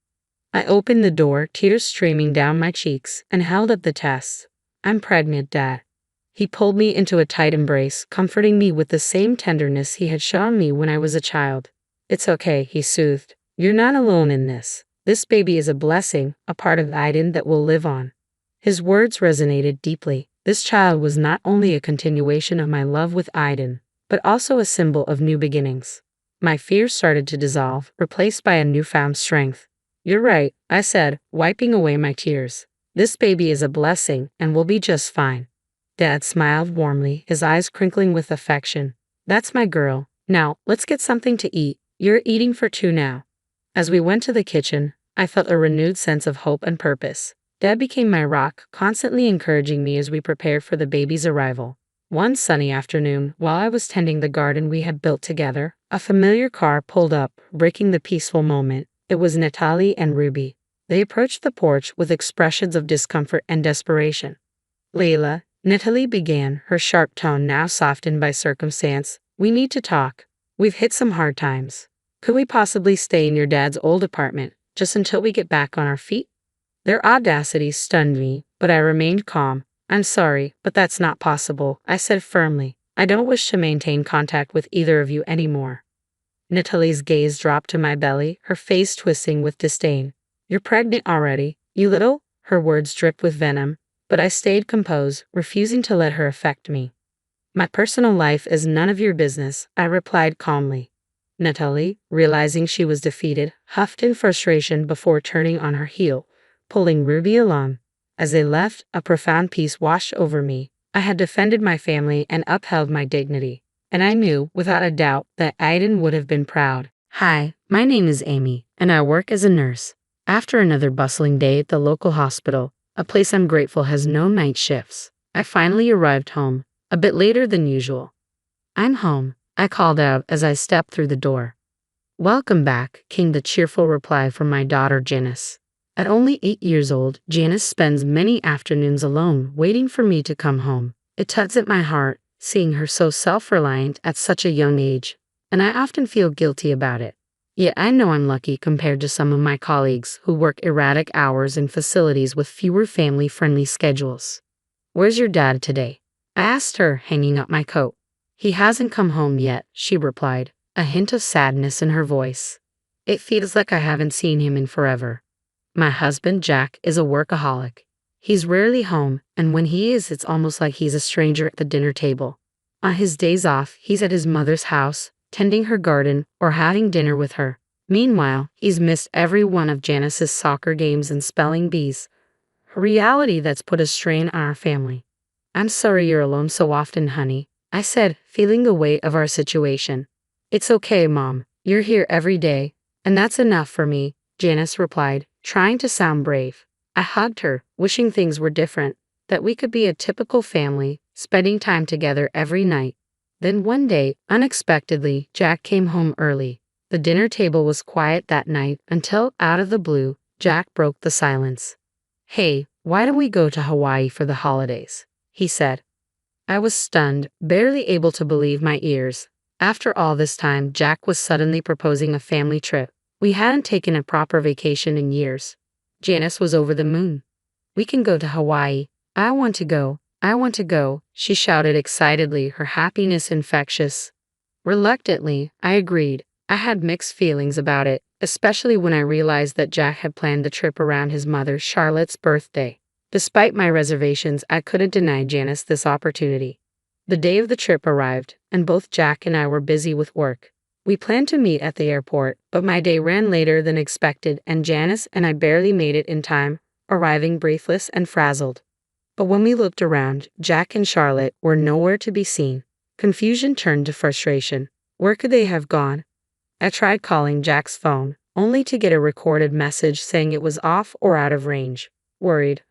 I opened the door, tears streaming down my cheeks, and held up the test. I'm pregnant, Dad. He pulled me into a tight embrace, comforting me with the same tenderness he had shown me when I was a child. It's okay, he soothed. You're not alone in this. This baby is a blessing, a part of Aiden that will live on. His words resonated deeply. This child was not only a continuation of my love with Aiden, but also a symbol of new beginnings. My fears started to dissolve, replaced by a newfound strength. You're right, I said, wiping away my tears. This baby is a blessing and will be just fine. Dad smiled warmly, his eyes crinkling with affection. That's my girl. Now, let's get something to eat. You're eating for 2 now. As we went to the kitchen, I felt a renewed sense of hope and purpose. Dad became my rock, constantly encouraging me as we prepared for the baby's arrival. One sunny afternoon, while I was tending the garden we had built together, a familiar car pulled up, breaking the peaceful moment. It was Natalie and Ruby. They approached the porch with expressions of discomfort and desperation. Layla, Natalie began, her sharp tone now softened by circumstance. We need to talk. We've hit some hard times. Could we possibly stay in your dad's old apartment, just until we get back on our feet? Their audacity stunned me, but I remained calm. I'm sorry, but that's not possible, I said firmly. I don't wish to maintain contact with either of you anymore. Natalie's gaze dropped to my belly, her face twisting with disdain. You're pregnant already, you little? Her words dripped with venom. But I stayed composed, refusing to let her affect me. My personal life is none of your business, I replied calmly. Natalie, realizing she was defeated, huffed in frustration before turning on her heel, pulling Ruby along. As they left, a profound peace washed over me. I had defended my family and upheld my dignity. And I knew, without a doubt, that Aiden would have been proud. Hi, my name is Amy, and I work as a nurse. After another bustling day at the local hospital, a place I'm grateful has no night shifts, I finally arrived home, a bit later than usual. I'm home, I called out as I stepped through the door. Welcome back, came the cheerful reply from my daughter Janice. At only 8 years old, Janice spends many afternoons alone, waiting for me to come home. It tugs at my heart, seeing her so self-reliant at such a young age, and I often feel guilty about it. Yet I know I'm lucky compared to some of my colleagues who work erratic hours in facilities with fewer family-friendly schedules. Where's your dad today? I asked her, hanging up my coat. He hasn't come home yet, she replied, a hint of sadness in her voice. It feels like I haven't seen him in forever. My husband, Jack, is a workaholic. He's rarely home, and when he is, it's almost like he's a stranger at the dinner table. On his days off, he's at his mother's house, tending her garden or having dinner with her. Meanwhile, he's missed every one of Janice's soccer games and spelling bees. A reality that's put a strain on our family. I'm sorry you're alone so often, honey, I said, feeling the weight of our situation. It's okay, Mom. You're here every day, and that's enough for me, Janice replied, trying to sound brave. I hugged her, wishing things were different, that we could be a typical family, spending time together every night. Then one day, unexpectedly, Jack came home early. The dinner table was quiet that night until, out of the blue, Jack broke the silence. Hey, why don't we go to Hawaii for the holidays? He said. I was stunned, barely able to believe my ears. After all this time, Jack was suddenly proposing a family trip. We hadn't taken a proper vacation in years. Janice was over the moon. We can go to Hawaii. I want to go. I want to go, she shouted excitedly, her happiness infectious. Reluctantly, I agreed. I had mixed feelings about it, especially when I realized that Jack had planned the trip around his mother Charlotte's birthday. Despite my reservations, I couldn't deny Janice this opportunity. The day of the trip arrived, and both Jack and I were busy with work. We planned to meet at the airport, but my day ran later than expected, and Janice and I barely made it in time, arriving breathless and frazzled. But when we looked around, Jack and Charlotte were nowhere to be seen. Confusion turned to frustration. Where could they have gone? I tried calling Jack's phone, only to get a recorded message saying it was off or out of range. Worried,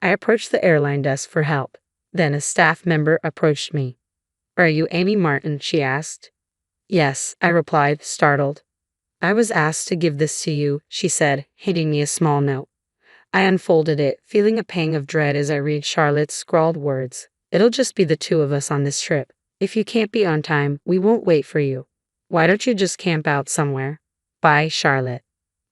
I approached the airline desk for help. Then a staff member approached me. Are you Amy Martin? She asked. Yes, I replied, startled. I was asked to give this to you, she said, handing me a small note. I unfolded it, feeling a pang of dread as I read Charlotte's scrawled words. It'll just be the two of us on this trip. If you can't be on time, we won't wait for you. Why don't you just camp out somewhere? Bye, Charlotte.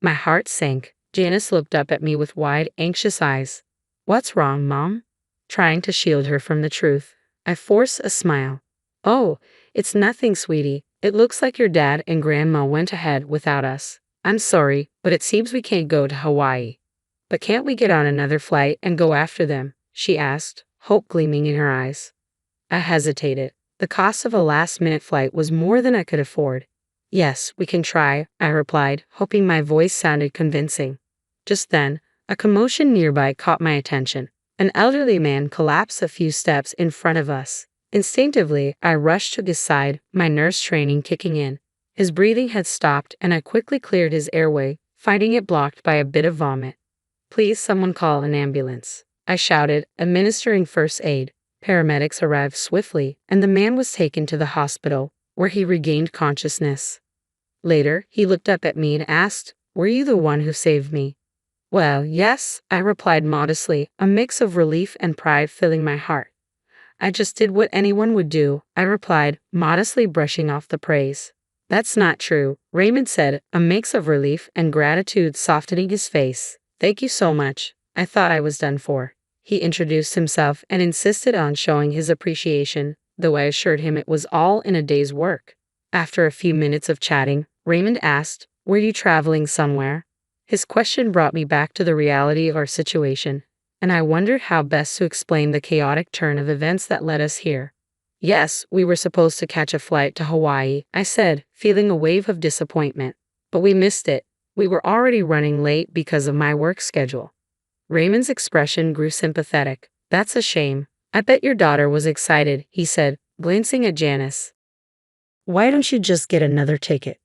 My heart sank. Janice looked up at me with wide, anxious eyes. What's wrong, Mom? Trying to shield her from the truth, I forced a smile. Oh, it's nothing, sweetie. It looks like your dad and Grandma went ahead without us. I'm sorry, but it seems we can't go to Hawaii. But can't we get on another flight and go after them? She asked, hope gleaming in her eyes. I hesitated. The cost of a last-minute flight was more than I could afford. Yes, we can try, I replied, hoping my voice sounded convincing. Just then, a commotion nearby caught my attention. An elderly man collapsed a few steps in front of us. Instinctively, I rushed to his side, my nurse training kicking in. His breathing had stopped, and I quickly cleared his airway, finding it blocked by a bit of vomit. Please, someone call an ambulance, I shouted, administering first aid. Paramedics arrived swiftly, and the man was taken to the hospital, where he regained consciousness. Later, he looked up at me and asked, Were you the one who saved me? Well, yes, I replied modestly, a mix of relief and pride filling my heart. I just did what anyone would do, I replied, modestly brushing off the praise. That's not true, Raymond said, a mix of relief and gratitude softening his face. Thank you so much. I thought I was done for. He introduced himself and insisted on showing his appreciation, though I assured him it was all in a day's work. After a few minutes of chatting, Raymond asked, Were you traveling somewhere? His question brought me back to the reality of our situation, and I wondered how best to explain the chaotic turn of events that led us here. Yes, we were supposed to catch a flight to Hawaii, I said, feeling a wave of disappointment. But we missed it. We were already running late because of my work schedule. Raymond's expression grew sympathetic. That's a shame. I bet your daughter was excited, he said, glancing at Janice. Why don't you just get another ticket?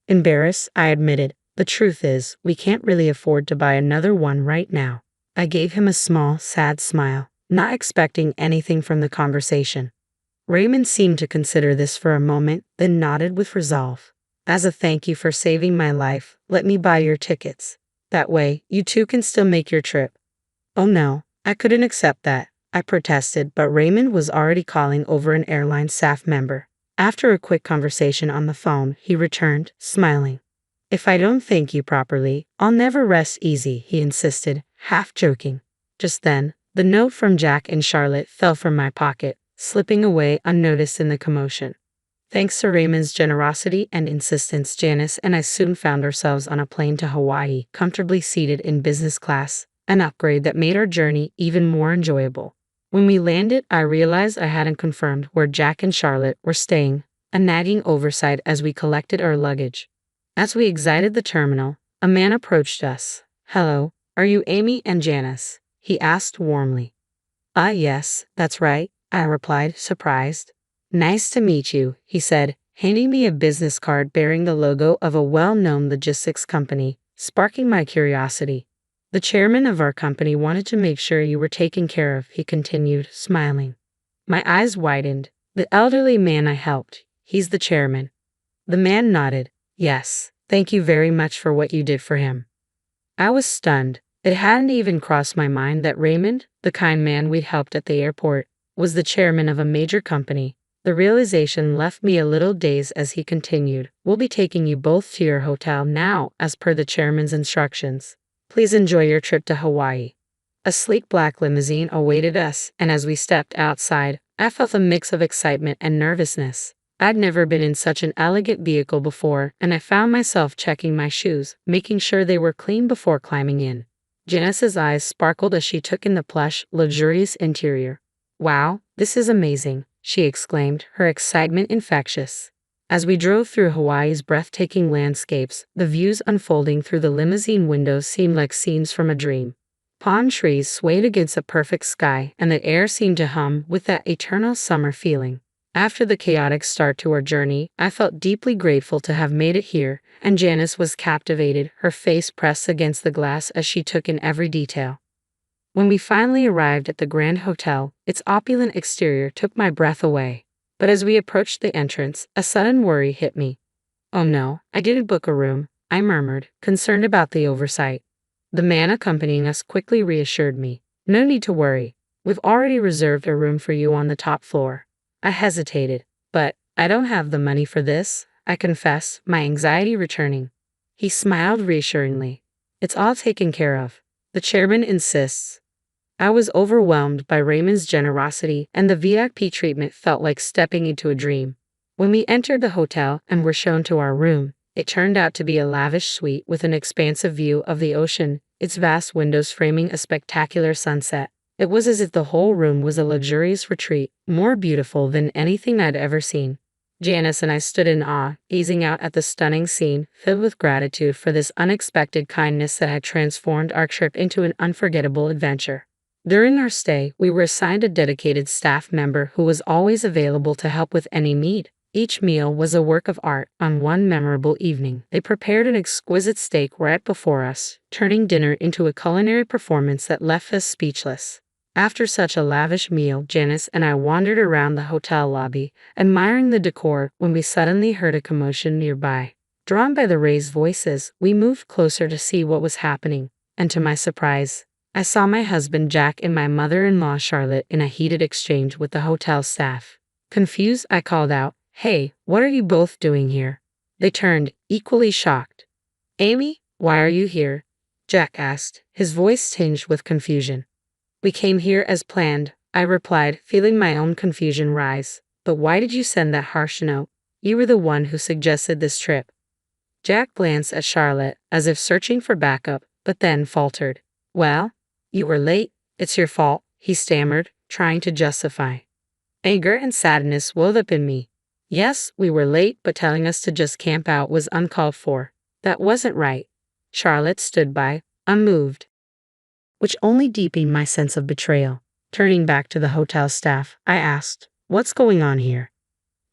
Embarrassed, I admitted. The truth is, we can't really afford to buy another one right now. I gave him a small, sad smile, not expecting anything from the conversation. Raymond seemed to consider this for a moment, then nodded with resolve. As a thank you for saving my life, let me buy your tickets. That way, you two can still make your trip. Oh no, I couldn't accept that, I protested, but Raymond was already calling over an airline staff member. After a quick conversation on the phone, he returned, smiling. If I don't thank you properly, I'll never rest easy, he insisted, half joking. Just then, the note from Jack and Charlotte fell from my pocket, slipping away unnoticed in the commotion. Thanks to Raymond's generosity and insistence, Janice and I soon found ourselves on a plane to Hawaii, comfortably seated in business class, an upgrade that made our journey even more enjoyable. When we landed, I realized I hadn't confirmed where Jack and Charlotte were staying, a nagging oversight as we collected our luggage. As we exited the terminal, a man approached us. "Hello, are you Amy and Janice?" he asked warmly. Yes, that's right," I replied, surprised. "Nice to meet you," he said, handing me a business card bearing the logo of a well-known logistics company, sparking my curiosity. "The chairman of our company wanted to make sure you were taken care of," he continued, smiling. My eyes widened. "The elderly man I helped, he's the chairman." The man nodded. "Yes, thank you very much for what you did for him." I was stunned. It hadn't even crossed my mind that Raymond, the kind man we'd helped at the airport, was the chairman of a major company. The realization left me a little dazed as he continued. "We'll be taking you both to your hotel now, as per the chairman's instructions. Please enjoy your trip to Hawaii." A sleek black limousine awaited us, and as we stepped outside, I felt a mix of excitement and nervousness. I'd never been in such an elegant vehicle before, and I found myself checking my shoes, making sure they were clean before climbing in. Janice's eyes sparkled as she took in the plush, luxurious interior. "Wow, this is amazing," she exclaimed, her excitement infectious. As we drove through Hawaii's breathtaking landscapes, the views unfolding through the limousine windows seemed like scenes from a dream. Palm trees swayed against a perfect sky, and the air seemed to hum with that eternal summer feeling. After the chaotic start to our journey, I felt deeply grateful to have made it here, and Janice was captivated, her face pressed against the glass as she took in every detail. When we finally arrived at the Grand Hotel, its opulent exterior took my breath away. But as we approached the entrance, a sudden worry hit me. "Oh no, I didn't book a room," I murmured, concerned about the oversight. The man accompanying us quickly reassured me. "No need to worry. We've already reserved a room for you on the top floor." I hesitated. "But I don't have the money for this," I confessed, my anxiety returning. He smiled reassuringly. "It's all taken care of. The chairman insists." I was overwhelmed by Raymond's generosity, and the VIP treatment felt like stepping into a dream. When we entered the hotel and were shown to our room, it turned out to be a lavish suite with an expansive view of the ocean, its vast windows framing a spectacular sunset. It was as if the whole room was a luxurious retreat, more beautiful than anything I'd ever seen. Janice and I stood in awe, gazing out at the stunning scene, filled with gratitude for this unexpected kindness that had transformed our trip into an unforgettable adventure. During our stay, we were assigned a dedicated staff member who was always available to help with any need. Each meal was a work of art. On one memorable evening, they prepared an exquisite steak right before us, turning dinner into a culinary performance that left us speechless. After such a lavish meal, Janice and I wandered around the hotel lobby, admiring the decor, when we suddenly heard a commotion nearby. Drawn by the raised voices, we moved closer to see what was happening, and to my surprise, I saw my husband Jack and my mother-in-law Charlotte in a heated exchange with the hotel staff. Confused, I called out, "Hey, what are you both doing here?" They turned, equally shocked. "Amy, why are you here?" Jack asked, his voice tinged with confusion. "We came here as planned," I replied, feeling my own confusion rise. "But why did you send that harsh note? You were the one who suggested this trip." Jack glanced at Charlotte, as if searching for backup, but then faltered. "Well, you were late. It's your fault," he stammered, trying to justify. Anger and sadness welled up in me. Yes, we were late, but telling us to just camp out was uncalled for. That wasn't right. Charlotte stood by, unmoved, which only deepened my sense of betrayal. Turning back to the hotel staff, I asked, "What's going on here?"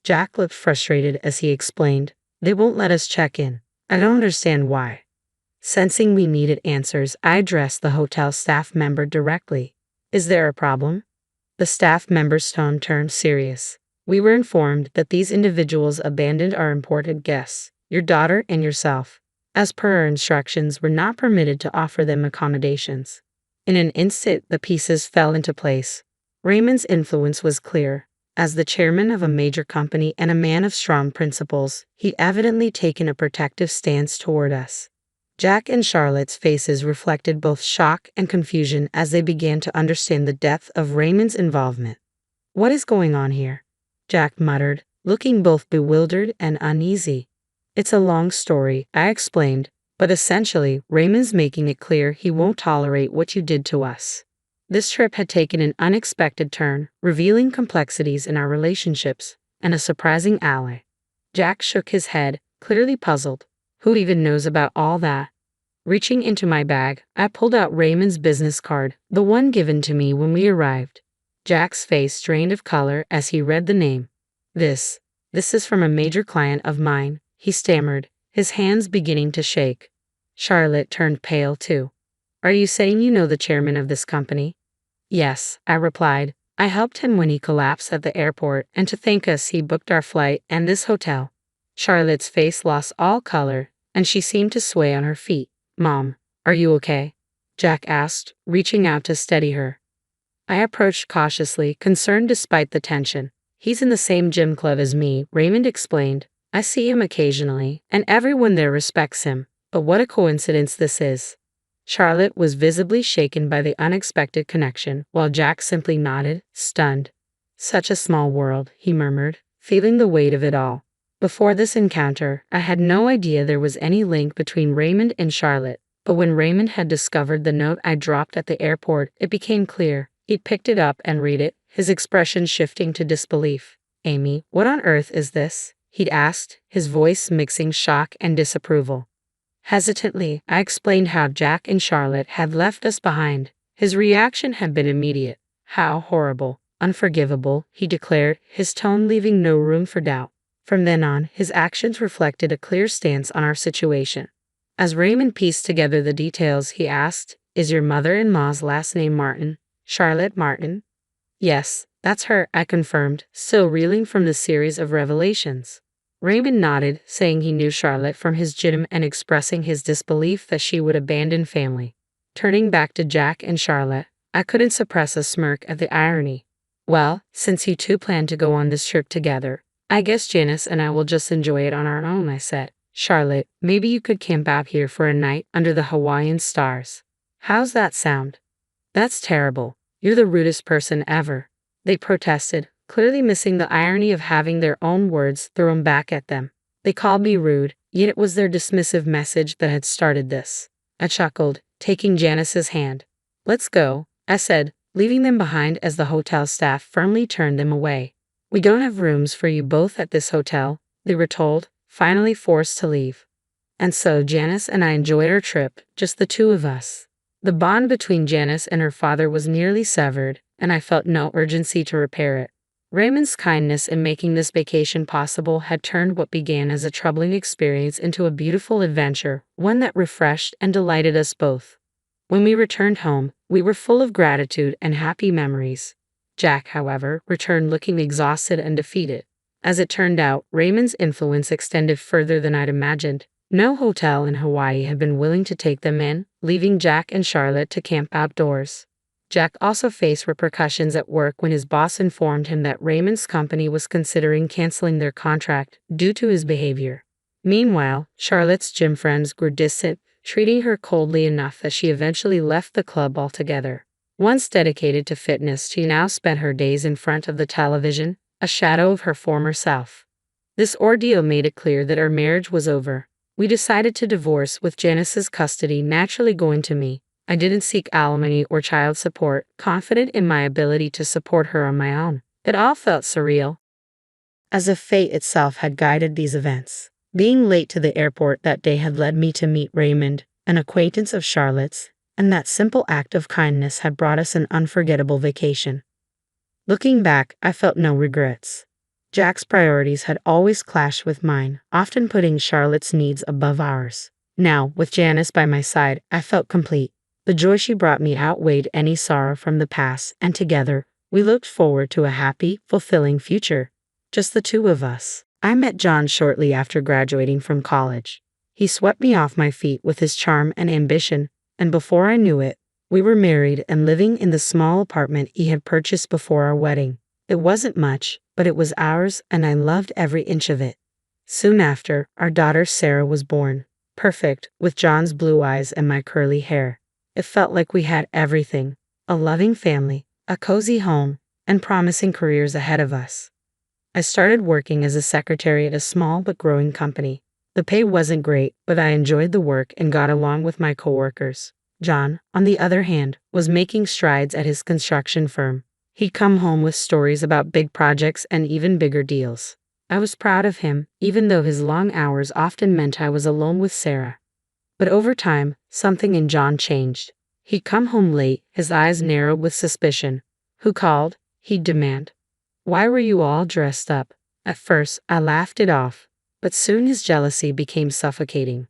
Jack looked frustrated as he explained, "They won't let us check in. I don't understand why." Sensing we needed answers, I addressed the hotel staff member directly. "Is there a problem?" The staff member's tone turned serious. "We were informed that these individuals abandoned our important guests, your daughter and yourself. As per our instructions, we're not permitted to offer them accommodations." In an instant, the pieces fell into place. Raymond's influence was clear. As the chairman of a major company and a man of strong principles, he'd evidently taken a protective stance toward us. Jack and Charlotte's faces reflected both shock and confusion as they began to understand the depth of Raymond's involvement. What is going on here? Jack muttered, looking both bewildered and uneasy. It's a long story, I explained, but essentially, Raymond's making it clear he won't tolerate what you did to us. This trip had taken an unexpected turn, revealing complexities in our relationships, and a surprising ally. Jack shook his head, clearly puzzled. Who even knows about all that? Reaching into my bag, I pulled out Raymond's business card, the one given to me when we arrived. Jack's face drained of color as he read the name. This is from a major client of mine, he stammered, his hands beginning to shake. Charlotte turned pale too. Are you saying you know the chairman of this company? Yes, I replied. I helped him when he collapsed at the airport, and to thank us he booked our flight and this hotel. Charlotte's face lost all color, and she seemed to sway on her feet. Mom, are you okay? Jack asked, reaching out to steady her. I approached cautiously, concerned despite the tension. He's in the same gym club as me, Raymond explained. I see him occasionally, and everyone there respects him. But what a coincidence this is. Charlotte was visibly shaken by the unexpected connection, while Jack simply nodded, stunned. Such a small world, he murmured, feeling the weight of it all. Before this encounter, I had no idea there was any link between Raymond and Charlotte, but when Raymond had discovered the note I dropped at the airport, it became clear. He picked it up and read it, his expression shifting to disbelief. Amy, what on earth is this? He'd asked, his voice mixing shock and disapproval. Hesitantly, I explained how Jack and Charlotte had left us behind. His reaction had been immediate. How horrible, unforgivable, he declared, his tone leaving no room for doubt. From then on, his actions reflected a clear stance on our situation. As Raymond pieced together the details, he asked, Is your mother-in-law's last name Martin? Charlotte Martin? Yes, that's her, I confirmed, still reeling from the series of revelations. Raymond nodded, saying he knew Charlotte from his gym and expressing his disbelief that she would abandon family. Turning back to Jack and Charlotte, I couldn't suppress a smirk at the irony. Well, since you two plan to go on this trip together, I guess Janice and I will just enjoy it on our own, I said. Charlotte, maybe you could camp out here for a night under the Hawaiian stars. How's that sound? That's terrible. You're the rudest person ever. They protested, clearly missing the irony of having their own words thrown back at them. They called me rude, yet it was their dismissive message that had started this. I chuckled, taking Janice's hand. Let's go, I said, leaving them behind as the hotel staff firmly turned them away. We don't have rooms for you both at this hotel, they were told, finally forced to leave. And so Janice and I enjoyed our trip, just the two of us. The bond between Janice and her father was nearly severed, and I felt no urgency to repair it. Raymond's kindness in making this vacation possible had turned what began as a troubling experience into a beautiful adventure, one that refreshed and delighted us both. When we returned home, we were full of gratitude and happy memories. Jack, however, returned looking exhausted and defeated. As it turned out, Raymond's influence extended further than I'd imagined. No hotel in Hawaii had been willing to take them in, leaving Jack and Charlotte to camp outdoors. Jack also faced repercussions at work when his boss informed him that Raymond's company was considering canceling their contract due to his behavior. Meanwhile, Charlotte's gym friends grew distant, treating her coldly enough that she eventually left the club altogether. Once dedicated to fitness, she now spent her days in front of the television, a shadow of her former self. This ordeal made it clear that our marriage was over. We decided to divorce, with Janice's custody naturally going to me. I didn't seek alimony or child support, confident in my ability to support her on my own. It all felt surreal, as if fate itself had guided these events. Being late to the airport that day had led me to meet Raymond, an acquaintance of Charlotte's, and that simple act of kindness had brought us an unforgettable vacation. Looking back, I felt no regrets. Jack's priorities had always clashed with mine, often putting Charlotte's needs above ours. Now, with Janice by my side, I felt complete. The joy she brought me outweighed any sorrow from the past, and together, we looked forward to a happy, fulfilling future. Just the two of us. I met John shortly after graduating from college. He swept me off my feet with his charm and ambition, and before I knew it, we were married and living in the small apartment he had purchased before our wedding. It wasn't much, but it was ours, and I loved every inch of it. Soon after, our daughter Sarah was born, perfect, with John's blue eyes and my curly hair. It felt like we had everything: a loving family, a cozy home, and promising careers ahead of us. I started working as a secretary at a small but growing company. The pay wasn't great, but I enjoyed the work and got along with my coworkers. John, on the other hand, was making strides at his construction firm. He'd come home with stories about big projects and even bigger deals. I was proud of him, even though his long hours often meant I was alone with Sarah. But over time, something in John changed. He'd come home late, his eyes narrowed with suspicion. "Who called?" he'd demand. "Why were you all dressed up?" At first, I laughed it off, but soon his jealousy became suffocating.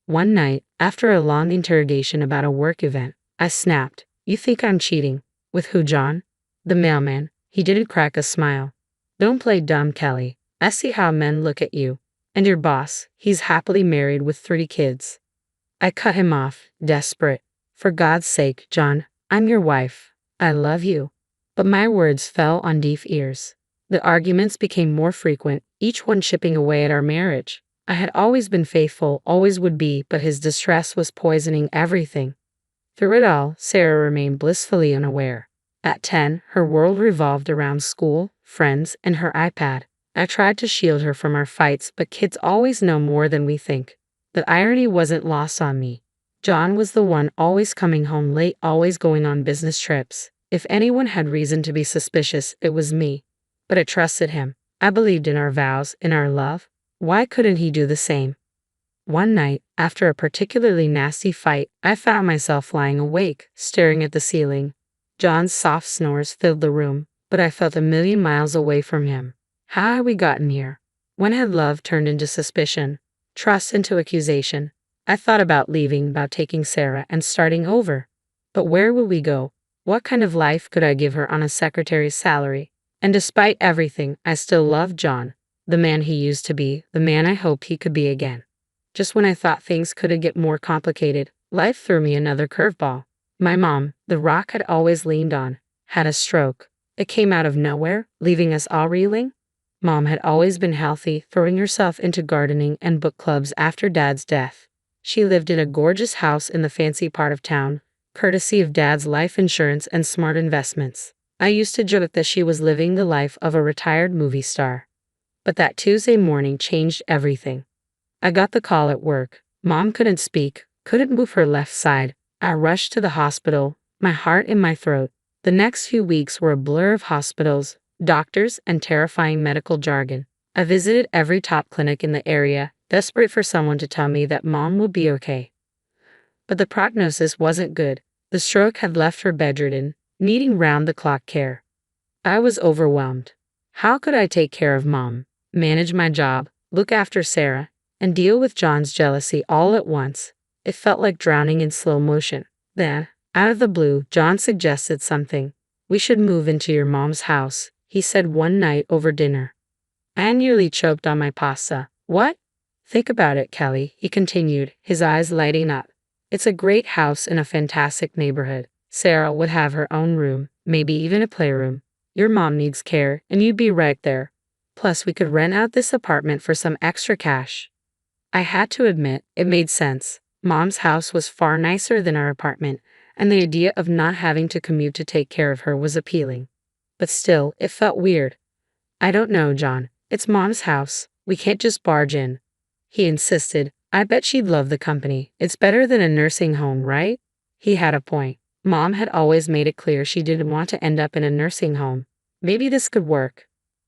One night, after a long interrogation about a work event, I snapped, "You think I'm cheating?" "With who, John?" "The mailman." He didn't crack a smile. "Don't play dumb, Kelly. I see how men look at you. And your boss, he's happily married with 3 kids. I cut him off, desperate. "For God's sake, John, I'm your wife. I love you." But my words fell on deaf ears. The arguments became more frequent, each one chipping away at our marriage. I had always been faithful, always would be, but his distress was poisoning everything. Through it all, Sarah remained blissfully unaware. At 10, her world revolved around school, friends, and her iPad. I tried to shield her from our fights, but kids always know more than we think. The irony wasn't lost on me. John was the one always coming home late, always going on business trips. If anyone had reason to be suspicious, it was me. But I trusted him. I believed in our vows, in our love. Why couldn't he do the same? One night, after a particularly nasty fight, I found myself lying awake, staring at the ceiling. John's soft snores filled the room, but I felt a million miles away from him. How had we gotten here? When had love turned into suspicion? Trust into accusation? I thought about leaving, about taking Sarah and starting over. But where would we go? What kind of life could I give her on a secretary's salary? And despite everything, I still loved John, the man he used to be, the man I hoped he could be again. Just when I thought things couldn't get more complicated, life threw me another curveball. My mom, the rock I'd always leaned on, had a stroke. It came out of nowhere, leaving us all reeling. Mom had always been healthy, throwing herself into gardening and book clubs after Dad's death. She lived in a gorgeous house in the fancy part of town, courtesy of Dad's life insurance and smart investments. I used to joke that she was living the life of a retired movie star. But that Tuesday morning changed everything. I got the call at work. Mom couldn't speak, couldn't move her left side. I rushed to the hospital, my heart in my throat. The next few weeks were a blur of hospitals, doctors, and terrifying medical jargon. I visited every top clinic in the area, desperate for someone to tell me that Mom would be okay. But the prognosis wasn't good. The stroke had left her bedridden, needing round-the-clock care. I was overwhelmed. How could I take care of Mom, manage my job, look after Sarah, and deal with John's jealousy all at once? It felt like drowning in slow motion. Then, out of the blue, John suggested something. "We should move into your mom's house," he said one night over dinner. I nearly choked on my pasta. "What?" "Think about it, Kelly," he continued, his eyes lighting up. "It's a great house in a fantastic neighborhood. Sarah would have her own room, maybe even a playroom. Your mom needs care, and you'd be right there. Plus, we could rent out this apartment for some extra cash." I had to admit, it made sense. Mom's house was far nicer than our apartment, and the idea of not having to commute to take care of her was appealing. But still, it felt weird. "I don't know, John. It's Mom's house. We can't just barge in." He insisted. "I bet she'd love the company. It's better than a nursing home, right?" He had a point. Mom had always made it clear she didn't want to end up in a nursing home. Maybe this could work.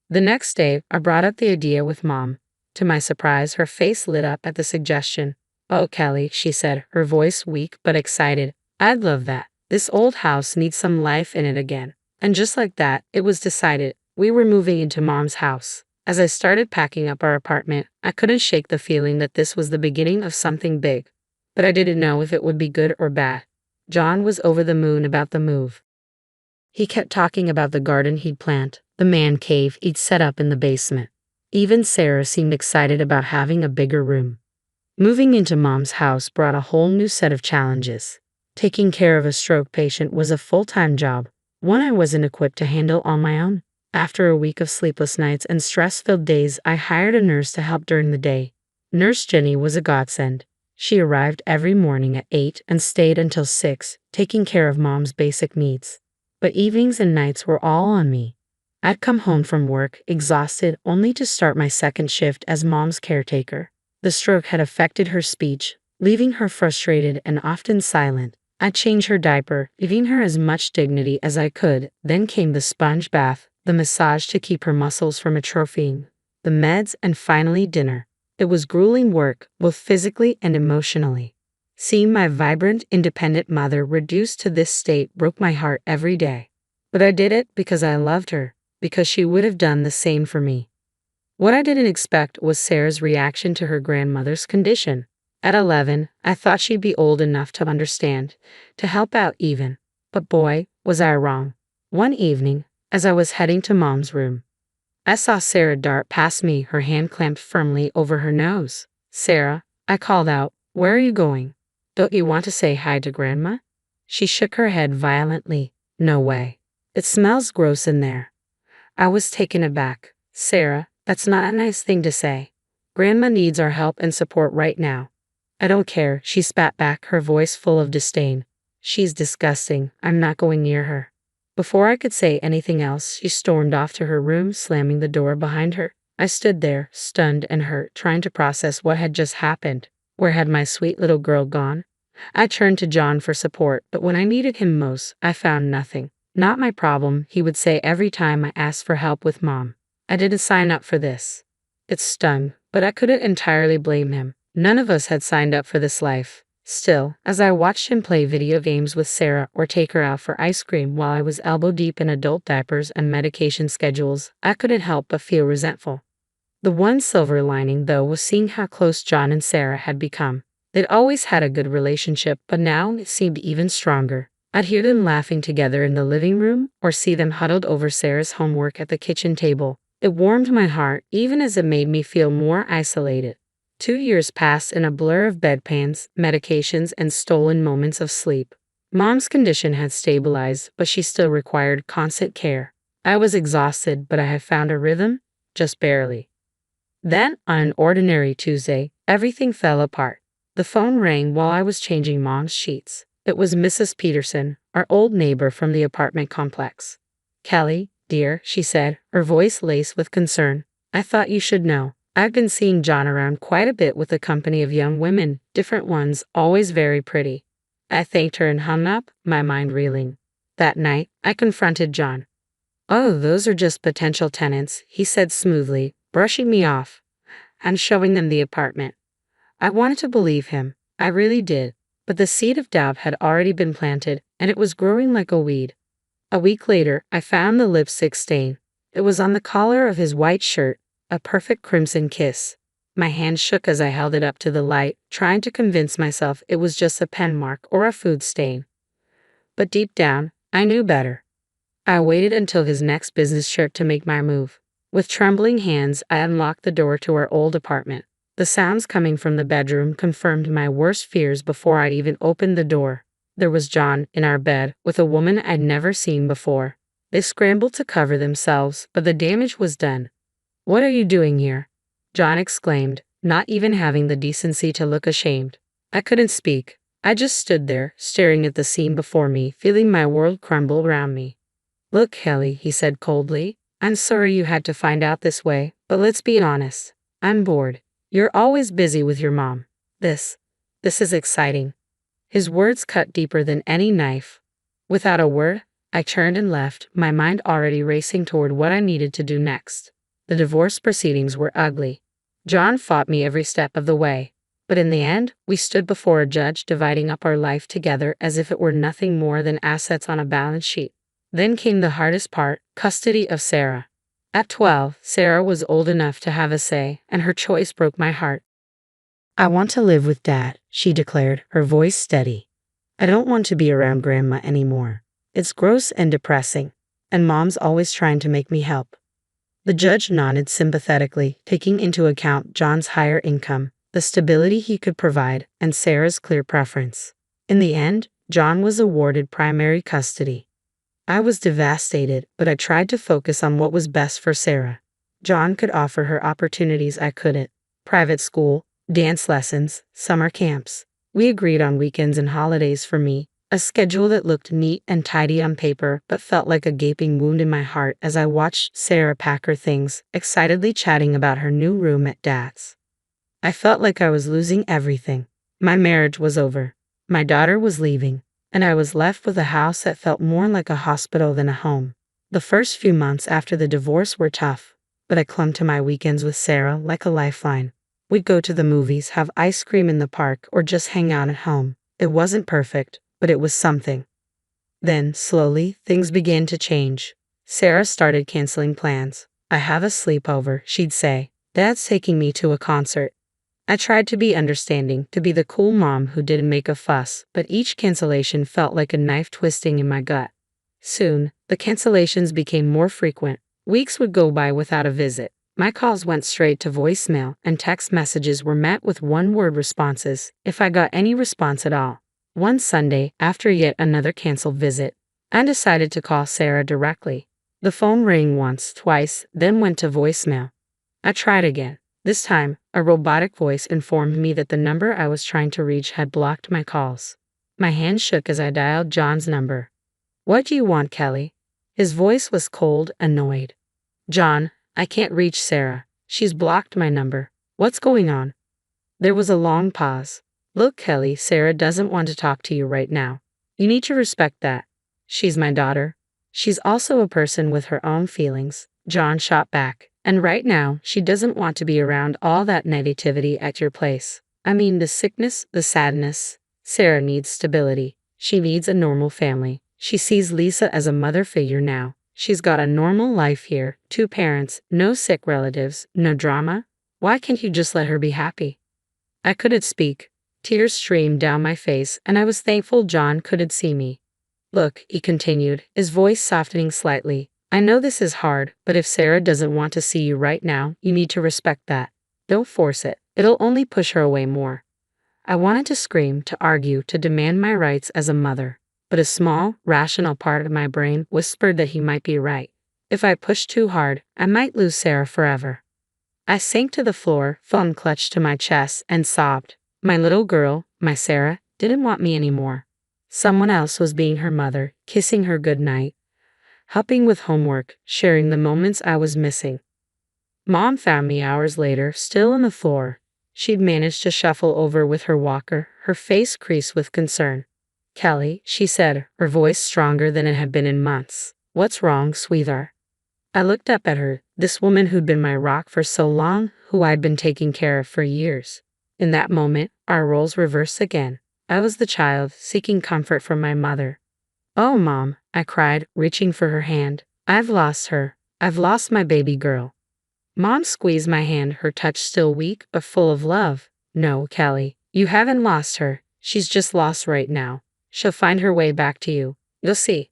The next day, I brought up the idea with Mom. To my surprise, her face lit up at the suggestion. "Oh, Kelly," she said, her voice weak but excited. "I'd love that. This old house needs some life in it again." And just like that, it was decided. We were moving into Mom's house. As I started packing up our apartment, I couldn't shake the feeling that this was the beginning of something big. But I didn't know if it would be good or bad. John was over the moon about the move. He kept talking about the garden he'd plant, the man cave he'd set up in the basement. Even Sarah seemed excited about having a bigger room. Moving into Mom's house brought a whole new set of challenges. Taking care of a stroke patient was a full-time job, one I wasn't equipped to handle on my own. After a week of sleepless nights and stress-filled days, I hired a nurse to help during the day. Nurse Jenny was a godsend. She arrived every morning at 8 and stayed until 6, taking care of Mom's basic needs. but evenings and nights were all on me. I'd come home from work, exhausted, only to start my second shift as mom's caretaker. The stroke had affected her speech, leaving her frustrated and often silent. I'd change her diaper, giving her as much dignity as I could. Then came the sponge bath, the massage to keep her muscles from atrophying, the meds, and finally dinner. It was grueling work, both physically and emotionally. Seeing my vibrant, independent mother reduced to this state broke my heart every day. But I did it because I loved her, because she would have done the same for me. What I didn't expect was Sarah's reaction to her grandmother's condition. At 11, I thought she'd be old enough to understand, to help out even. But boy, was I wrong. One evening, as I was heading to Mom's room, I saw Sarah dart past me, her hand clamped firmly over her nose. "Sarah," I called out, "where are you going? Don't you want to say hi to Grandma?" She shook her head violently. "No way. It smells gross in there." I was taken aback. "Sarah, that's not a nice thing to say. Grandma needs our help and support right now." "I don't care," she spat back, her voice full of disdain. "She's disgusting. I'm not going near her." Before I could say anything else, she stormed off to her room, slamming the door behind her. I stood there, stunned and hurt, trying to process what had just happened. Where had my sweet little girl gone? I turned to John for support, but when I needed him most, I found nothing. "Not my problem," he would say every time I asked for help with Mom. "I didn't sign up for this." It stung, but I couldn't entirely blame him. None of us had signed up for this life. Still, as I watched him play video games with Sarah or take her out for ice cream while I was elbow-deep in adult diapers and medication schedules, I couldn't help but feel resentful. The one silver lining, though, was seeing how close John and Sarah had become. They'd always had a good relationship, but now it seemed even stronger. I'd hear them laughing together in the living room or see them huddled over Sarah's homework at the kitchen table. It warmed my heart, even as it made me feel more isolated. 2 years passed in a blur of bedpans, medications, and stolen moments of sleep. Mom's condition had stabilized, but she still required constant care. I was exhausted, but I had found a rhythm, just barely. Then, on an ordinary Tuesday, everything fell apart. The phone rang while I was changing Mom's sheets. It was Mrs. Peterson, our old neighbor from the apartment complex. "Kelly, dear," she said, her voice laced with concern. "I thought you should know. I've been seeing John around quite a bit with a company of young women, different ones, always very pretty." I thanked her and hung up, my mind reeling. That night, I confronted John. "Oh, those are just potential tenants," he said smoothly, brushing me off, and showing them the apartment. I wanted to believe him. I really did. But the seed of doubt had already been planted, and it was growing like a weed. A week later, I found the lipstick stain. It was on the collar of his white shirt, a perfect crimson kiss. My hand shook as I held it up to the light, trying to convince myself it was just a pen mark or a food stain. But deep down, I knew better. I waited until his next business trip to make my move. With trembling hands, I unlocked the door to our old apartment. The sounds coming from the bedroom confirmed my worst fears before I'd even opened the door. There was John in our bed with a woman I'd never seen before. They scrambled to cover themselves, but the damage was done. "What are you doing here?" John exclaimed, not even having the decency to look ashamed. I couldn't speak. I just stood there, staring at the scene before me, feeling my world crumble around me. "Look, Kelly," he said coldly, "I'm sorry you had to find out this way, but let's be honest. I'm bored. You're always busy with your mom. This is exciting." His words cut deeper than any knife. Without a word, I turned and left, my mind already racing toward what I needed to do next. The divorce proceedings were ugly. John fought me every step of the way. But in the end, we stood before a judge dividing up our life together as if it were nothing more than assets on a balance sheet. Then came the hardest part, custody of Sarah. At 12, Sarah was old enough to have a say, and her choice broke my heart. "I want to live with Dad," she declared, her voice steady. "I don't want to be around Grandma anymore. It's gross and depressing, and Mom's always trying to make me help." The judge nodded sympathetically, taking into account John's higher income, the stability he could provide, and Sarah's clear preference. In the end, John was awarded primary custody. I was devastated, but I tried to focus on what was best for Sarah. John could offer her opportunities I couldn't. Private school, dance lessons, summer camps. We agreed on weekends and holidays for me, A schedule that looked neat and tidy on paper but felt like a gaping wound in my heart as I watched Sarah pack her things, excitedly chatting about her new room at Dad's. I felt like I was losing everything. My marriage was over. My daughter was leaving, and I was left with a house that felt more like a hospital than a home. The first few months after the divorce were tough, but I clung to my weekends with Sarah like a lifeline. We'd go to the movies, have ice cream in the park, or just hang out at home. It wasn't perfect, but it was something. Then, slowly, things began to change. Sarah started canceling plans. "I have a sleepover," she'd say. "Dad's taking me to a concert." I tried to be understanding, to be the cool mom who didn't make a fuss, but each cancellation felt like a knife twisting in my gut. Soon, the cancellations became more frequent. Weeks would go by without a visit. My calls went straight to voicemail, and text messages were met with one-word responses, if I got any response at all. One Sunday, after yet another canceled visit, I decided to call Sarah directly. The phone rang once, twice, then went to voicemail. I tried again. This time, a robotic voice informed me that the number I was trying to reach had blocked my calls. My hand shook as I dialed John's number. "What do you want, Kelly?" His voice was cold, annoyed. "John, I can't reach Sarah. She's blocked my number. What's going on?" There was a long pause. "Look, Kelly, Sarah doesn't want to talk to you right now. You need to respect that. She's my daughter. She's also a person with her own feelings," John shot back. "And right now, she doesn't want to be around all that negativity at your place. I mean, the sickness, the sadness. Sarah needs stability. She needs a normal family. She sees Lisa as a mother figure now. She's got a normal life here, 2 parents, no sick relatives, no drama. Why can't you just let her be happy?" I couldn't speak. Tears streamed down my face, and I was thankful John couldn't see me. "Look," he continued, his voice softening slightly. "I know this is hard, but if Sarah doesn't want to see you right now, you need to respect that. Don't force it. It'll only push her away more." I wanted to scream, to argue, to demand my rights as a mother, but a small, rational part of my brain whispered that he might be right. If I pushed too hard, I might lose Sarah forever. I sank to the floor, phone clutched to my chest, and sobbed. My little girl, my Sarah, didn't want me anymore. Someone else was being her mother, kissing her goodnight, helping with homework, sharing the moments I was missing. Mom found me hours later, still on the floor. She'd managed to shuffle over with her walker, her face creased with concern. "Kelly," she said, her voice stronger than it had been in months. "What's wrong, sweetheart?" I looked up at her, this woman who'd been my rock for so long, who I'd been taking care of for years. In that moment, our roles reversed again. I was the child, seeking comfort from my mother. "Oh, Mom," I cried, reaching for her hand. "I've lost her. I've lost my baby girl." Mom squeezed my hand, her touch still weak but full of love. "No, Kelly, you haven't lost her. She's just lost right now. She'll find her way back to you. You'll see."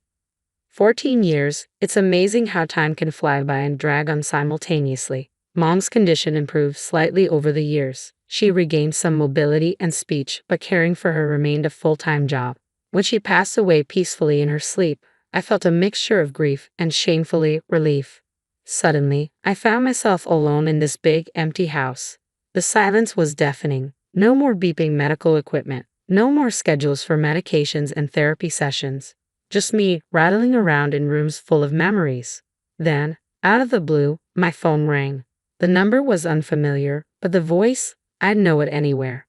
14 years, it's amazing how time can fly by and drag on simultaneously. Mom's condition improved slightly over the years. She regained some mobility and speech, but caring for her remained a full-time job. When she passed away peacefully in her sleep, I felt a mixture of grief and shamefully relief. Suddenly, I found myself alone in this big, empty house. The silence was deafening. No more beeping medical equipment. No more schedules for medications and therapy sessions. Just me, rattling around in rooms full of memories. Then, out of the blue, my phone rang. The number was unfamiliar, but the voice, I'd know it anywhere.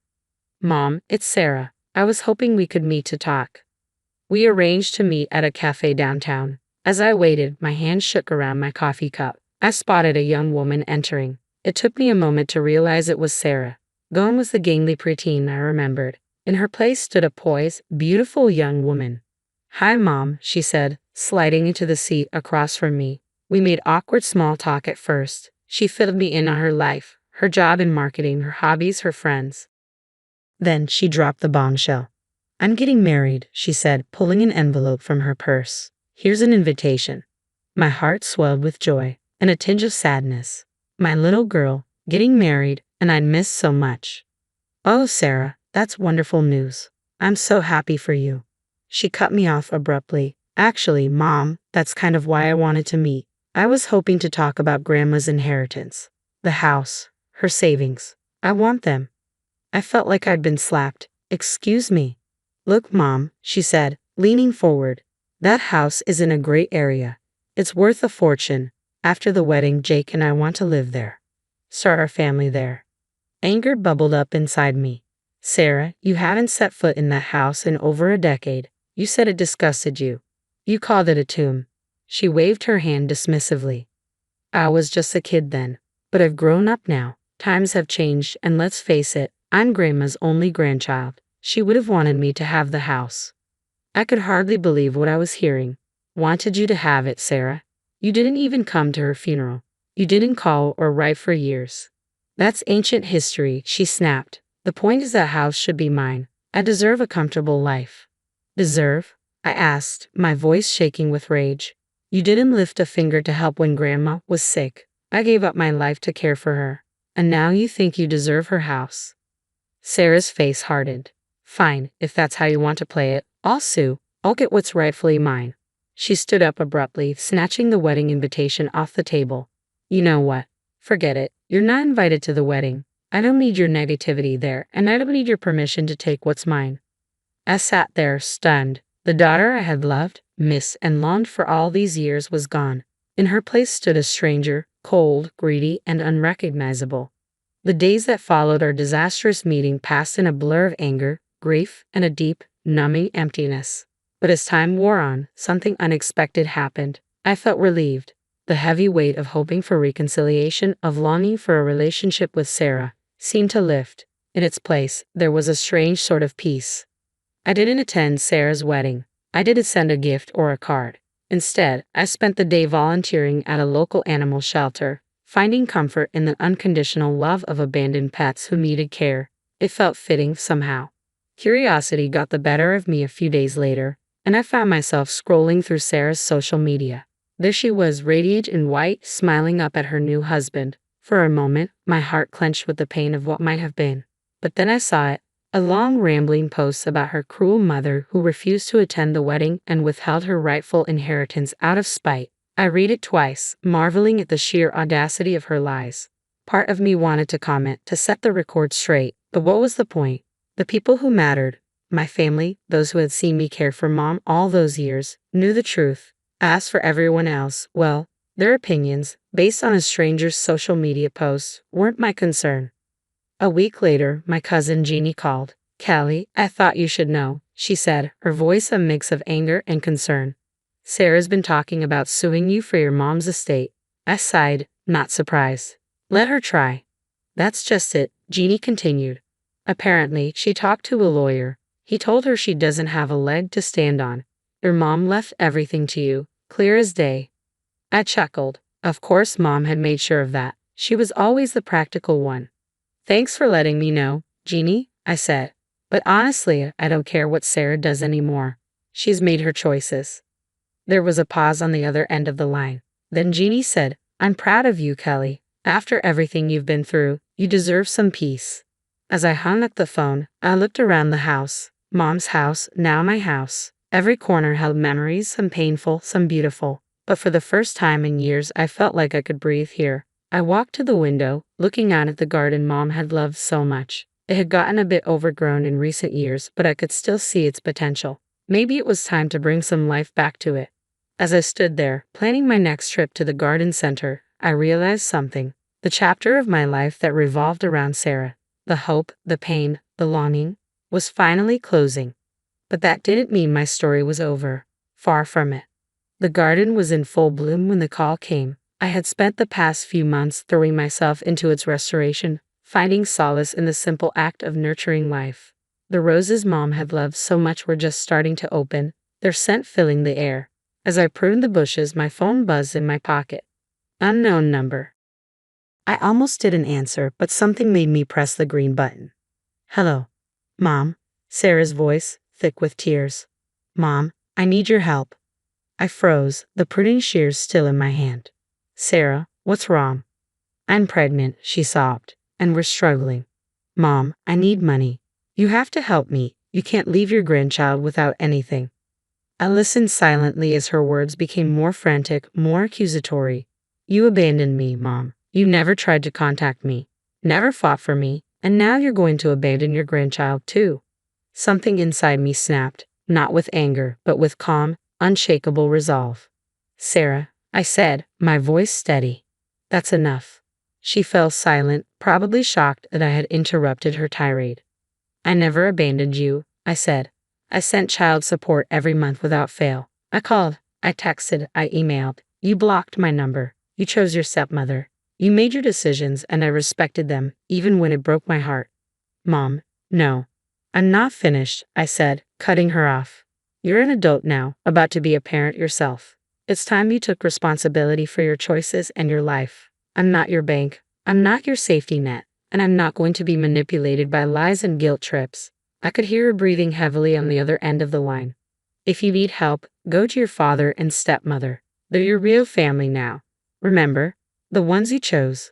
"Mom, it's Sarah. I was hoping we could meet to talk." We arranged to meet at a cafe downtown. As I waited, my hand shook around my coffee cup. I spotted a young woman entering. It took me a moment to realize it was Sarah. Gone was the gangly preteen I remembered. In her place stood a poised, beautiful young woman. "Hi, Mom," she said, sliding into the seat across from me. We made awkward small talk at first. She filled me in on her life, her job in marketing, her hobbies, her friends. Then she dropped the bombshell. "I'm getting married," she said, pulling an envelope from her purse. "Here's an invitation." My heart swelled with joy and a tinge of sadness. My little girl, getting married, and I'd missed so much. "Oh, Sarah, that's wonderful news. I'm so happy for you." She cut me off abruptly. "Actually, Mom, that's kind of why I wanted to meet. I was hoping to talk about Grandma's inheritance. The house, her savings. I want them." I felt like I'd been slapped. "Excuse me." "Look, Mom," she said, leaning forward. That house is in a great area. It's worth a fortune. After the wedding, Jake and I want to live there. Start our family there. Anger bubbled up inside me. Sarah, you haven't set foot in that house in over a decade. You said it disgusted you. You called it a tomb. She waved her hand dismissively. I was just a kid then, but I've grown up now. Times have changed, and let's face it, I'm Grandma's only grandchild. She would have wanted me to have the house. I could hardly believe what I was hearing. Wanted you to have it, Sarah. You didn't even come to her funeral. You didn't call or write for years. That's ancient history, she snapped. The point is that house should be mine. I deserve a comfortable life. Deserve? I asked, my voice shaking with rage. You didn't lift a finger to help when Grandma was sick. I gave up my life to care for her. And now you think you deserve her house. Sarah's face hardened. Fine, if that's how you want to play it, I'll sue. I'll get what's rightfully mine. She stood up abruptly, snatching the wedding invitation off the table. You know what? Forget it. You're not invited to the wedding. I don't need your negativity there, and I don't need your permission to take what's mine. I sat there, stunned. The daughter I had loved, missed, and longed for all these years was gone. In her place stood a stranger, cold, greedy, and unrecognizable. The days that followed our disastrous meeting passed in a blur of anger, grief, and a deep, numbing emptiness. But as time wore on, something unexpected happened. I felt relieved. The heavy weight of hoping for reconciliation, of longing for a relationship with Sarah, seemed to lift. In its place, there was a strange sort of peace. I didn't attend Sarah's wedding. I didn't send a gift or a card. Instead, I spent the day volunteering at a local animal shelter, finding comfort in the unconditional love of abandoned pets who needed care. It felt fitting somehow. Curiosity got the better of me a few days later, and I found myself scrolling through Sarah's social media. There she was, radiant in white, smiling up at her new husband. For a moment, my heart clenched with the pain of what might have been. But then I saw it. A long, rambling post about her cruel mother who refused to attend the wedding and withheld her rightful inheritance out of spite. I read it twice, marveling at the sheer audacity of her lies. Part of me wanted to comment, to set the record straight, but what was the point? The people who mattered, my family, those who had seen me care for Mom all those years, knew the truth. As for everyone else, well, their opinions, based on a stranger's social media posts, weren't my concern. A week later, my cousin Jeannie called. Callie, I thought you should know, she said, her voice a mix of anger and concern. Sarah's been talking about suing you for your mom's estate. I sighed, not surprised. Let her try. That's just it, Jeannie continued. Apparently, she talked to a lawyer. He told her she doesn't have a leg to stand on. Your mom left everything to you, clear as day. I chuckled. Of course Mom had made sure of that. She was always the practical one. Thanks for letting me know, Jeannie, I said. But honestly, I don't care what Sarah does anymore. She's made her choices. There was a pause on the other end of the line. Then Jeannie said, I'm proud of you, Kelly. After everything you've been through, you deserve some peace. As I hung up the phone, I looked around the house. Mom's house, now my house. Every corner held memories, some painful, some beautiful. But for the first time in years, I felt like I could breathe here. I walked to the window, looking out at the garden Mom had loved so much. It had gotten a bit overgrown in recent years, but I could still see its potential. Maybe it was time to bring some life back to it. As I stood there, planning my next trip to the garden center, I realized something. The chapter of my life that revolved around Sarah, the hope, the pain, the longing, was finally closing. But that didn't mean my story was over. Far from it. The garden was in full bloom when the call came. I had spent the past few months throwing myself into its restoration, finding solace in the simple act of nurturing life. The roses Mom had loved so much were just starting to open, their scent filling the air. As I pruned the bushes, my phone buzzed in my pocket. Unknown number. I almost didn't answer, but something made me press the green button. Hello. Mom. Sarah's voice, thick with tears. Mom, I need your help. I froze, the pruning shears still in my hand. Sarah, what's wrong? I'm pregnant, she sobbed, and we're struggling. Mom, I need money. You have to help me. You can't leave your grandchild without anything. I listened silently as her words became more frantic, more accusatory. You abandoned me, Mom. You never tried to contact me, never fought for me, and now you're going to abandon your grandchild too. Something inside me snapped. not with anger, but with calm, unshakable resolve. Sarah, I said, my voice steady. That's enough. She fell silent, probably shocked that I had interrupted her tirade. I never abandoned you, I said. I sent child support every month without fail. I called, I texted, I emailed. You blocked my number. You chose your stepmother. You made your decisions and I respected them, even when it broke my heart. Mom, no. I'm not finished, I said, cutting her off. You're an adult now, about to be a parent yourself. It's time you took responsibility for your choices and your life. I'm not your bank. I'm not your safety net. And I'm not going to be manipulated by lies and guilt trips. I could hear her breathing heavily on the other end of the line. If you need help, go to your father and stepmother. They're your real family now. Remember, the ones you chose.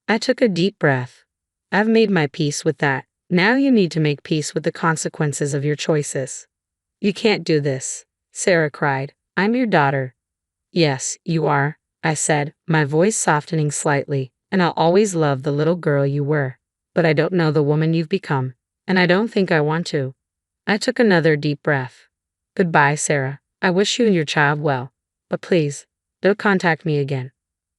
I took a deep breath. I've made my peace with that. Now you need to make peace with the consequences of your choices. You can't do this, Sarah cried. I'm your daughter. Yes, you are, I said, my voice softening slightly, and I'll always love the little girl you were. But I don't know the woman you've become, and I don't think I want to. I took another deep breath. Goodbye, Sarah. I wish you and your child well. But please, don't contact me again.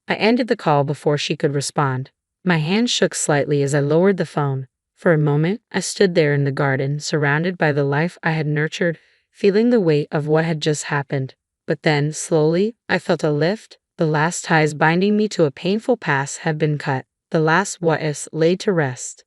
I ended the call before she could respond. My hand shook slightly as I lowered the phone. For a moment, I stood there in the garden, surrounded by the life I had nurtured, feeling the weight of what had just happened. But then, slowly, I felt a lift. The last ties binding me to a painful past had been cut. The last what-ifs laid to rest.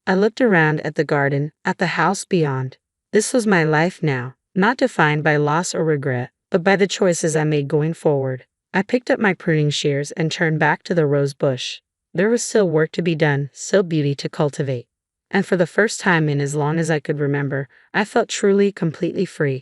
I looked around at the garden, at the house beyond. This was my life now, not defined by loss or regret, but by the choices I made going forward. I picked up my pruning shears and turned back to the rose bush. There was still work to be done, still beauty to cultivate. And for the first time in as long as I could remember, I felt truly, completely free.